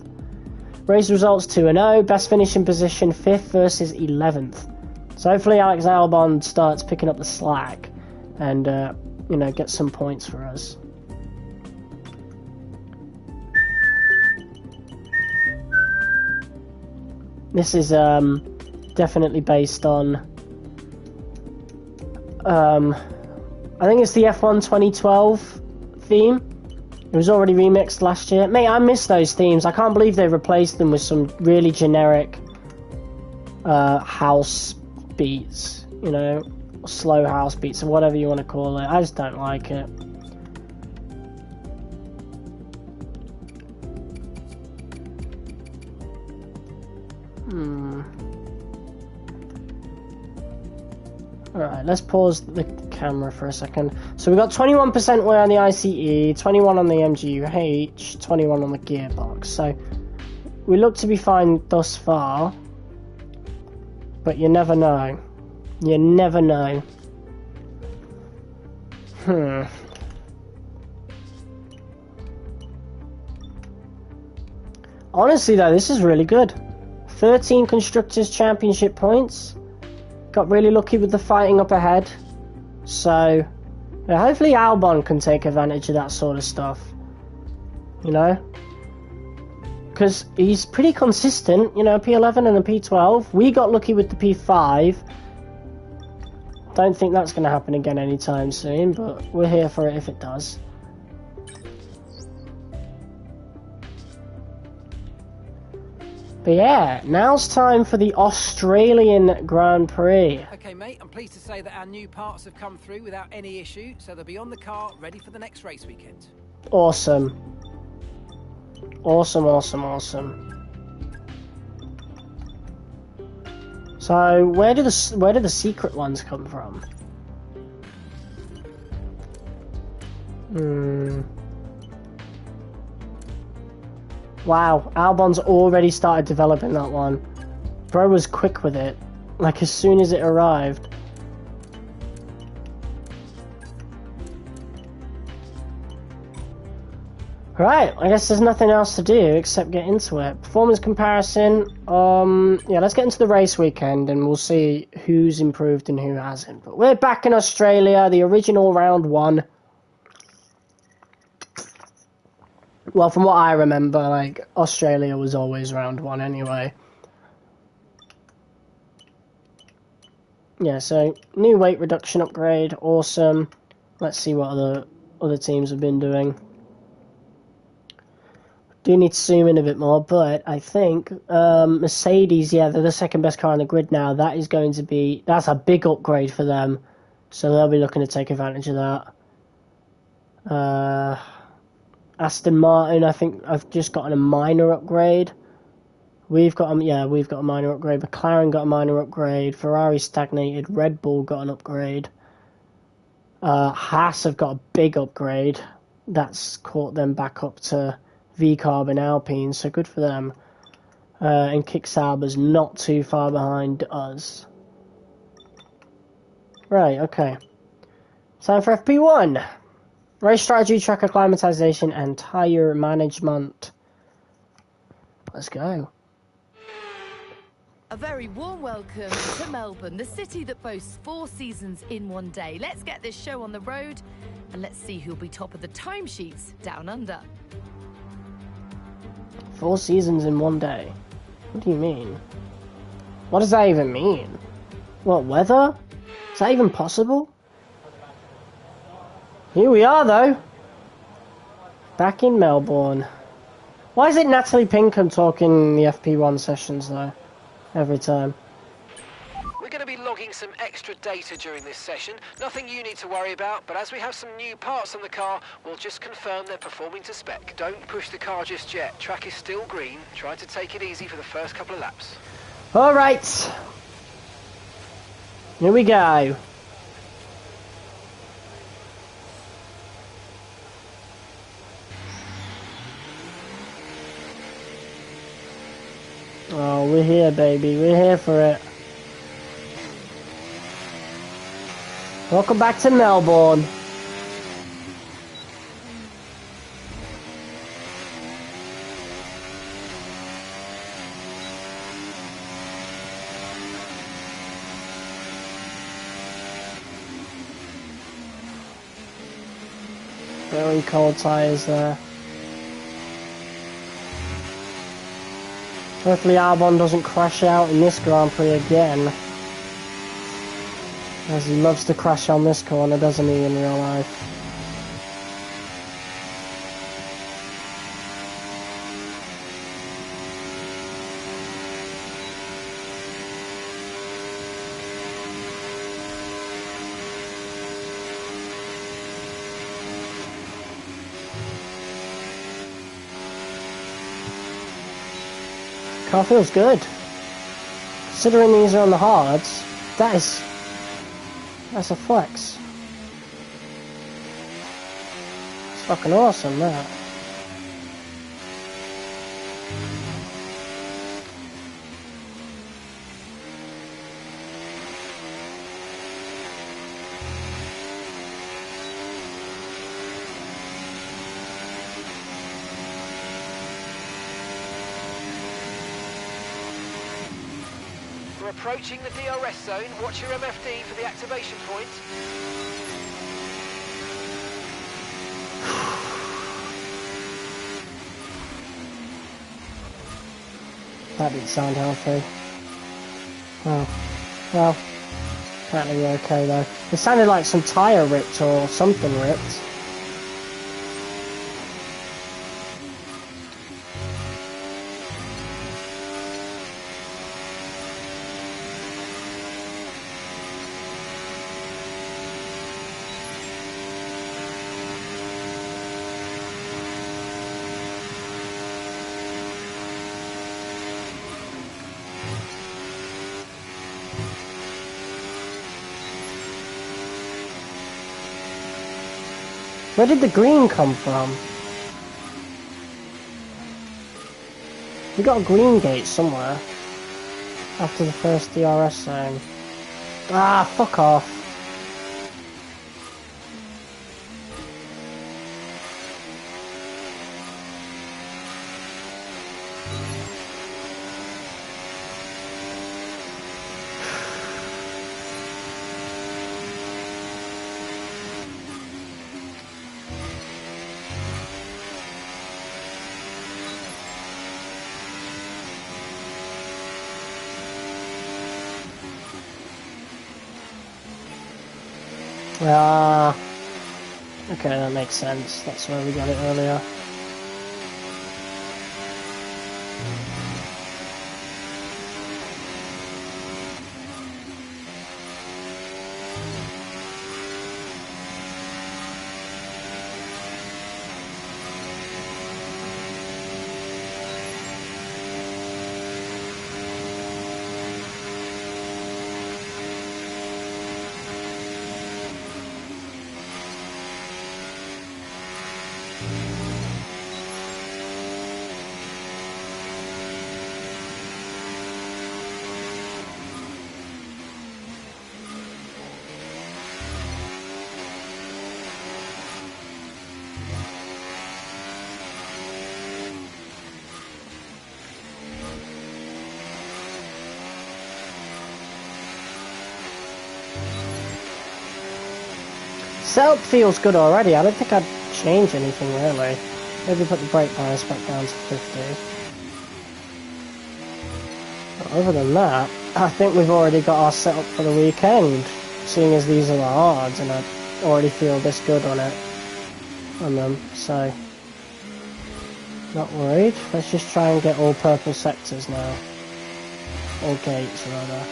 Race results 2-0, best finishing position 5th versus 11th. So hopefully Alex Albon starts picking up the slack and, you know, get some points for us. This is definitely based on I think it's the F1 2012 theme. It was already remixed last year. Mate, I miss those themes. I can't believe they replaced them with some really generic house beats, you know, slow house beats or whatever you want to call it. I just don't like it. Alright, let's pause the camera for a second. So we got 21% wear on the ICE, 21 on the MGUH, 21 on the gearbox. So we look to be fine thus far, but you never know. You never know. Honestly, though, this is really good. 13 Constructors' Championship points. Got really lucky with the fighting up ahead. So, yeah, hopefully Albon can take advantage of that sort of stuff. You know? Because he's pretty consistent, you know, P11 and a P12. We got lucky with the P5. Don't think that's going to happen again anytime soon, but we're here for it if it does. But yeah, now's time for the Australian Grand Prix. Okay, mate, I'm pleased to say that our new parts have come through without any issue, so they'll be on the car, ready for the next race weekend. Awesome. Awesome, awesome, awesome. So, where do the secret ones come from? Wow, Albon's already started developing that one. Bro was quick with it, like as soon as it arrived. Right, I guess there's nothing else to do except get into it. Performance comparison, yeah, let's get into the race weekend and we'll see who's improved and who hasn't. But we're back in Australia, the original round 1. Well, from what I remember, like, Australia was always round 1 anyway. Yeah, so, new weight reduction upgrade, awesome. Let's see what other teams have been doing. Do need to zoom in a bit more, but I think Mercedes, yeah, they're the second best car on the grid now. That's a big upgrade for them. So they'll be looking to take advantage of that. Aston Martin, I think I've just gotten a minor upgrade. We've got a minor upgrade. McLaren got a minor upgrade. Ferrari stagnated. Red Bull got an upgrade. Haas have got a big upgrade. That's caught them back up to V-Carb and Alpine, so good for them. And Kick Sauber's not too far behind us. Right, okay. Time for FP1. Race strategy, track acclimatization, and tyre management. Let's go. A very warm welcome to Melbourne, the city that boasts 4 seasons in one day. Let's get this show on the road, and let's see who'll be top of the timesheets down under. 4 seasons in one day? What do you mean? What does that even mean? What, weather? Is that even possible? Here we are, though. Back in Melbourne. Why is it Natalie Pinkham talking the FP1 sessions, though? Every time. We're going to be logging some extra data during this session. Nothing you need to worry about, but as we have some new parts on the car, we'll just confirm they're performing to spec. Don't push the car just yet. Track is still green. Try to take it easy for the first couple of laps. Alright. Here we go. Oh, we're here, baby. We're here for it. Welcome back to Melbourne. Very cold tyres there. Hopefully Albon doesn't crash out in this Grand Prix again. As he loves to crash on this corner, doesn't he, in real life? Car feels good. Considering these are on the hards, that's a flex. It's fucking awesome, that. You're approaching the DRS zone. Watch your MFD for the activation point. That didn't sound healthy. Oh, well, apparently we're okay though. It sounded like some tyre ripped or something ripped. Where did the green come from? We got a green gate somewhere. After the first DRS zone. Ah, fuck off. Ah, okay, that makes sense. That's where we got it earlier. Setup feels good already. I don't think I'd change anything really. Maybe put the brake bias back down to 50. But other than that, I think we've already got our setup for the weekend. Seeing as these are the hards and I already feel this good on it. On them, so not worried. Let's just try and get all purple sectors now. All gates rather.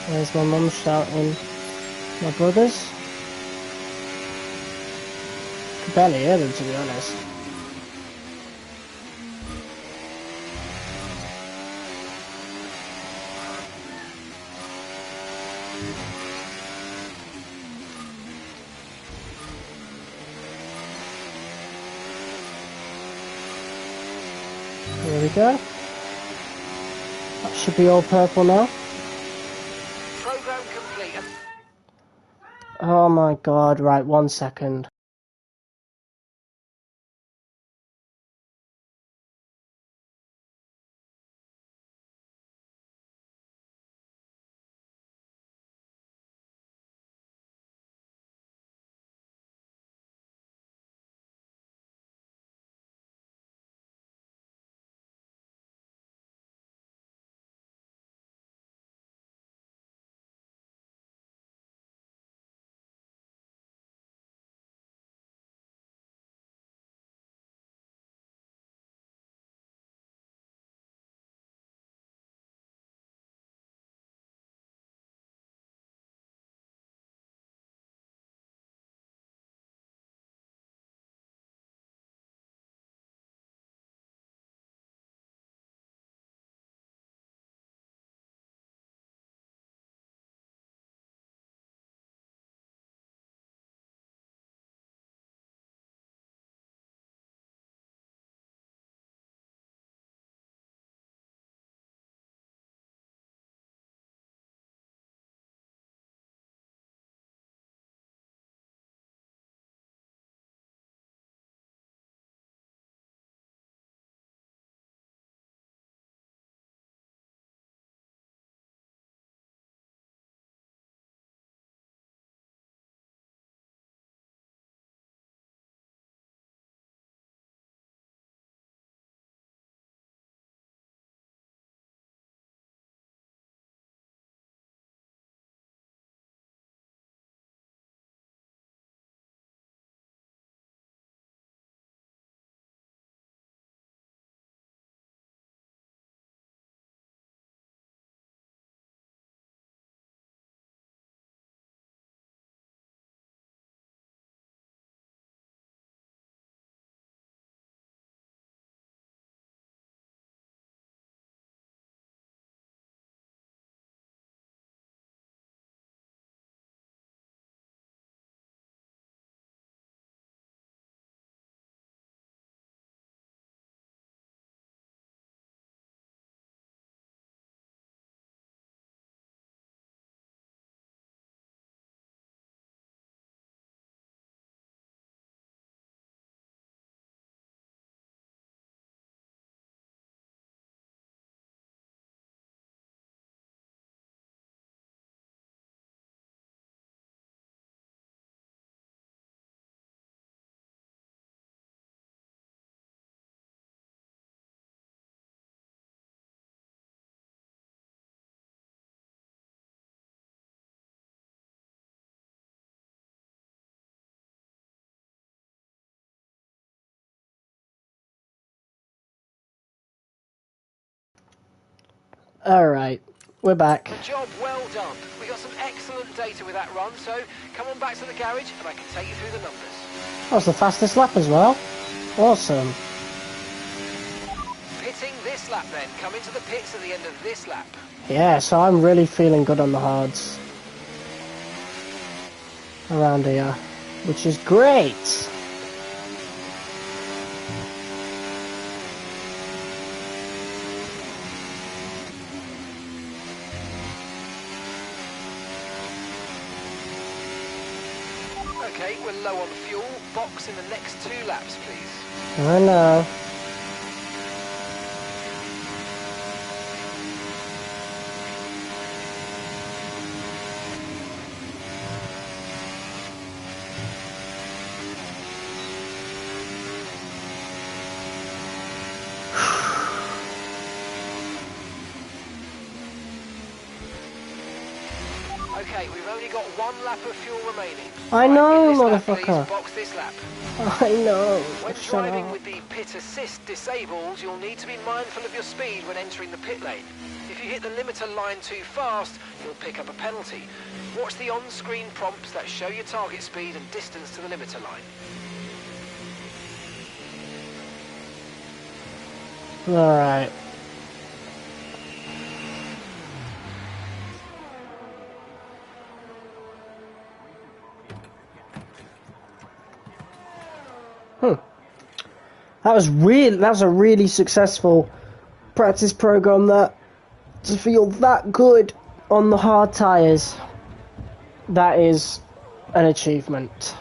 Where's my mum shouting? My brothers? I could barely hear them, to be honest. There we go. That should be all purple now. Program complete. Oh my god, right, 1 second. Alright, we're back. The job well done. We got some excellent data with that run, so come on back to the garage and I can take you through the numbers. That was the fastest lap as well. Awesome. Pitting this lap then. Come into the pits at the end of this lap. Yeah, so I'm really feeling good on the hards around here, which is great. Okay, we're low on fuel. Box in the next 2 laps, please. I know. Okay, we've only got 1 lap of fuel remaining. I know, in this lap, motherfucker. please box this lap. I know. When Shut driving up. with the pit assist disabled, you'll need to be mindful of your speed when entering the pit lane. If you hit the limiter line too fast, you'll pick up a penalty. Watch the on-screen prompts that show your target speed and distance to the limiter line. Alright. That was a really successful practice program, that to feel that good on the hard tyres. That is an achievement.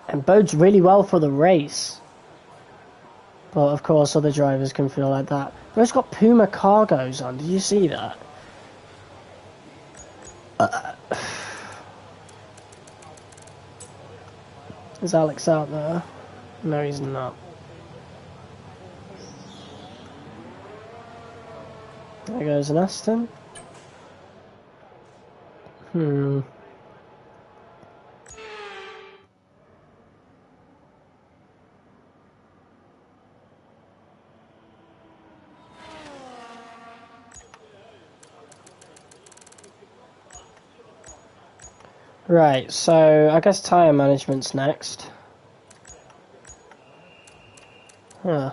And bodes really well for the race. But of course other drivers can feel like that. But it's got Puma cargos on, did you see that? Is Alex out there? No, he's not. There goes an Aston. Right, so I guess tyre management's next. Huh.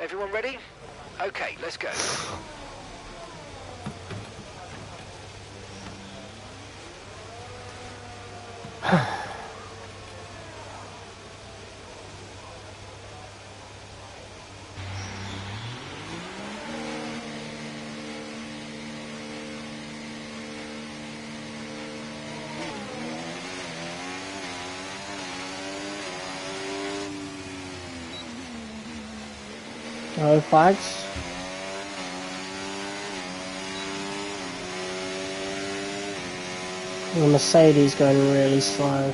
Everyone ready? Okay, let's go. No flags. The Mercedes going really slow.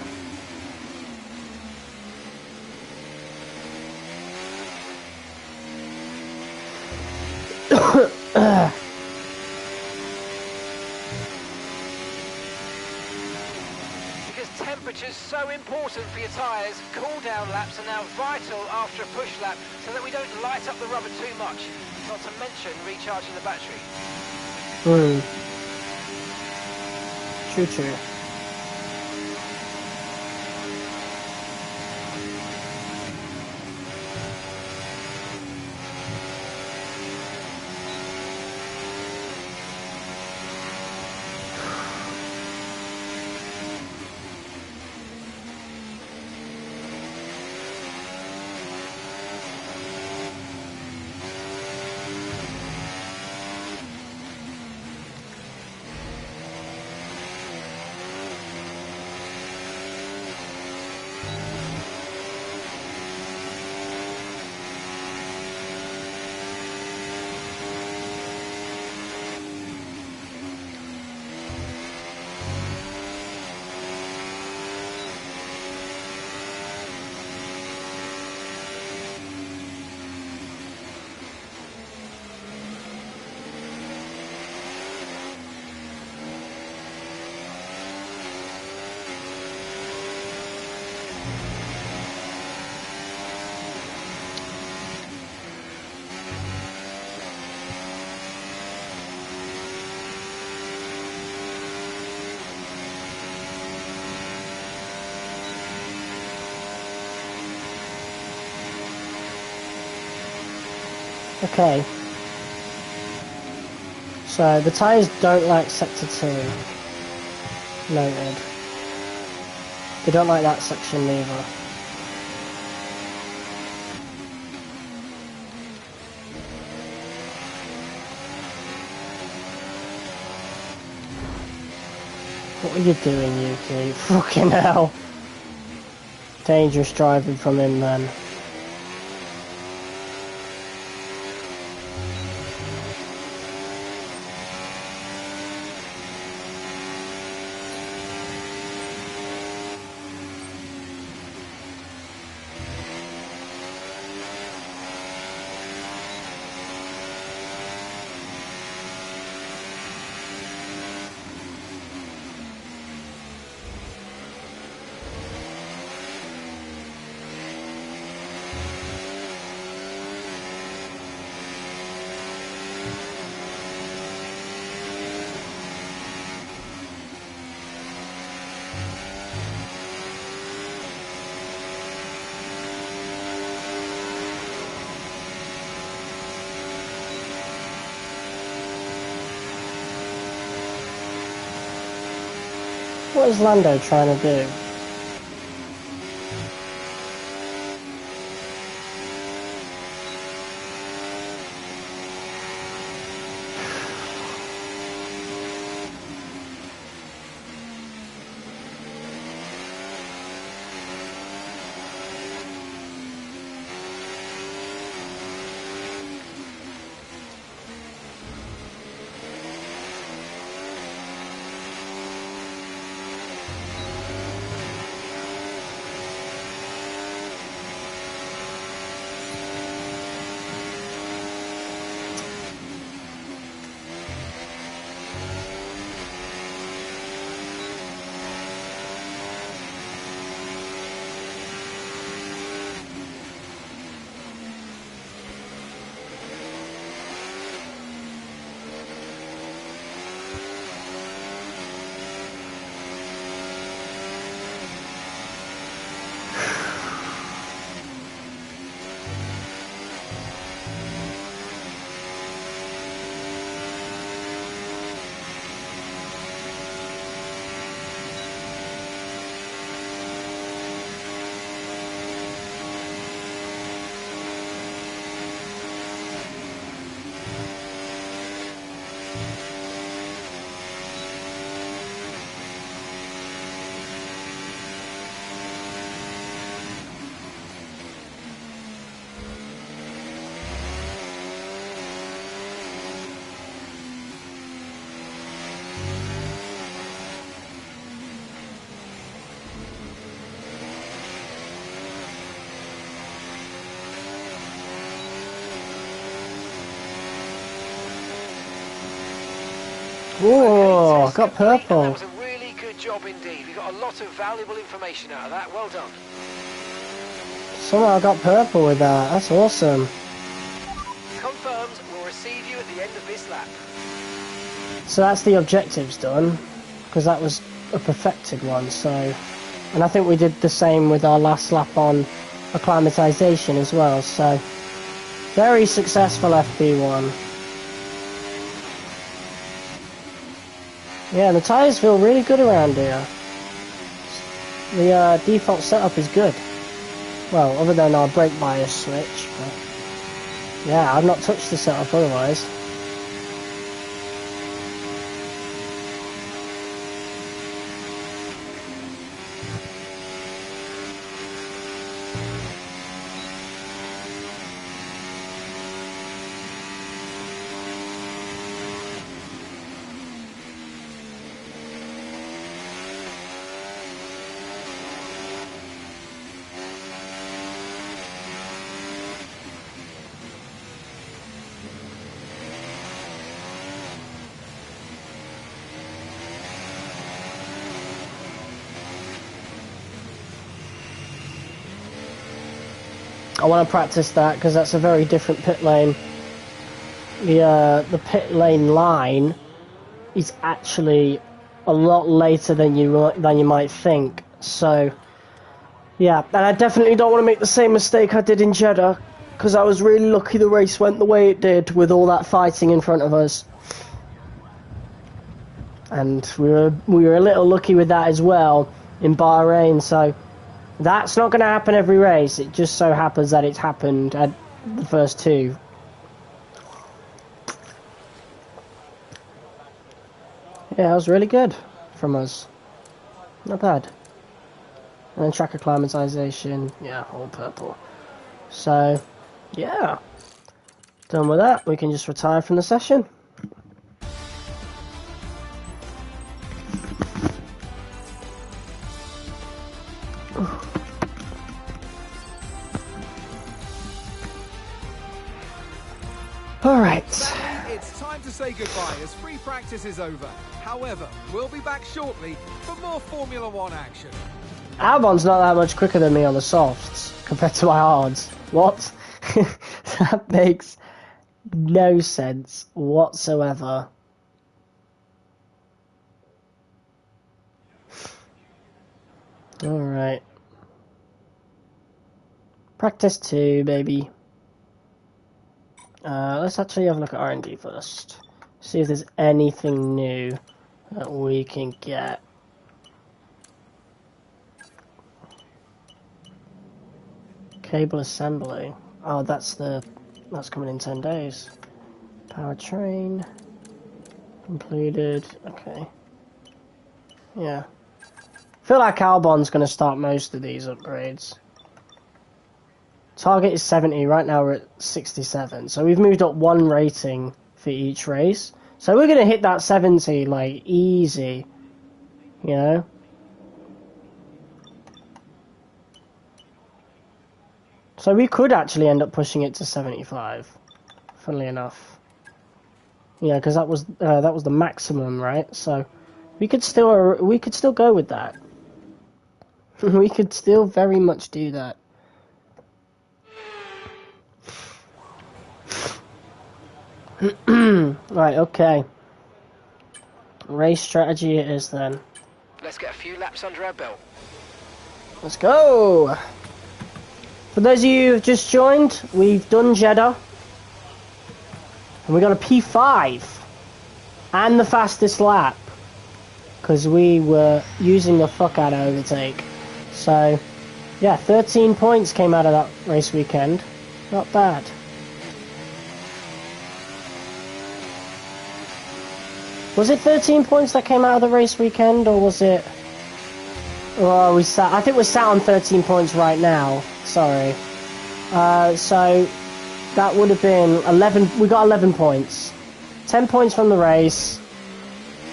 Temperature's so important for your tyres. Cool down laps are now vital after a push lap so that we don't light up the rubber too much. Not to mention recharging the battery. True. Okay. So the tyres don't like sector 2. Noted. They don't like that section neither. What are you doing, Yuki? Fucking hell. Dangerous driving from him then. What is Lando trying to do? Whoa, got purple. That was a really good job indeed. We got a lot of valuable information out of that. Well done. Somehow I got purple with that. That's awesome. Confirmed. We'll receive you at the end of this lap. So that's the objectives done, because that was a perfected one. So, and I think we did the same with our last lap on acclimatization as well. So, very successful FP1. Yeah, the tyres feel really good around here. The default setup is good. Well, other than our brake bias switch, but yeah, I've not touched the setup otherwise. I want to practice that because that's a very different pit lane. The pit lane line is actually a lot later than you might think. So yeah, and I definitely don't want to make the same mistake I did in Jeddah. Because I was really lucky the race went the way it did with all that fighting in front of us. And we were a little lucky with that as well in Bahrain, so that's not going to happen every race. It just so happens that it's happened at the first two. Yeah, that was really good from us. Not bad. And then track acclimatization, yeah, all purple. So, yeah. Done with that, we can just retire from the session. Alright. It's time to say goodbye as free practice is over. However, we'll be back shortly for more Formula One action. Albon's not that much quicker than me on the softs compared to my hards. What? That makes no sense whatsoever. Alright. Practice 2, baby. Let's actually have a look at R&D first. See if there's anything new that we can get. Cable assembly. Oh, that's coming in 10 days. Powertrain completed. Okay. Yeah. I feel like Albon's going to start most of these upgrades. Target is 70. Right now we're at 67. So we've moved up 1 rating for each race. So we're going to hit that 70 like easy. You know. So we could actually end up pushing it to 75, funnily enough. Yeah, because that was the maximum, right? So we could still go with that. We could still very much do that. Right, okay. Race strategy it is then. Let's get a few laps under our belt. Let's go! For those of you who've just joined, we've done Jeddah. And we got a P5. And the fastest lap. Because we were using the fuck out of overtake. So, yeah, 13 points came out of that race weekend. Not bad. Was it 13 points that came out of the race weekend, or was it... Oh, I think we're sat on 13 points right now. Sorry. So that would have been 11. We got 11 points. 10 points from the race.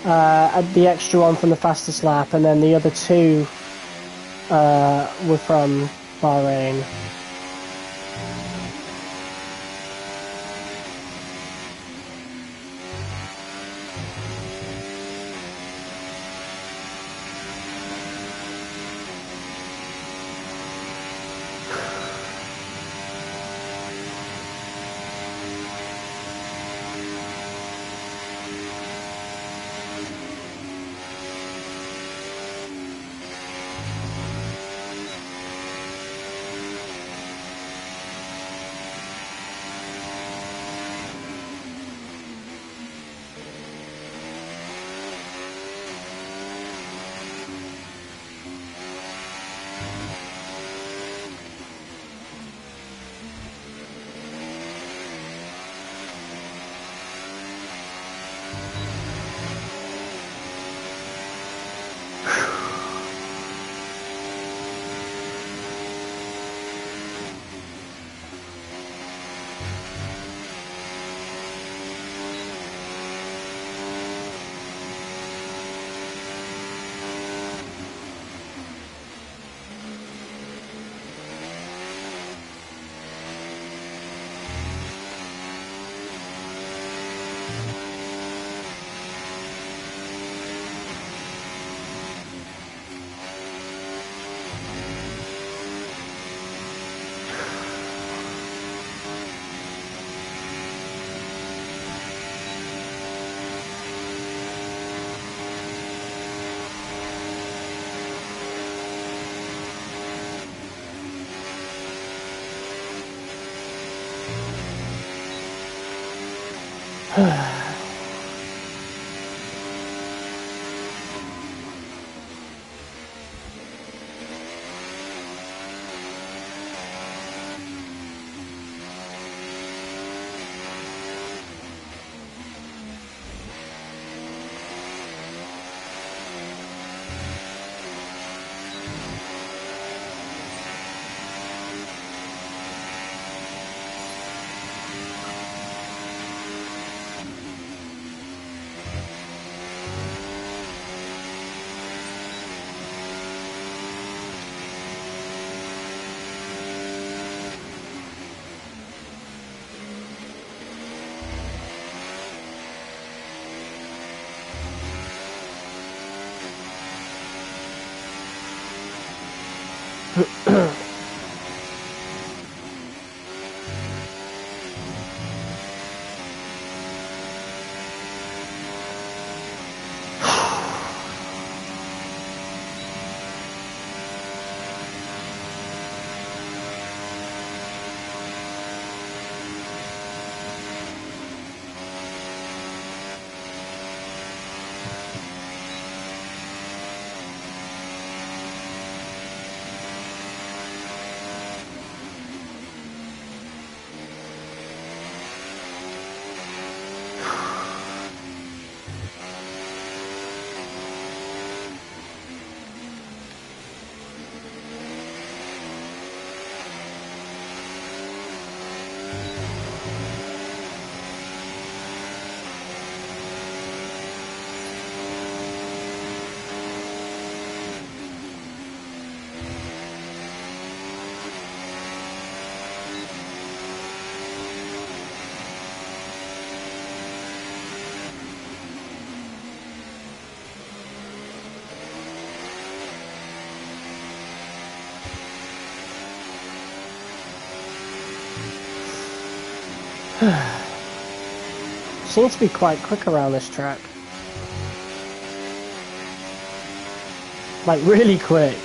The extra one from the fastest lap, and then the other 2 were from Bahrain. Seems to be quite quick around this track. Like, really quick.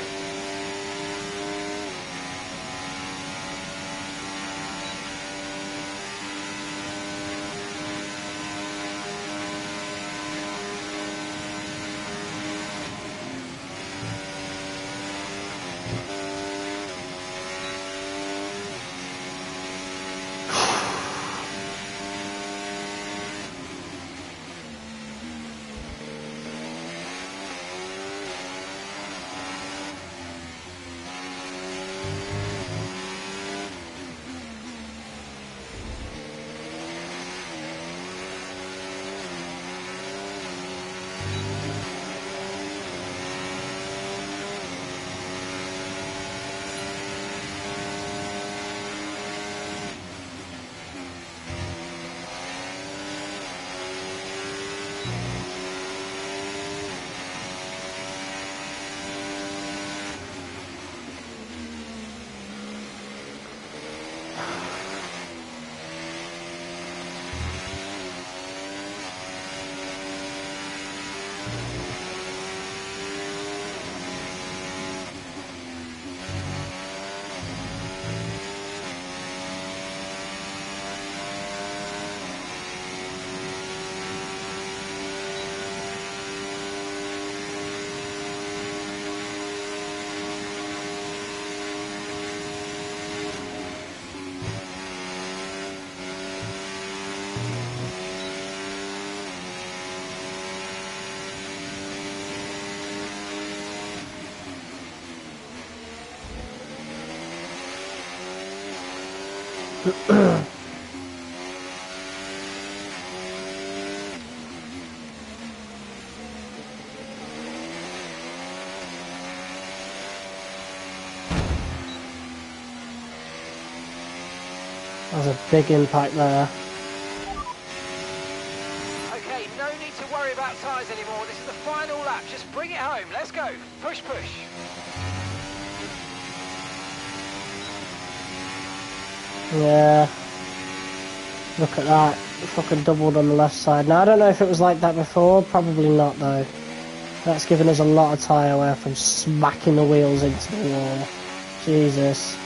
That was a big impact there. Okay, no need to worry about tyres anymore. This is the final lap. Just bring it home. Let's go. Push, push. Yeah. Look at that. Fucking doubled on the left side. Now, I don't know if it was like that before. Probably not, though. That's given us a lot of tyre wear from smacking the wheels into the wall. Jesus.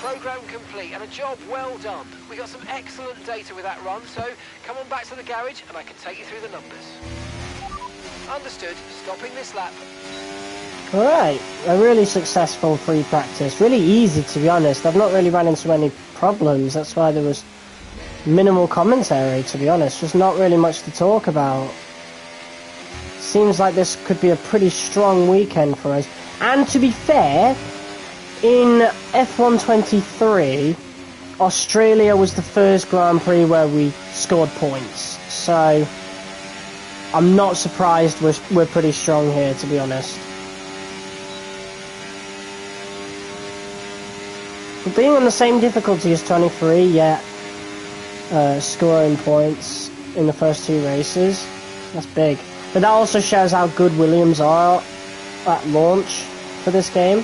Program complete and a job well done. We got some excellent data with that run, so come on back to the garage and I can take you through the numbers. Understood. Stopping this lap. Alright, a really successful free practice. Really easy, to be honest. I've not really run into any problems. That's why there was minimal commentary, to be honest. Just not really much to talk about. Seems like this could be a pretty strong weekend for us. And to be fair, in F123, Australia was the first Grand Prix where we scored points. So I'm not surprised we're pretty strong here, to be honest. But being on the same difficulty as 23, yet scoring points in the first two races, that's big. But that also shows how good Williams are at launch for this game.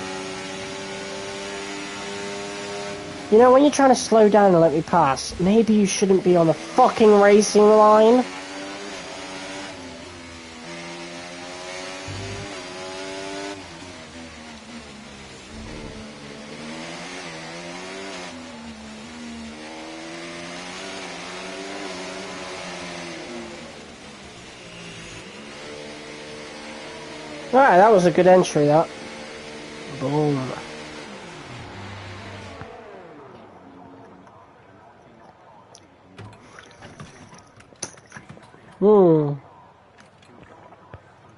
You know, when you're trying to slow down and let me pass, maybe you shouldn't be on the fucking racing line. Alright, that was a good entry, that. Boom.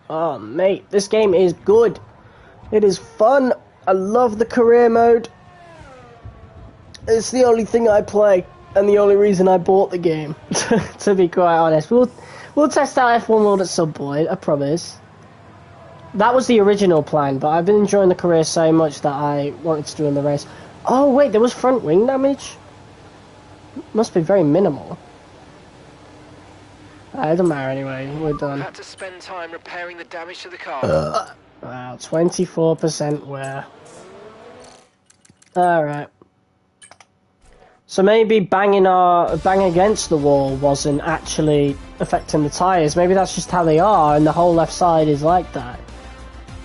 Oh, mate, this game is good. It is fun. I love the career mode. It's the only thing I play, and the only reason I bought the game, to be quite honest. We'll test out F1 World at some point, I promise. That was the original plan, but I've been enjoying the career so much that I wanted to do in the race. Oh, wait, there was front wing damage? Must be very minimal. It doesn't matter anyway, we're done. Had to spend time repairing the damage to the car. Wow, 24% wear. Alright. So maybe banging against the wall wasn't actually affecting the tyres. Maybe that's just how they are, and the whole left side is like that.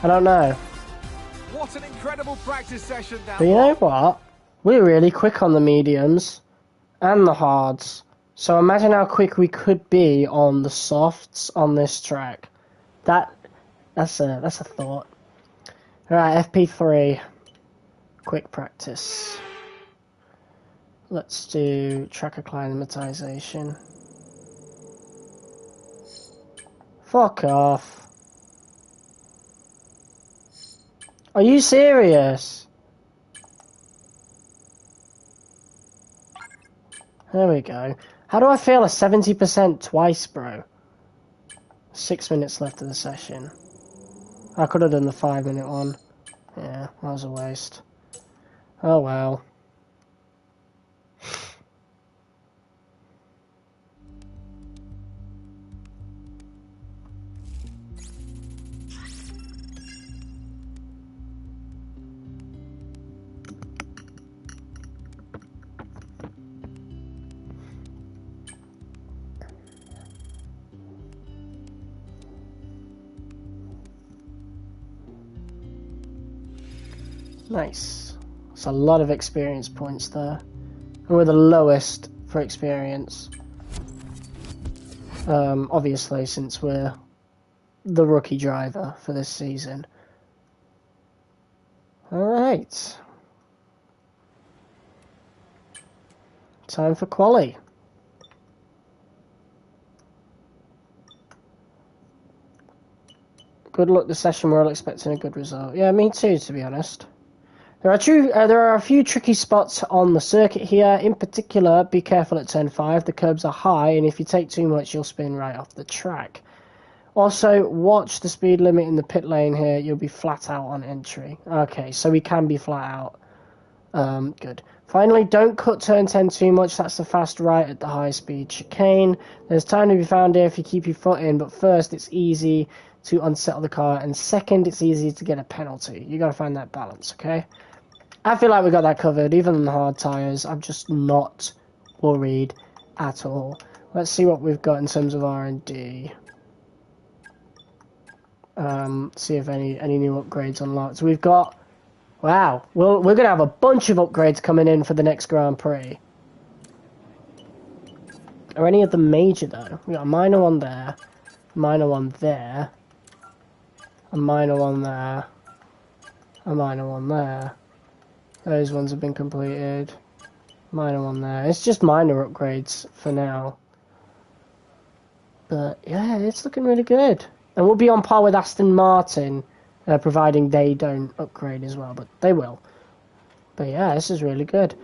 I don't know. What an incredible practice session down. But you know what? We're really quick on the mediums and the hards. So imagine how quick we could be on the softs on this track. That's a thought. Alright, FP3. Quick practice. Let's do track acclimatization. Fuck off. Are you serious? There we go. How do I fail a 70% twice, bro? 6 minutes left of the session. I could have done the 5-minute one. Yeah, that was a waste. Oh well. Nice. That's a lot of experience points there. And we're the lowest for experience. Obviously, since we're the rookie driver for this season. Alright. Time for quali. Good luck this session, we're all expecting a good result. Yeah, me too, to be honest. There are a few tricky spots on the circuit here. In particular, be careful at turn 5. The curbs are high, and if you take too much, you'll spin right off the track. Also, watch the speed limit in the pit lane here. You'll be flat out on entry. Okay, so we can be flat out. Good. Finally, don't cut turn 10 too much. That's the fast right at the high speed chicane. There's time to be found here if you keep your foot in, but first, it's easy to unsettle the car, and second, it's easy to get a penalty. You got to find that balance, okay? I feel like we got that covered, even on the hard tyres. I'm just not worried at all. Let's see what we've got in terms of R&D. See if any new upgrades unlocked. So we've got Wow. Well, we're going to have a bunch of upgrades coming in for the next Grand Prix. Are any of them major, though? We got a minor one there, a minor one there, a minor one there, a minor one there. Those ones have been completed. Minor one there. It's just minor upgrades for now. But, yeah, it's looking really good. And we'll be on par with Aston Martin, providing they don't upgrade as well, but they will. But, yeah, this is really good.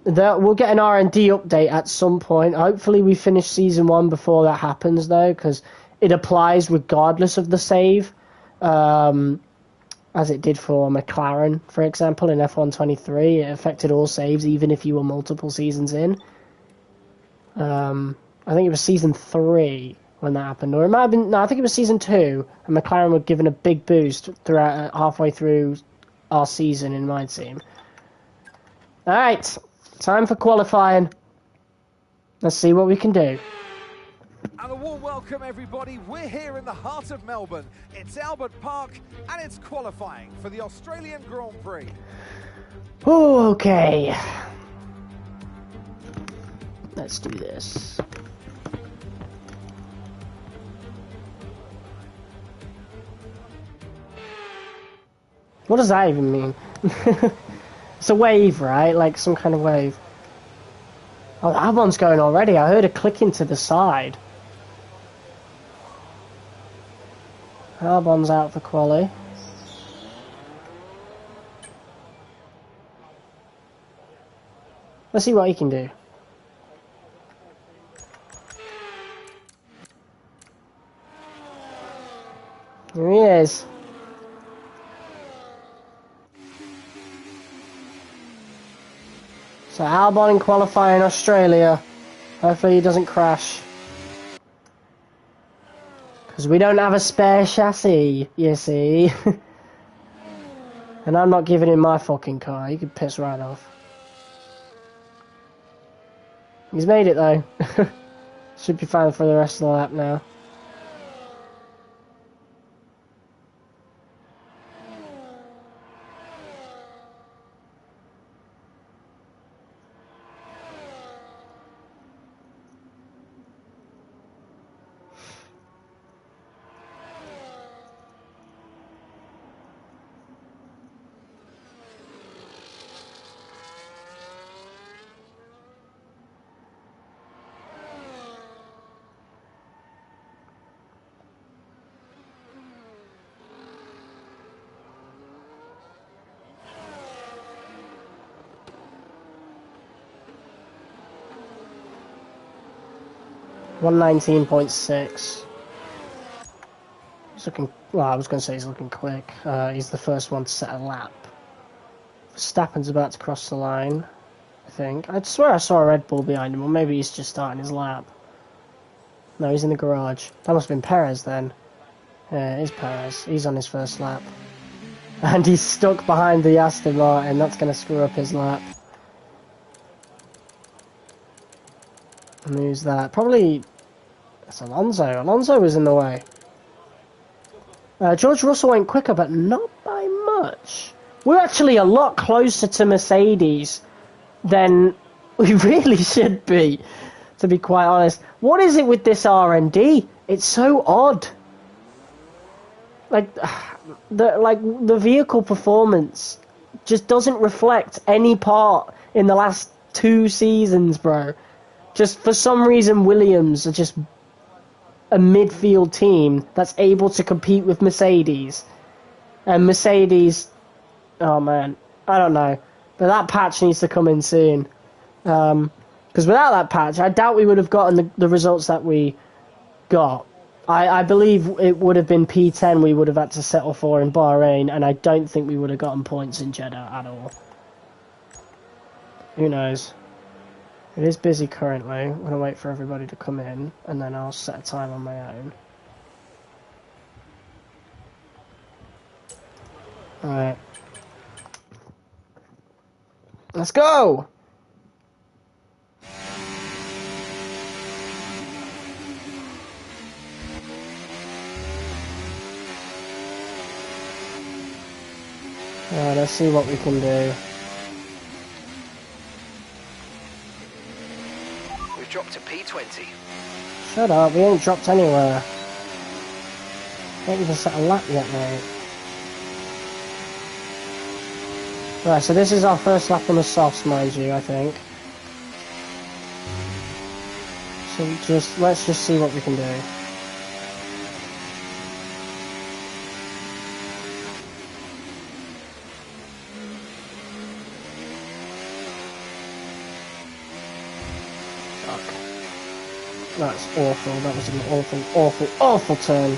We'll get an R&D update at some point. Hopefully we finish Season 1 before that happens, though, because it applies regardless of the save, as it did for McLaren, for example, in F1 23. It affected all saves, even if you were multiple seasons in. I think it was Season 3 when that happened, or it might have been... No, I think it was Season 2, and McLaren were given a big boost throughout halfway through our season in MyTeam. Alright. Time for qualifying. Let's see what we can do. And a warm welcome, everybody. We're here in the heart of Melbourne. It's Albert Park, and it's qualifying for the Australian Grand Prix. Oh, okay. Let's do this. What does that even mean? It's a wave, right? Like some kind of wave. Oh, that one's going already. I heard a clicking to the side. Albon's out for quali. Let's see what he can do. Here he is. So Albon in qualifying Australia. Hopefully he doesn't crash. Because we don't have a spare chassis, you see. And I'm not giving him my fucking car. He could piss right off. He's made it though. Should be fine for the rest of the lap now. .119.6. He's looking... Well, I was going to say he's looking quick. He's the first one to set a lap. Verstappen's about to cross the line, I think. I swear I saw a Red Bull behind him, or maybe he's just starting his lap. No, he's in the garage. That must have been Perez then. Yeah, it is Perez. He's on his first lap. And he's stuck behind the Aston Martin. That's going to screw up his lap. And who's that? Probably... That's Alonso. Alonso was in the way. George Russell went quicker, but not by much. We're actually a lot closer to Mercedes than we really should be, to be quite honest. What is it with this R&D? It's so odd. Like the vehicle performance just doesn't reflect any part in the last 2 seasons, bro. Just for some reason, Williams are just a midfield team that's able to compete with Mercedes. And Mercedes, oh man, I don't know. But that patch needs to come in soon. Because without that patch, I doubt we would have gotten the results that we got. I believe it would have been P10 we would have had to settle for in Bahrain, and I don't think we would have gotten points in Jeddah at all. Who knows? It is busy currently. I'm going to wait for everybody to come in, and then I'll set a time on my own. Alright. Let's go! Alright, let's see what we can do. We've dropped to P20. Shut up, we ain't dropped anywhere. Ain't even set a lap yet, mate. Right, so this is our first lap on the softs, mind you, I think. So let's just see what we can do. That's awful. That was an awful turn.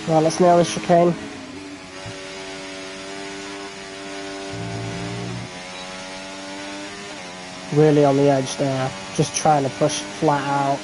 Right, let's nail this chicane. Really on the edge there, just trying to push flat out.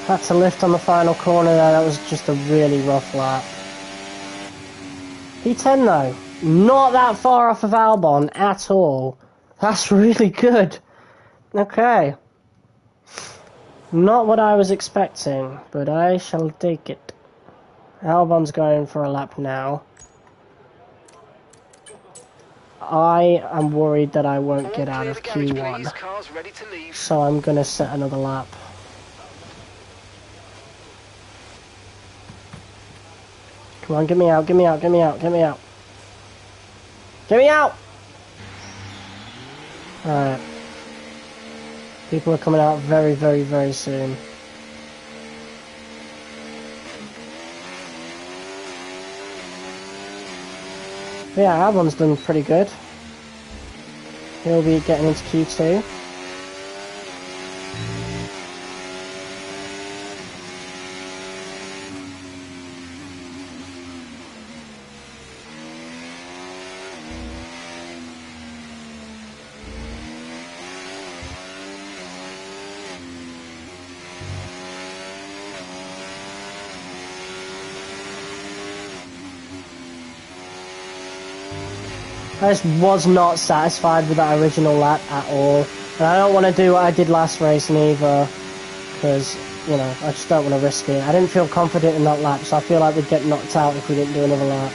Had to lift on the final corner there, that was just a really rough lap. P10 though. Not that far off of Albon at all. That's really good. Okay. Not what I was expecting, but I shall take it. Albon's going for a lap now. I am worried that I won't get out of Q1. So I'm going to set another lap. Come on, get me out, get me out, get me out, get me out. Get me out! Alright. People are coming out very, very, very soon. But yeah, Albon's done pretty good. He'll be getting into Q2. I just was not satisfied with that original lap at all. And I don't want to do what I did last race neither, because, you know, I just don't want to risk it. I didn't feel confident in that lap, so I feel like we'd get knocked out if we didn't do another lap.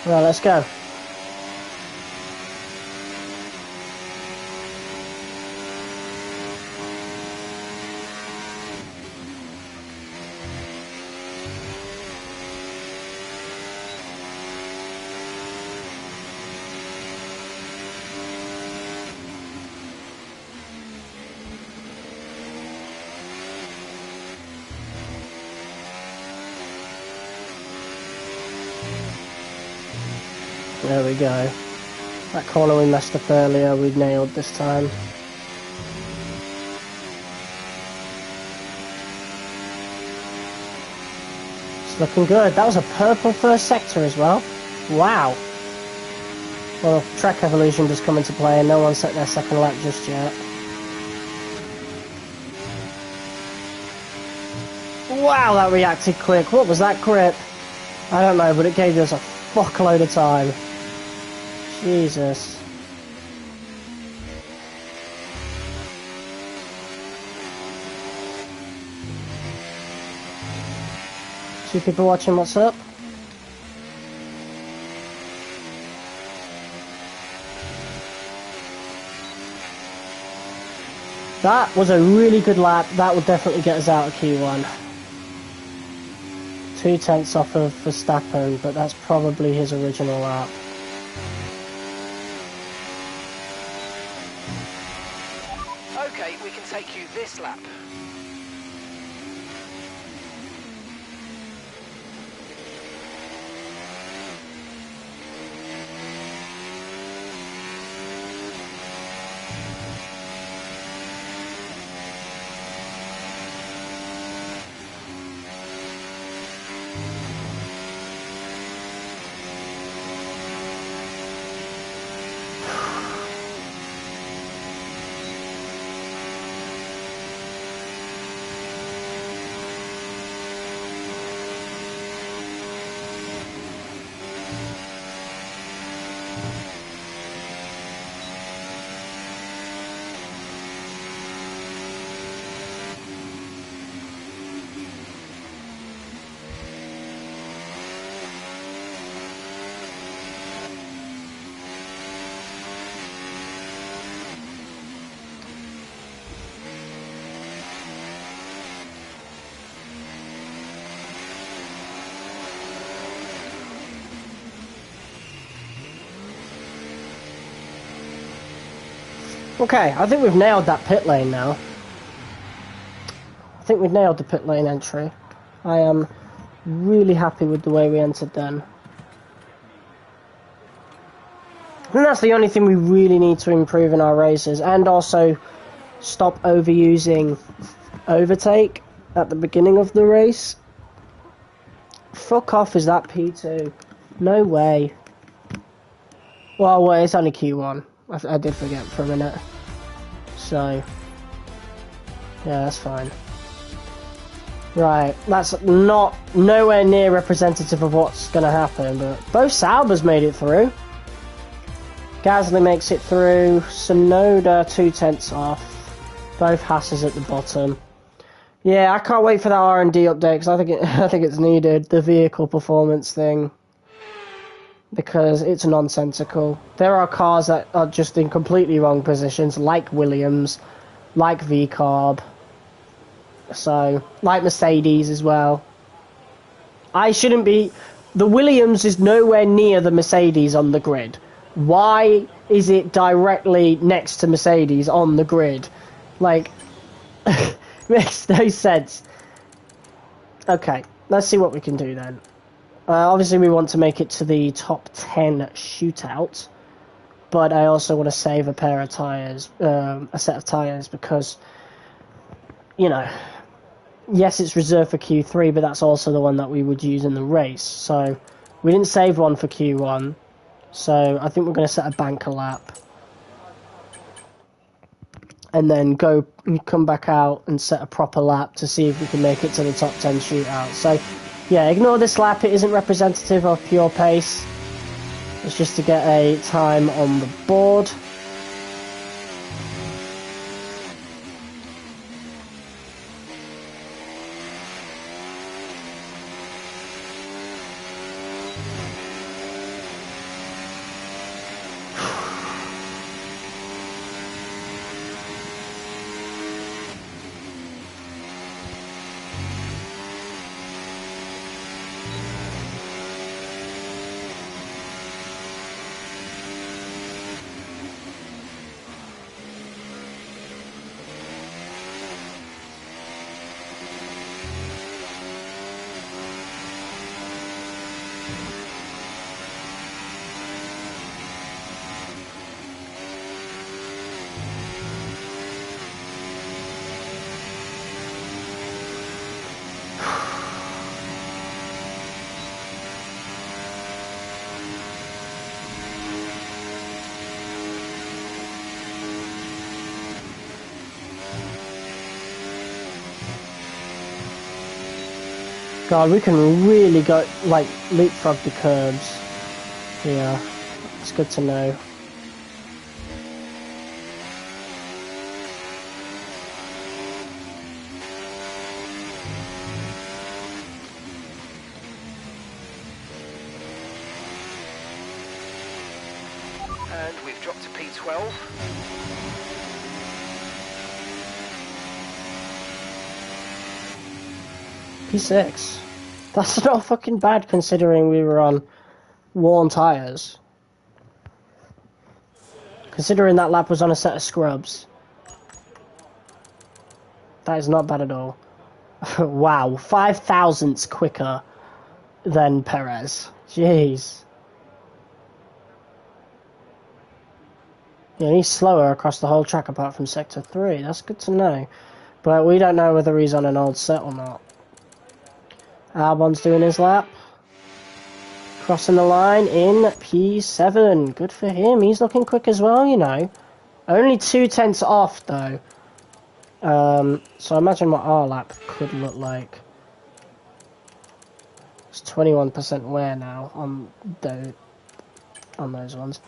Right, let's go. There we go. That corner we messed up earlier, we nailed this time. It's looking good. That was a purple first sector as well. Wow. Well, track evolution just come into play and no one set their second lap just yet. Wow, that reacted quick. What was that grip? I don't know, but it gave us a fuckload of time. Jesus. See people watching, what's up? That was a really good lap. That will definitely get us out of Q1. 2 tenths off of Verstappen, but that's probably his original lap. Okay, we can take you this lap. Okay, I think we've nailed that pit lane now. I think we've nailed the pit lane entry. I am really happy with the way we entered then. And that's the only thing we really need to improve in our races, and also stop overusing overtake at the beginning of the race. Fuck off, is that P2? No way. Well, wait, it's only Q1. I did forget for a minute. So, yeah, that's fine. Right, that's nowhere near representative of what's going to happen, but both Saubers made it through. Gasly makes it through. Tsunoda 2 tenths off. Both Hasses at the bottom. Yeah, I can't wait for that R&D update because I think it's needed. The vehicle performance thing. Because it's nonsensical. There are cars that are just in completely wrong positions, like Williams, like VCarb, so like Mercedes as well. The Williams is nowhere near the Mercedes on the grid. Why is it directly next to Mercedes on the grid? Like, makes no sense. Okay, let's see what we can do then. Obviously, we want to make it to the top 10 shootout, but I also want to save a pair of tyres, a set of tyres, because, you know, yes, it's reserved for Q3, but that's also the one that we would use in the race. So we didn't save one for Q1, so I think we're going to set a banker lap, and then come back out and set a proper lap to see if we can make it to the top 10 shootout. So. Yeah, ignore this lap, it isn't representative of pure pace. It's just to get a time on the board. God, we can really go, like, leapfrog the curbs. Yeah, it's good to know. And we've dropped to P12. P6. That's not fucking bad considering we were on worn tyres. Considering that lap was on a set of scrubs. That is not bad at all. Wow, 5 thousandths quicker than Perez. Jeez. Yeah, he's slower across the whole track apart from Sector 3. That's good to know. But we don't know whether he's on an old set or not. Albon's doing his lap. Crossing the line in P7. Good for him. He's looking quick as well, you know. Only 2 tenths off, though. So imagine what our lap could look like. It's 21% wear now on those ones.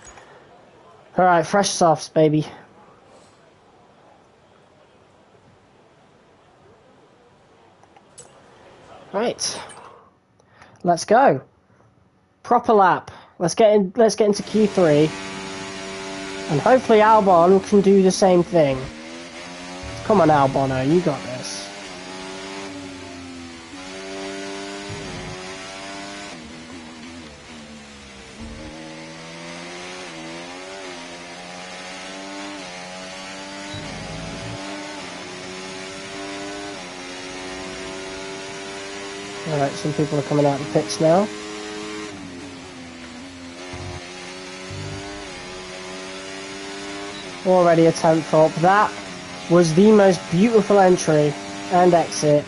Alright, fresh softs, baby. Right. Let's go. Proper lap. Let's get into Q3. And hopefully Albon can do the same thing. Come on, Albono, you got this. Alright, some people are coming out of the pits now. Already a 10th up. That was the most beautiful entry and exit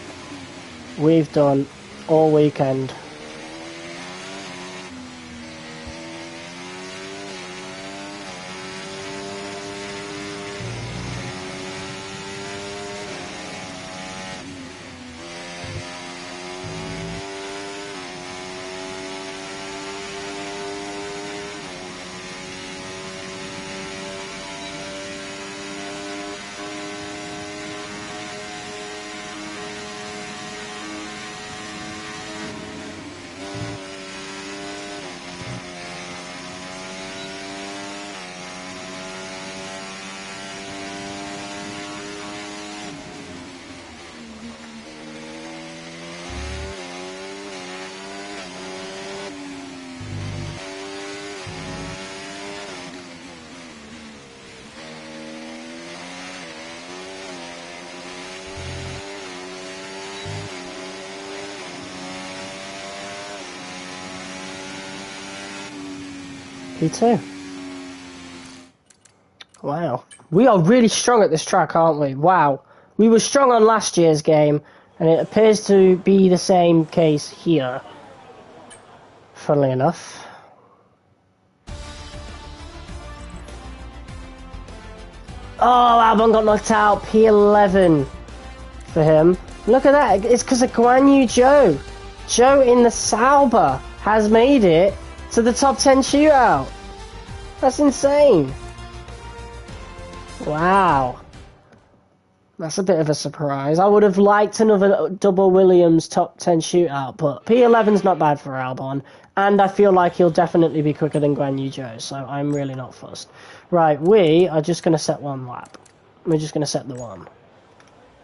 we've done all weekend. P2. Wow. We are really strong at this track, aren't we? Wow. We were strong on last year's game, and it appears to be the same case here. Funnily enough. Oh, Albon got knocked out. P11 for him. Look at that. It's because of Guan Yu Zhou. Zhou in the Sauber has made it to the top 10 shootout. That's insane. Wow. That's a bit of a surprise. I would have liked another double Williams top 10 shootout, but P11's not bad for Albon, and I feel like he'll definitely be quicker than Guan Yu Zhou, so I'm really not fussed. Right, we are just going to set one lap. We're just going to set the one.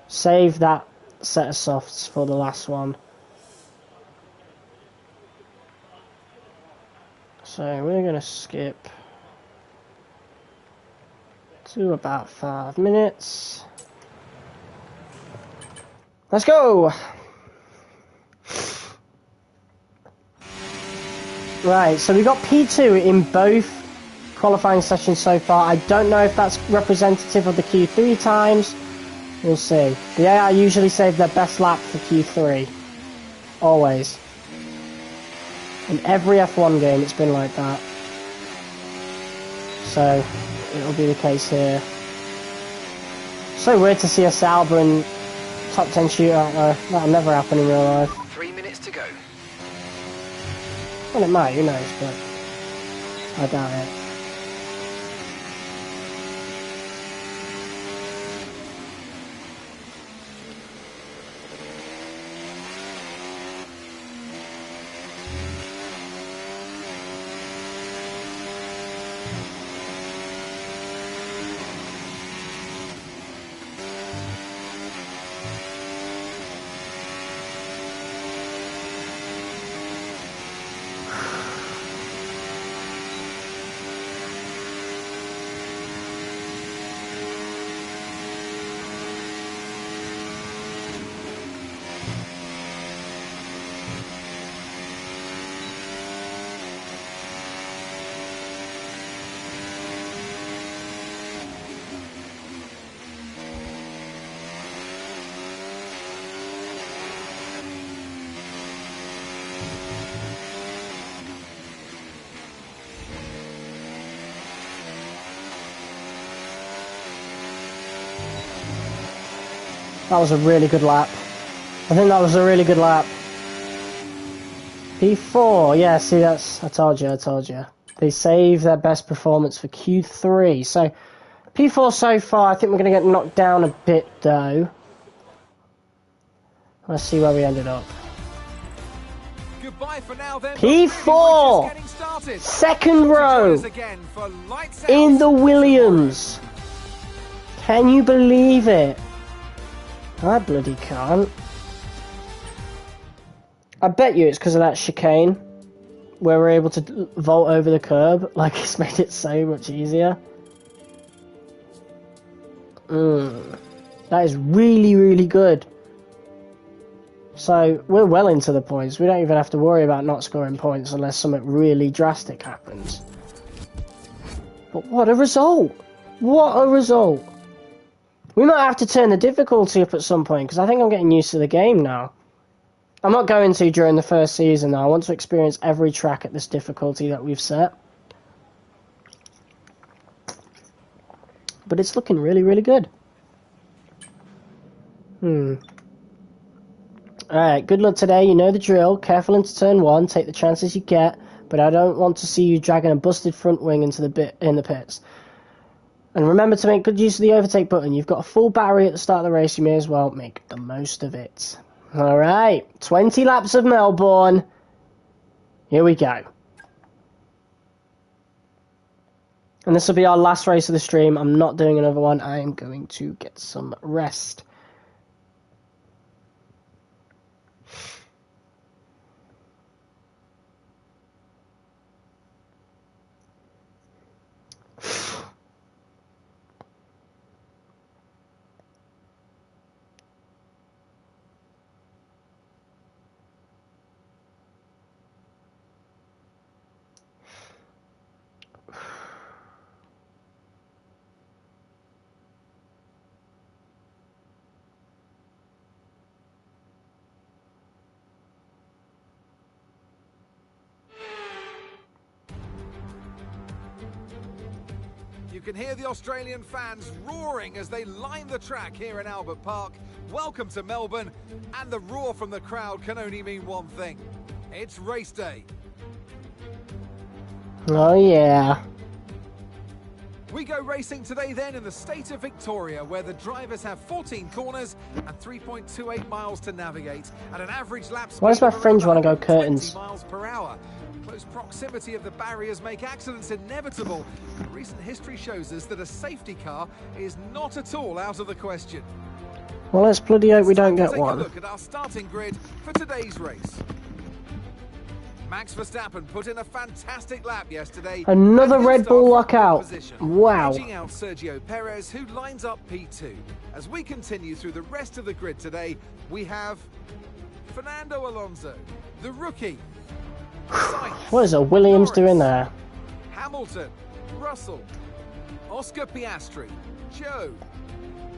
Save that set of softs for the last one. So we're going to skip to about 5 minutes. Let's go! Right, so we got P2 in both qualifying sessions so far. I don't know if that's representative of the Q3 times. We'll see. The AI usually save their best lap for Q3. Always. In every F1 game it's been like that. So, it'll be the case here. So weird to see a Sauber in top 10 shootout though. That'll never happen in real life. 3 minutes to go. Well, it might, who knows, but I doubt it. That was a really good lap. I think that was a really good lap. P4, yeah, see, that's... I told you. They save their best performance for Q3. So, P4 so far, I think we're going to get knocked down a bit, though. Let's see where we ended up. Goodbye for now, then. P4! Second row! In the Williams! Can you believe it? I bloody can't. I bet you it's because of that chicane where we're able to vault over the curb. Like, it's made it so much easier. That is really, really good. So, we're well into the points. We don't even have to worry about not scoring points unless something really drastic happens. But what a result! What a result! We might have to turn the difficulty up at some point, because I think I'm getting used to the game now. I'm not going to during the first season, though. I want to experience every track at this difficulty that we've set. But it's looking really, really good. Alright, good luck today. You know the drill. Careful into turn 1. Take the chances you get. But I don't want to see you dragging a busted front wing into the pits. And remember to make good use of the overtake button. You've got a full battery at the start of the race. You may as well make the most of it. Alright, 20 laps of Melbourne. Here we go. And this will be our last race of the stream. I'm not doing another one. I am going to get some rest. You can hear the Australian fans roaring as they line the track here in Albert Park. Welcome to Melbourne, and the roar from the crowd can only mean one thing. It's race day. Oh yeah. We go racing today then in the state of Victoria, where the drivers have 14 corners and 3.28 miles to navigate at an average lap speed. Why does my of fringe want to go 120 curtains? miles per hour. Close proximity of the barriers make accidents inevitable. Recent history shows us that a safety car is not at all out of the question. Well, let's bloody hope we don't get Take one. a look at our starting grid for today's race. Max Verstappen put in a fantastic lap yesterday. Another and Red Bull starts in lockout. position, Wow. edging out Sergio Perez, who lines up P2. As we continue through the rest of the grid today, we have Fernando Alonso, the rookie. Sainz, What is a Williams Norris, doing there? Hamilton, Russell, Oscar Piastri, Joe,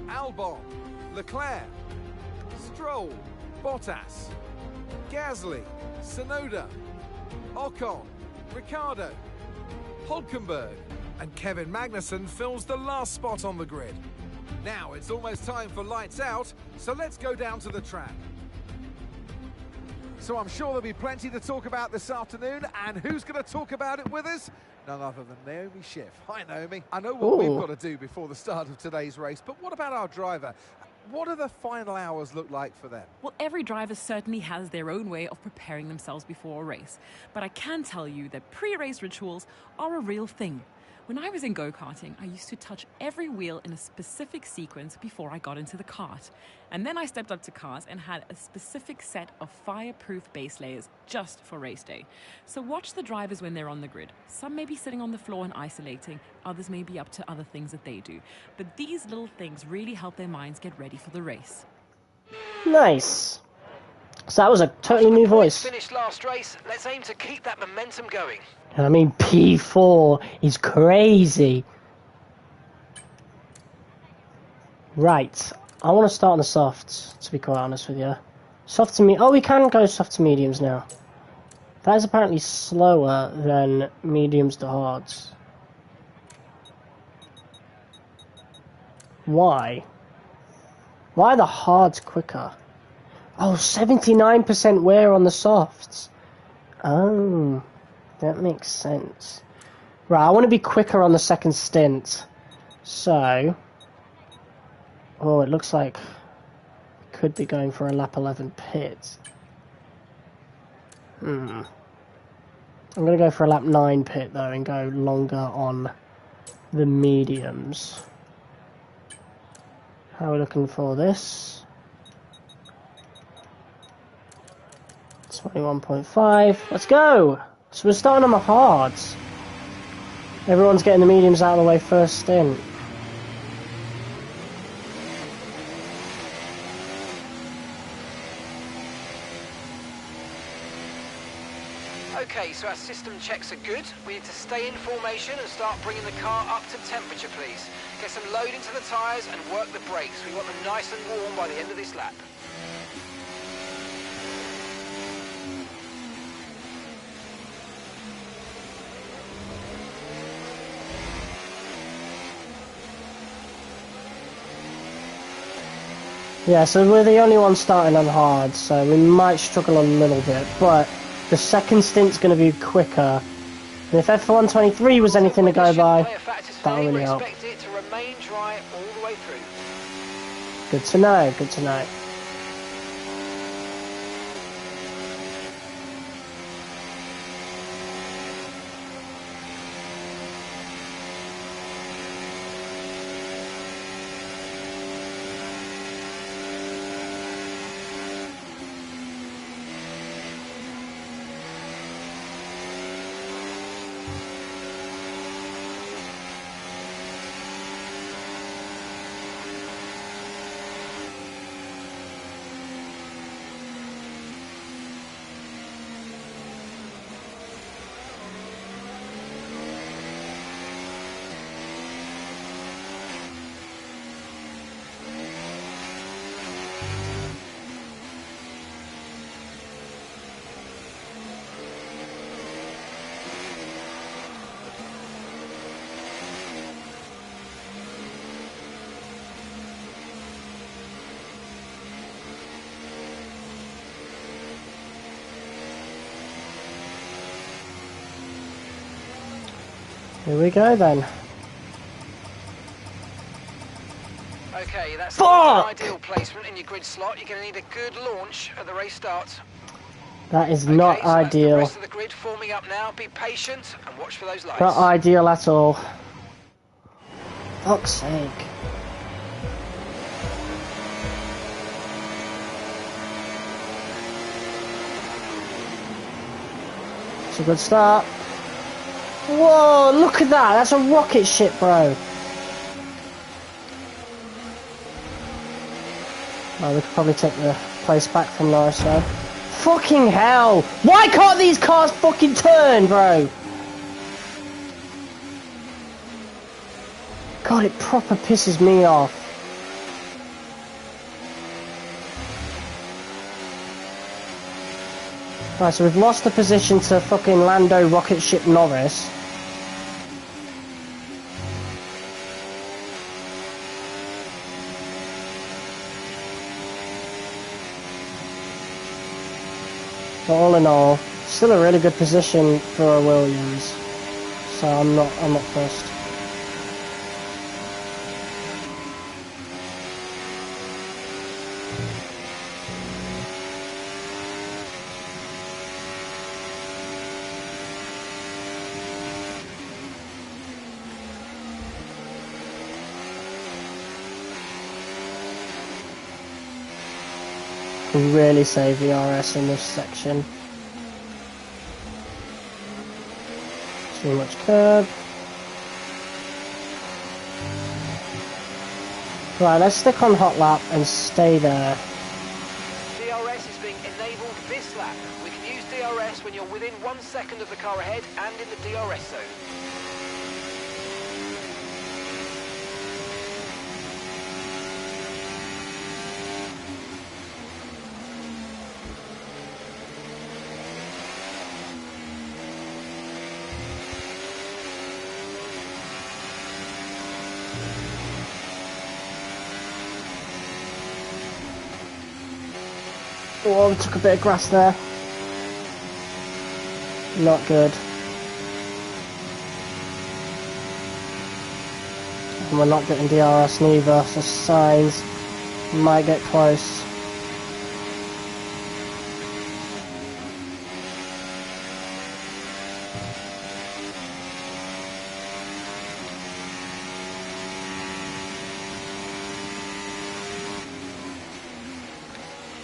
Albon, Leclerc, Stroll, Bottas, Gasly, Tsunoda, Ocon, Ricciardo, Hulkenberg, and Kevin Magnussen fills the last spot on the grid. Now it's almost time for lights out, so let's go down to the track. So I'm sure there'll be plenty to talk about this afternoon, and who's going to talk about it with us? None other than Naomi Schiff. Hi, Naomi. I know what we've got to do before the start of today's race, but what about our driver? What do the final hours look like for them? Well, every driver certainly has their own way of preparing themselves before a race. But I can tell you that pre-race rituals are a real thing. When I was in go-karting, I used to touch every wheel in a specific sequence before I got into the kart. And then I stepped up to cars and had a specific set of fireproof base layers just for race day. So watch the drivers when they're on the grid. Some may be sitting on the floor and isolating, others may be up to other things that they do. But these little things really help their minds get ready for the race. Nice. So that was a totally new voice. Finished last race. Let's aim to keep that momentum going. I mean, P4 is crazy. Right. I want to start on the softs, to be quite honest with you. Soft to me. Oh, we can go soft to mediums now. That is apparently slower than mediums to hards. Why? Why are the hards quicker? Oh, 79% wear on the softs. Oh, that makes sense. Right, I want to be quicker on the second stint. So, oh, it looks like could be going for a lap 11 pit. I'm going to go for a lap 9 pit though and go longer on the mediums. How are we looking for this? 21.5. Let's go! So we're starting on the hards. Everyone's getting the mediums out of the way first stint. Okay, so our system checks are good. We need to stay in formation and start bringing the car up to temperature, please. Get some load into the tyres and work the brakes. We want them nice and warm by the end of this lap. Yeah, so we're the only ones starting on hard, so we might struggle a little bit, but the second stint's going to be quicker. And if F123 was anything to go by, that'll really help. Expect it to remain dry all the way through. Good to know, good to know. Here we go then. Okay, that's not an ideal placement in your grid slot. You're going to need a good launch at the race start. That is not so ideal. That's the rest of the grid forming up now. Be patient and watch for those lights. Not ideal at all. Fuck's sake. It's a good start. Whoa, look at that. That's a rocket ship, bro. Oh, we could probably take the place back from Norris, though. Fucking hell! Why can't these cars fucking turn, bro? God, it proper pisses me off. Right, so we've lost the position to fucking Lando rocket ship Norris. But all in all, still a really good position for a Williams. So I'm not fussed. Can really save the RS in this section. Too much curb. Right, let's stick on hot lap and stay there. DRS is being enabled this lap. We can use DRS when you're within 1 second of the car ahead and in the DRS zone. Oh, we took a bit of grass there. Not good. And we're not getting DRS neither, so signs might get close.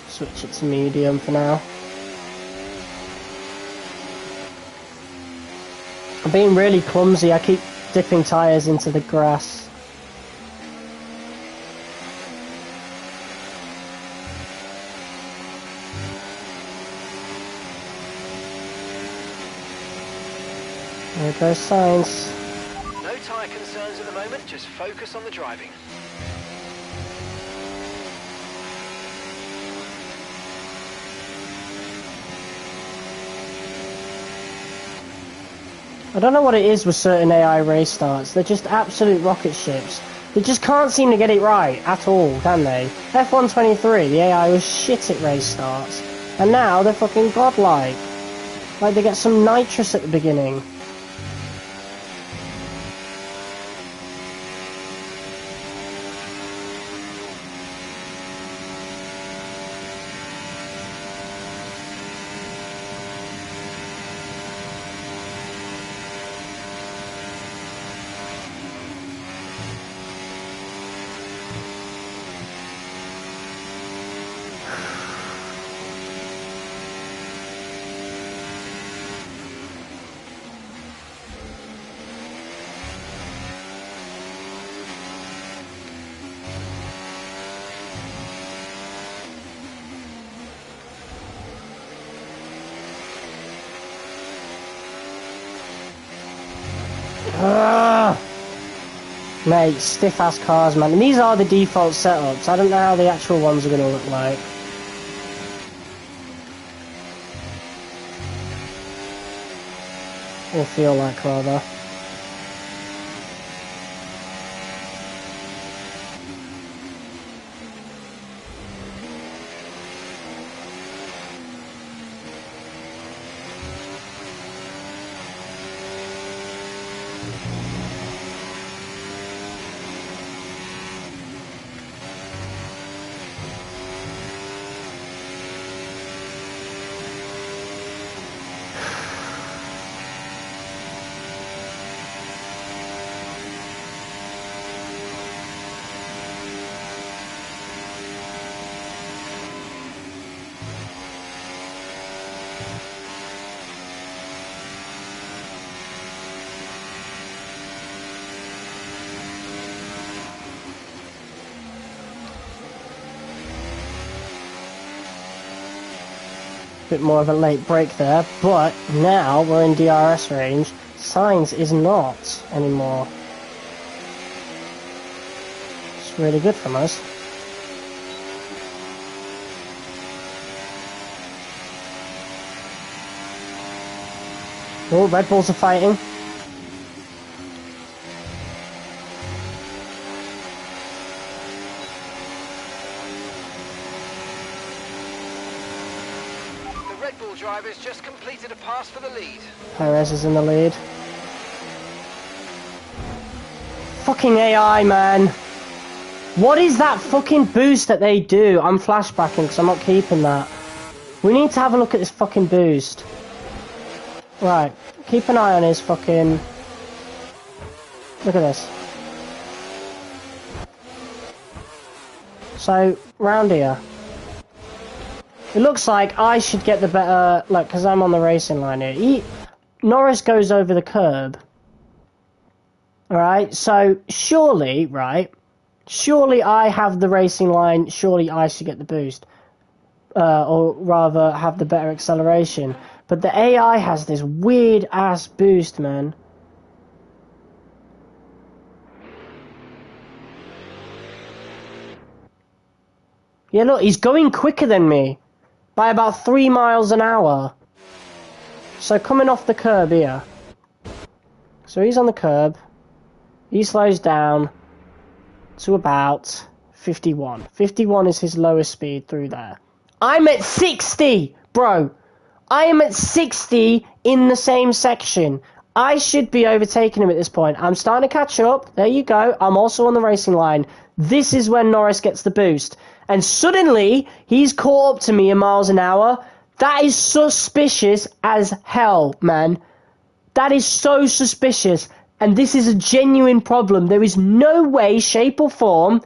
Switch it to medium for now. I'm being really clumsy, I keep dipping tyres into the grass. There goes Sainz. No tyre concerns at the moment, just focus on the driving. I don't know what it is with certain AI race starts. They're just absolute rocket ships. They just can't seem to get it right at all, can they? F123, the AI was shit at race starts. And now they're fucking godlike. Like they get some nitrous at the beginning. Mate, stiff ass cars, man. And these are the default setups. I don't know how the actual ones are going to look like. Or feel like, rather. Bit more of a late break there, but now we're in DRS range. Sainz is not anymore. It's really good from us. Oh, Red Bulls are fighting. Red Bull drivers just completed a pass for the lead. Perez is in the lead. Fucking AI, man. What is that fucking boost that they do? I'm flashbacking because I'm not keeping that. We need to have a look at this fucking boost. Right, keep an eye on his fucking... Look at this. So, round here. It looks like I should get the better, like, because I'm on the racing line here. Norris goes over the curb. Alright, so surely, right, surely I have the racing line, surely I should get the boost. Or rather, have the better acceleration. But the AI has this weird-ass boost, man. Yeah, look, he's going quicker than me. By about 3 miles an hour. So coming off the curb here. So he's on the curb. He slows down to about 51. 51 is his lowest speed through there. I'm at 60, bro. I am at 60 in the same section. I should be overtaking him at this point. I'm starting to catch up. There you go. I'm also on the racing line. This is when Norris gets the boost. And suddenly, he's caught up to me in miles an hour. That is suspicious as hell, man. That is so suspicious. And this is a genuine problem. There is no way, shape or form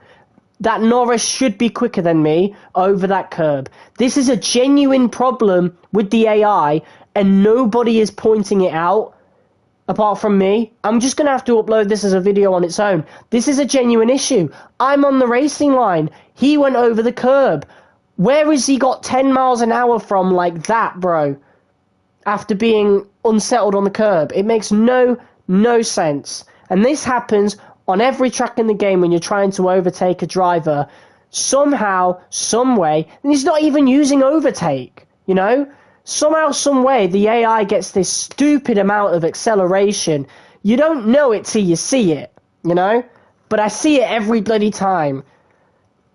that Norris should be quicker than me over that curb. This is a genuine problem with the AI, and nobody is pointing it out apart from me. I'm just going to have to upload this as a video on its own. This is a genuine issue. I'm on the racing line. He went over the curb. Where has he got 10 miles an hour from like that, bro? After being unsettled on the curb. It makes no sense. And this happens on every track in the game when you're trying to overtake a driver. Somehow, some way, and he's not even using overtake, you know? Somehow, some way, the AI gets this stupid amount of acceleration. You don't know it till you see it, you know? But I see it every bloody time.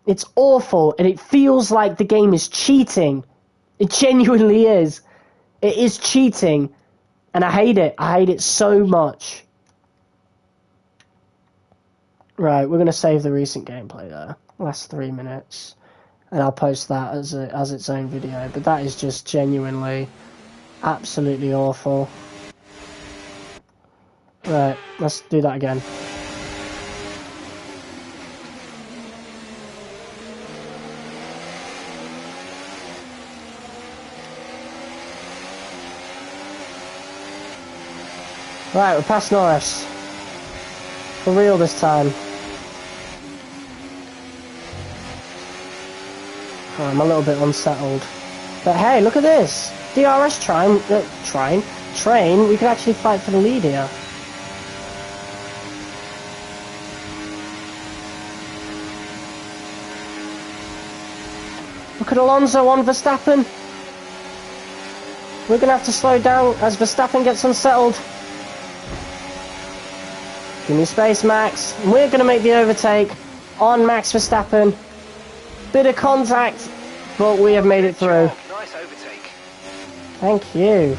It's awful, and it feels like the game is cheating. It genuinely is. It is cheating, and I hate it. I hate it so much. Right, we're going to save the recent gameplay there. Last 3 minutes. And I'll post that as its own video. But that is just genuinely absolutely awful. Right, let's do that again. Right, we're past Norris. For real this time. Oh, I'm a little bit unsettled. But hey, look at this! DRS train, we could actually fight for the lead here. Look at Alonso on Verstappen. We're gonna have to slow down as Verstappen gets unsettled. Give me space, Max. We're going to make the overtake on Max Verstappen. Bit of contact, but we have made it through. Nice overtake. Thank you.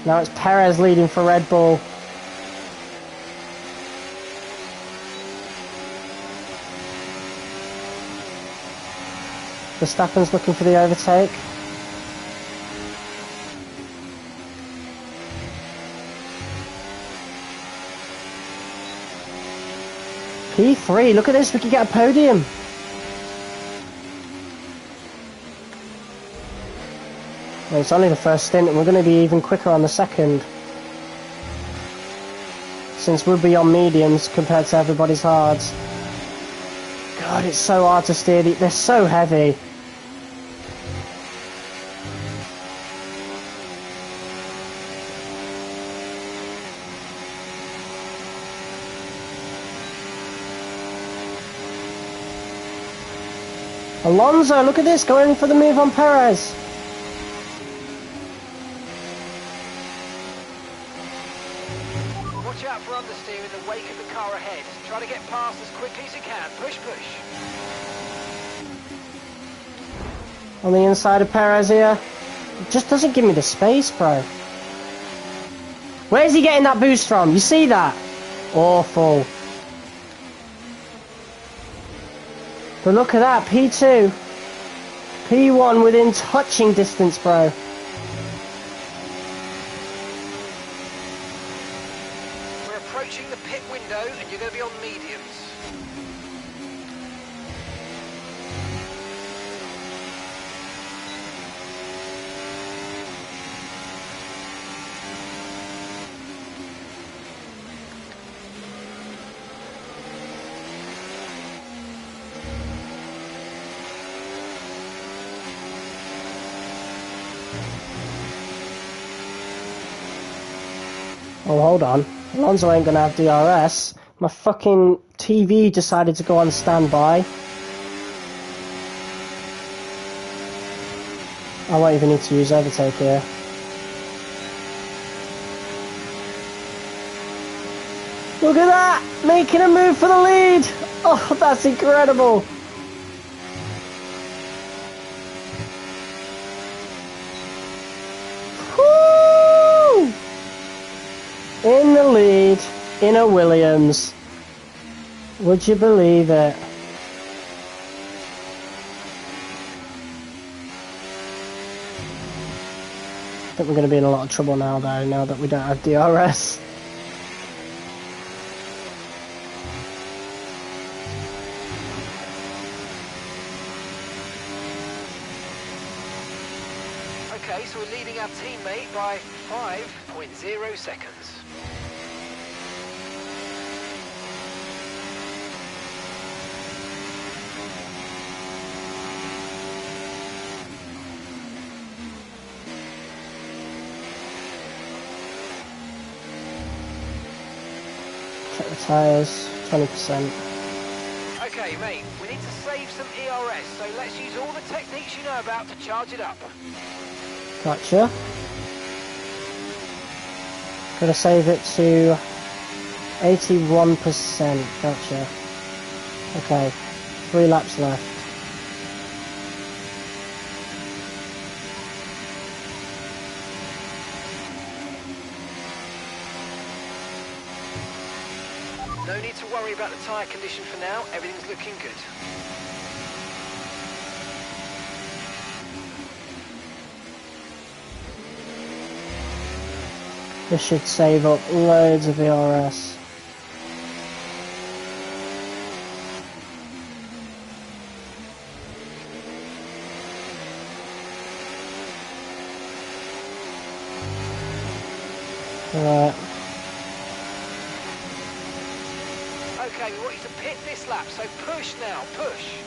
Now it's Perez leading for Red Bull. Verstappen's looking for the overtake. P3, look at this, we could get a podium. Well, it's only the first stint and we're going to be even quicker on the second. Since we'll be on mediums compared to everybody's hards. God, it's so hard to steer, they're so heavy. Alonso, look at this, going for the move on Perez. Watch out for understeer in the wake of the car ahead. Try to get past as quickly as you can. Push, push. On the inside of Perez here. It just doesn't give me the space, bro. Where's he getting that boost from? You see that? Awful. But look at that, P2. P1 within touching distance, bro. We're approaching the pit window and you're going to be on mediums. Oh, hold on. Alonso ain't gonna have DRS. My fucking TV decided to go on standby. I won't even need to use overtake here. Look at that! Making a move for the lead! Oh, that's incredible! Woo! In the lead, in a Williams. Would you believe it? I think we're going to be in a lot of trouble now, though, now that we don't have DRS. Okay, so we're leading our teammate by 5.0 seconds. Check the tyres, 20%. Okay, mate, we need to save some ERS, so let's use all the techniques you know about to charge it up. Gotcha. Gonna save it to 81%. Gotcha. Okay, 3 laps left. No need to worry about the tyre condition for now, everything's looking good. This should save up loads of ERS. Alright. Okay, we want you to pit this lap, so push now, push.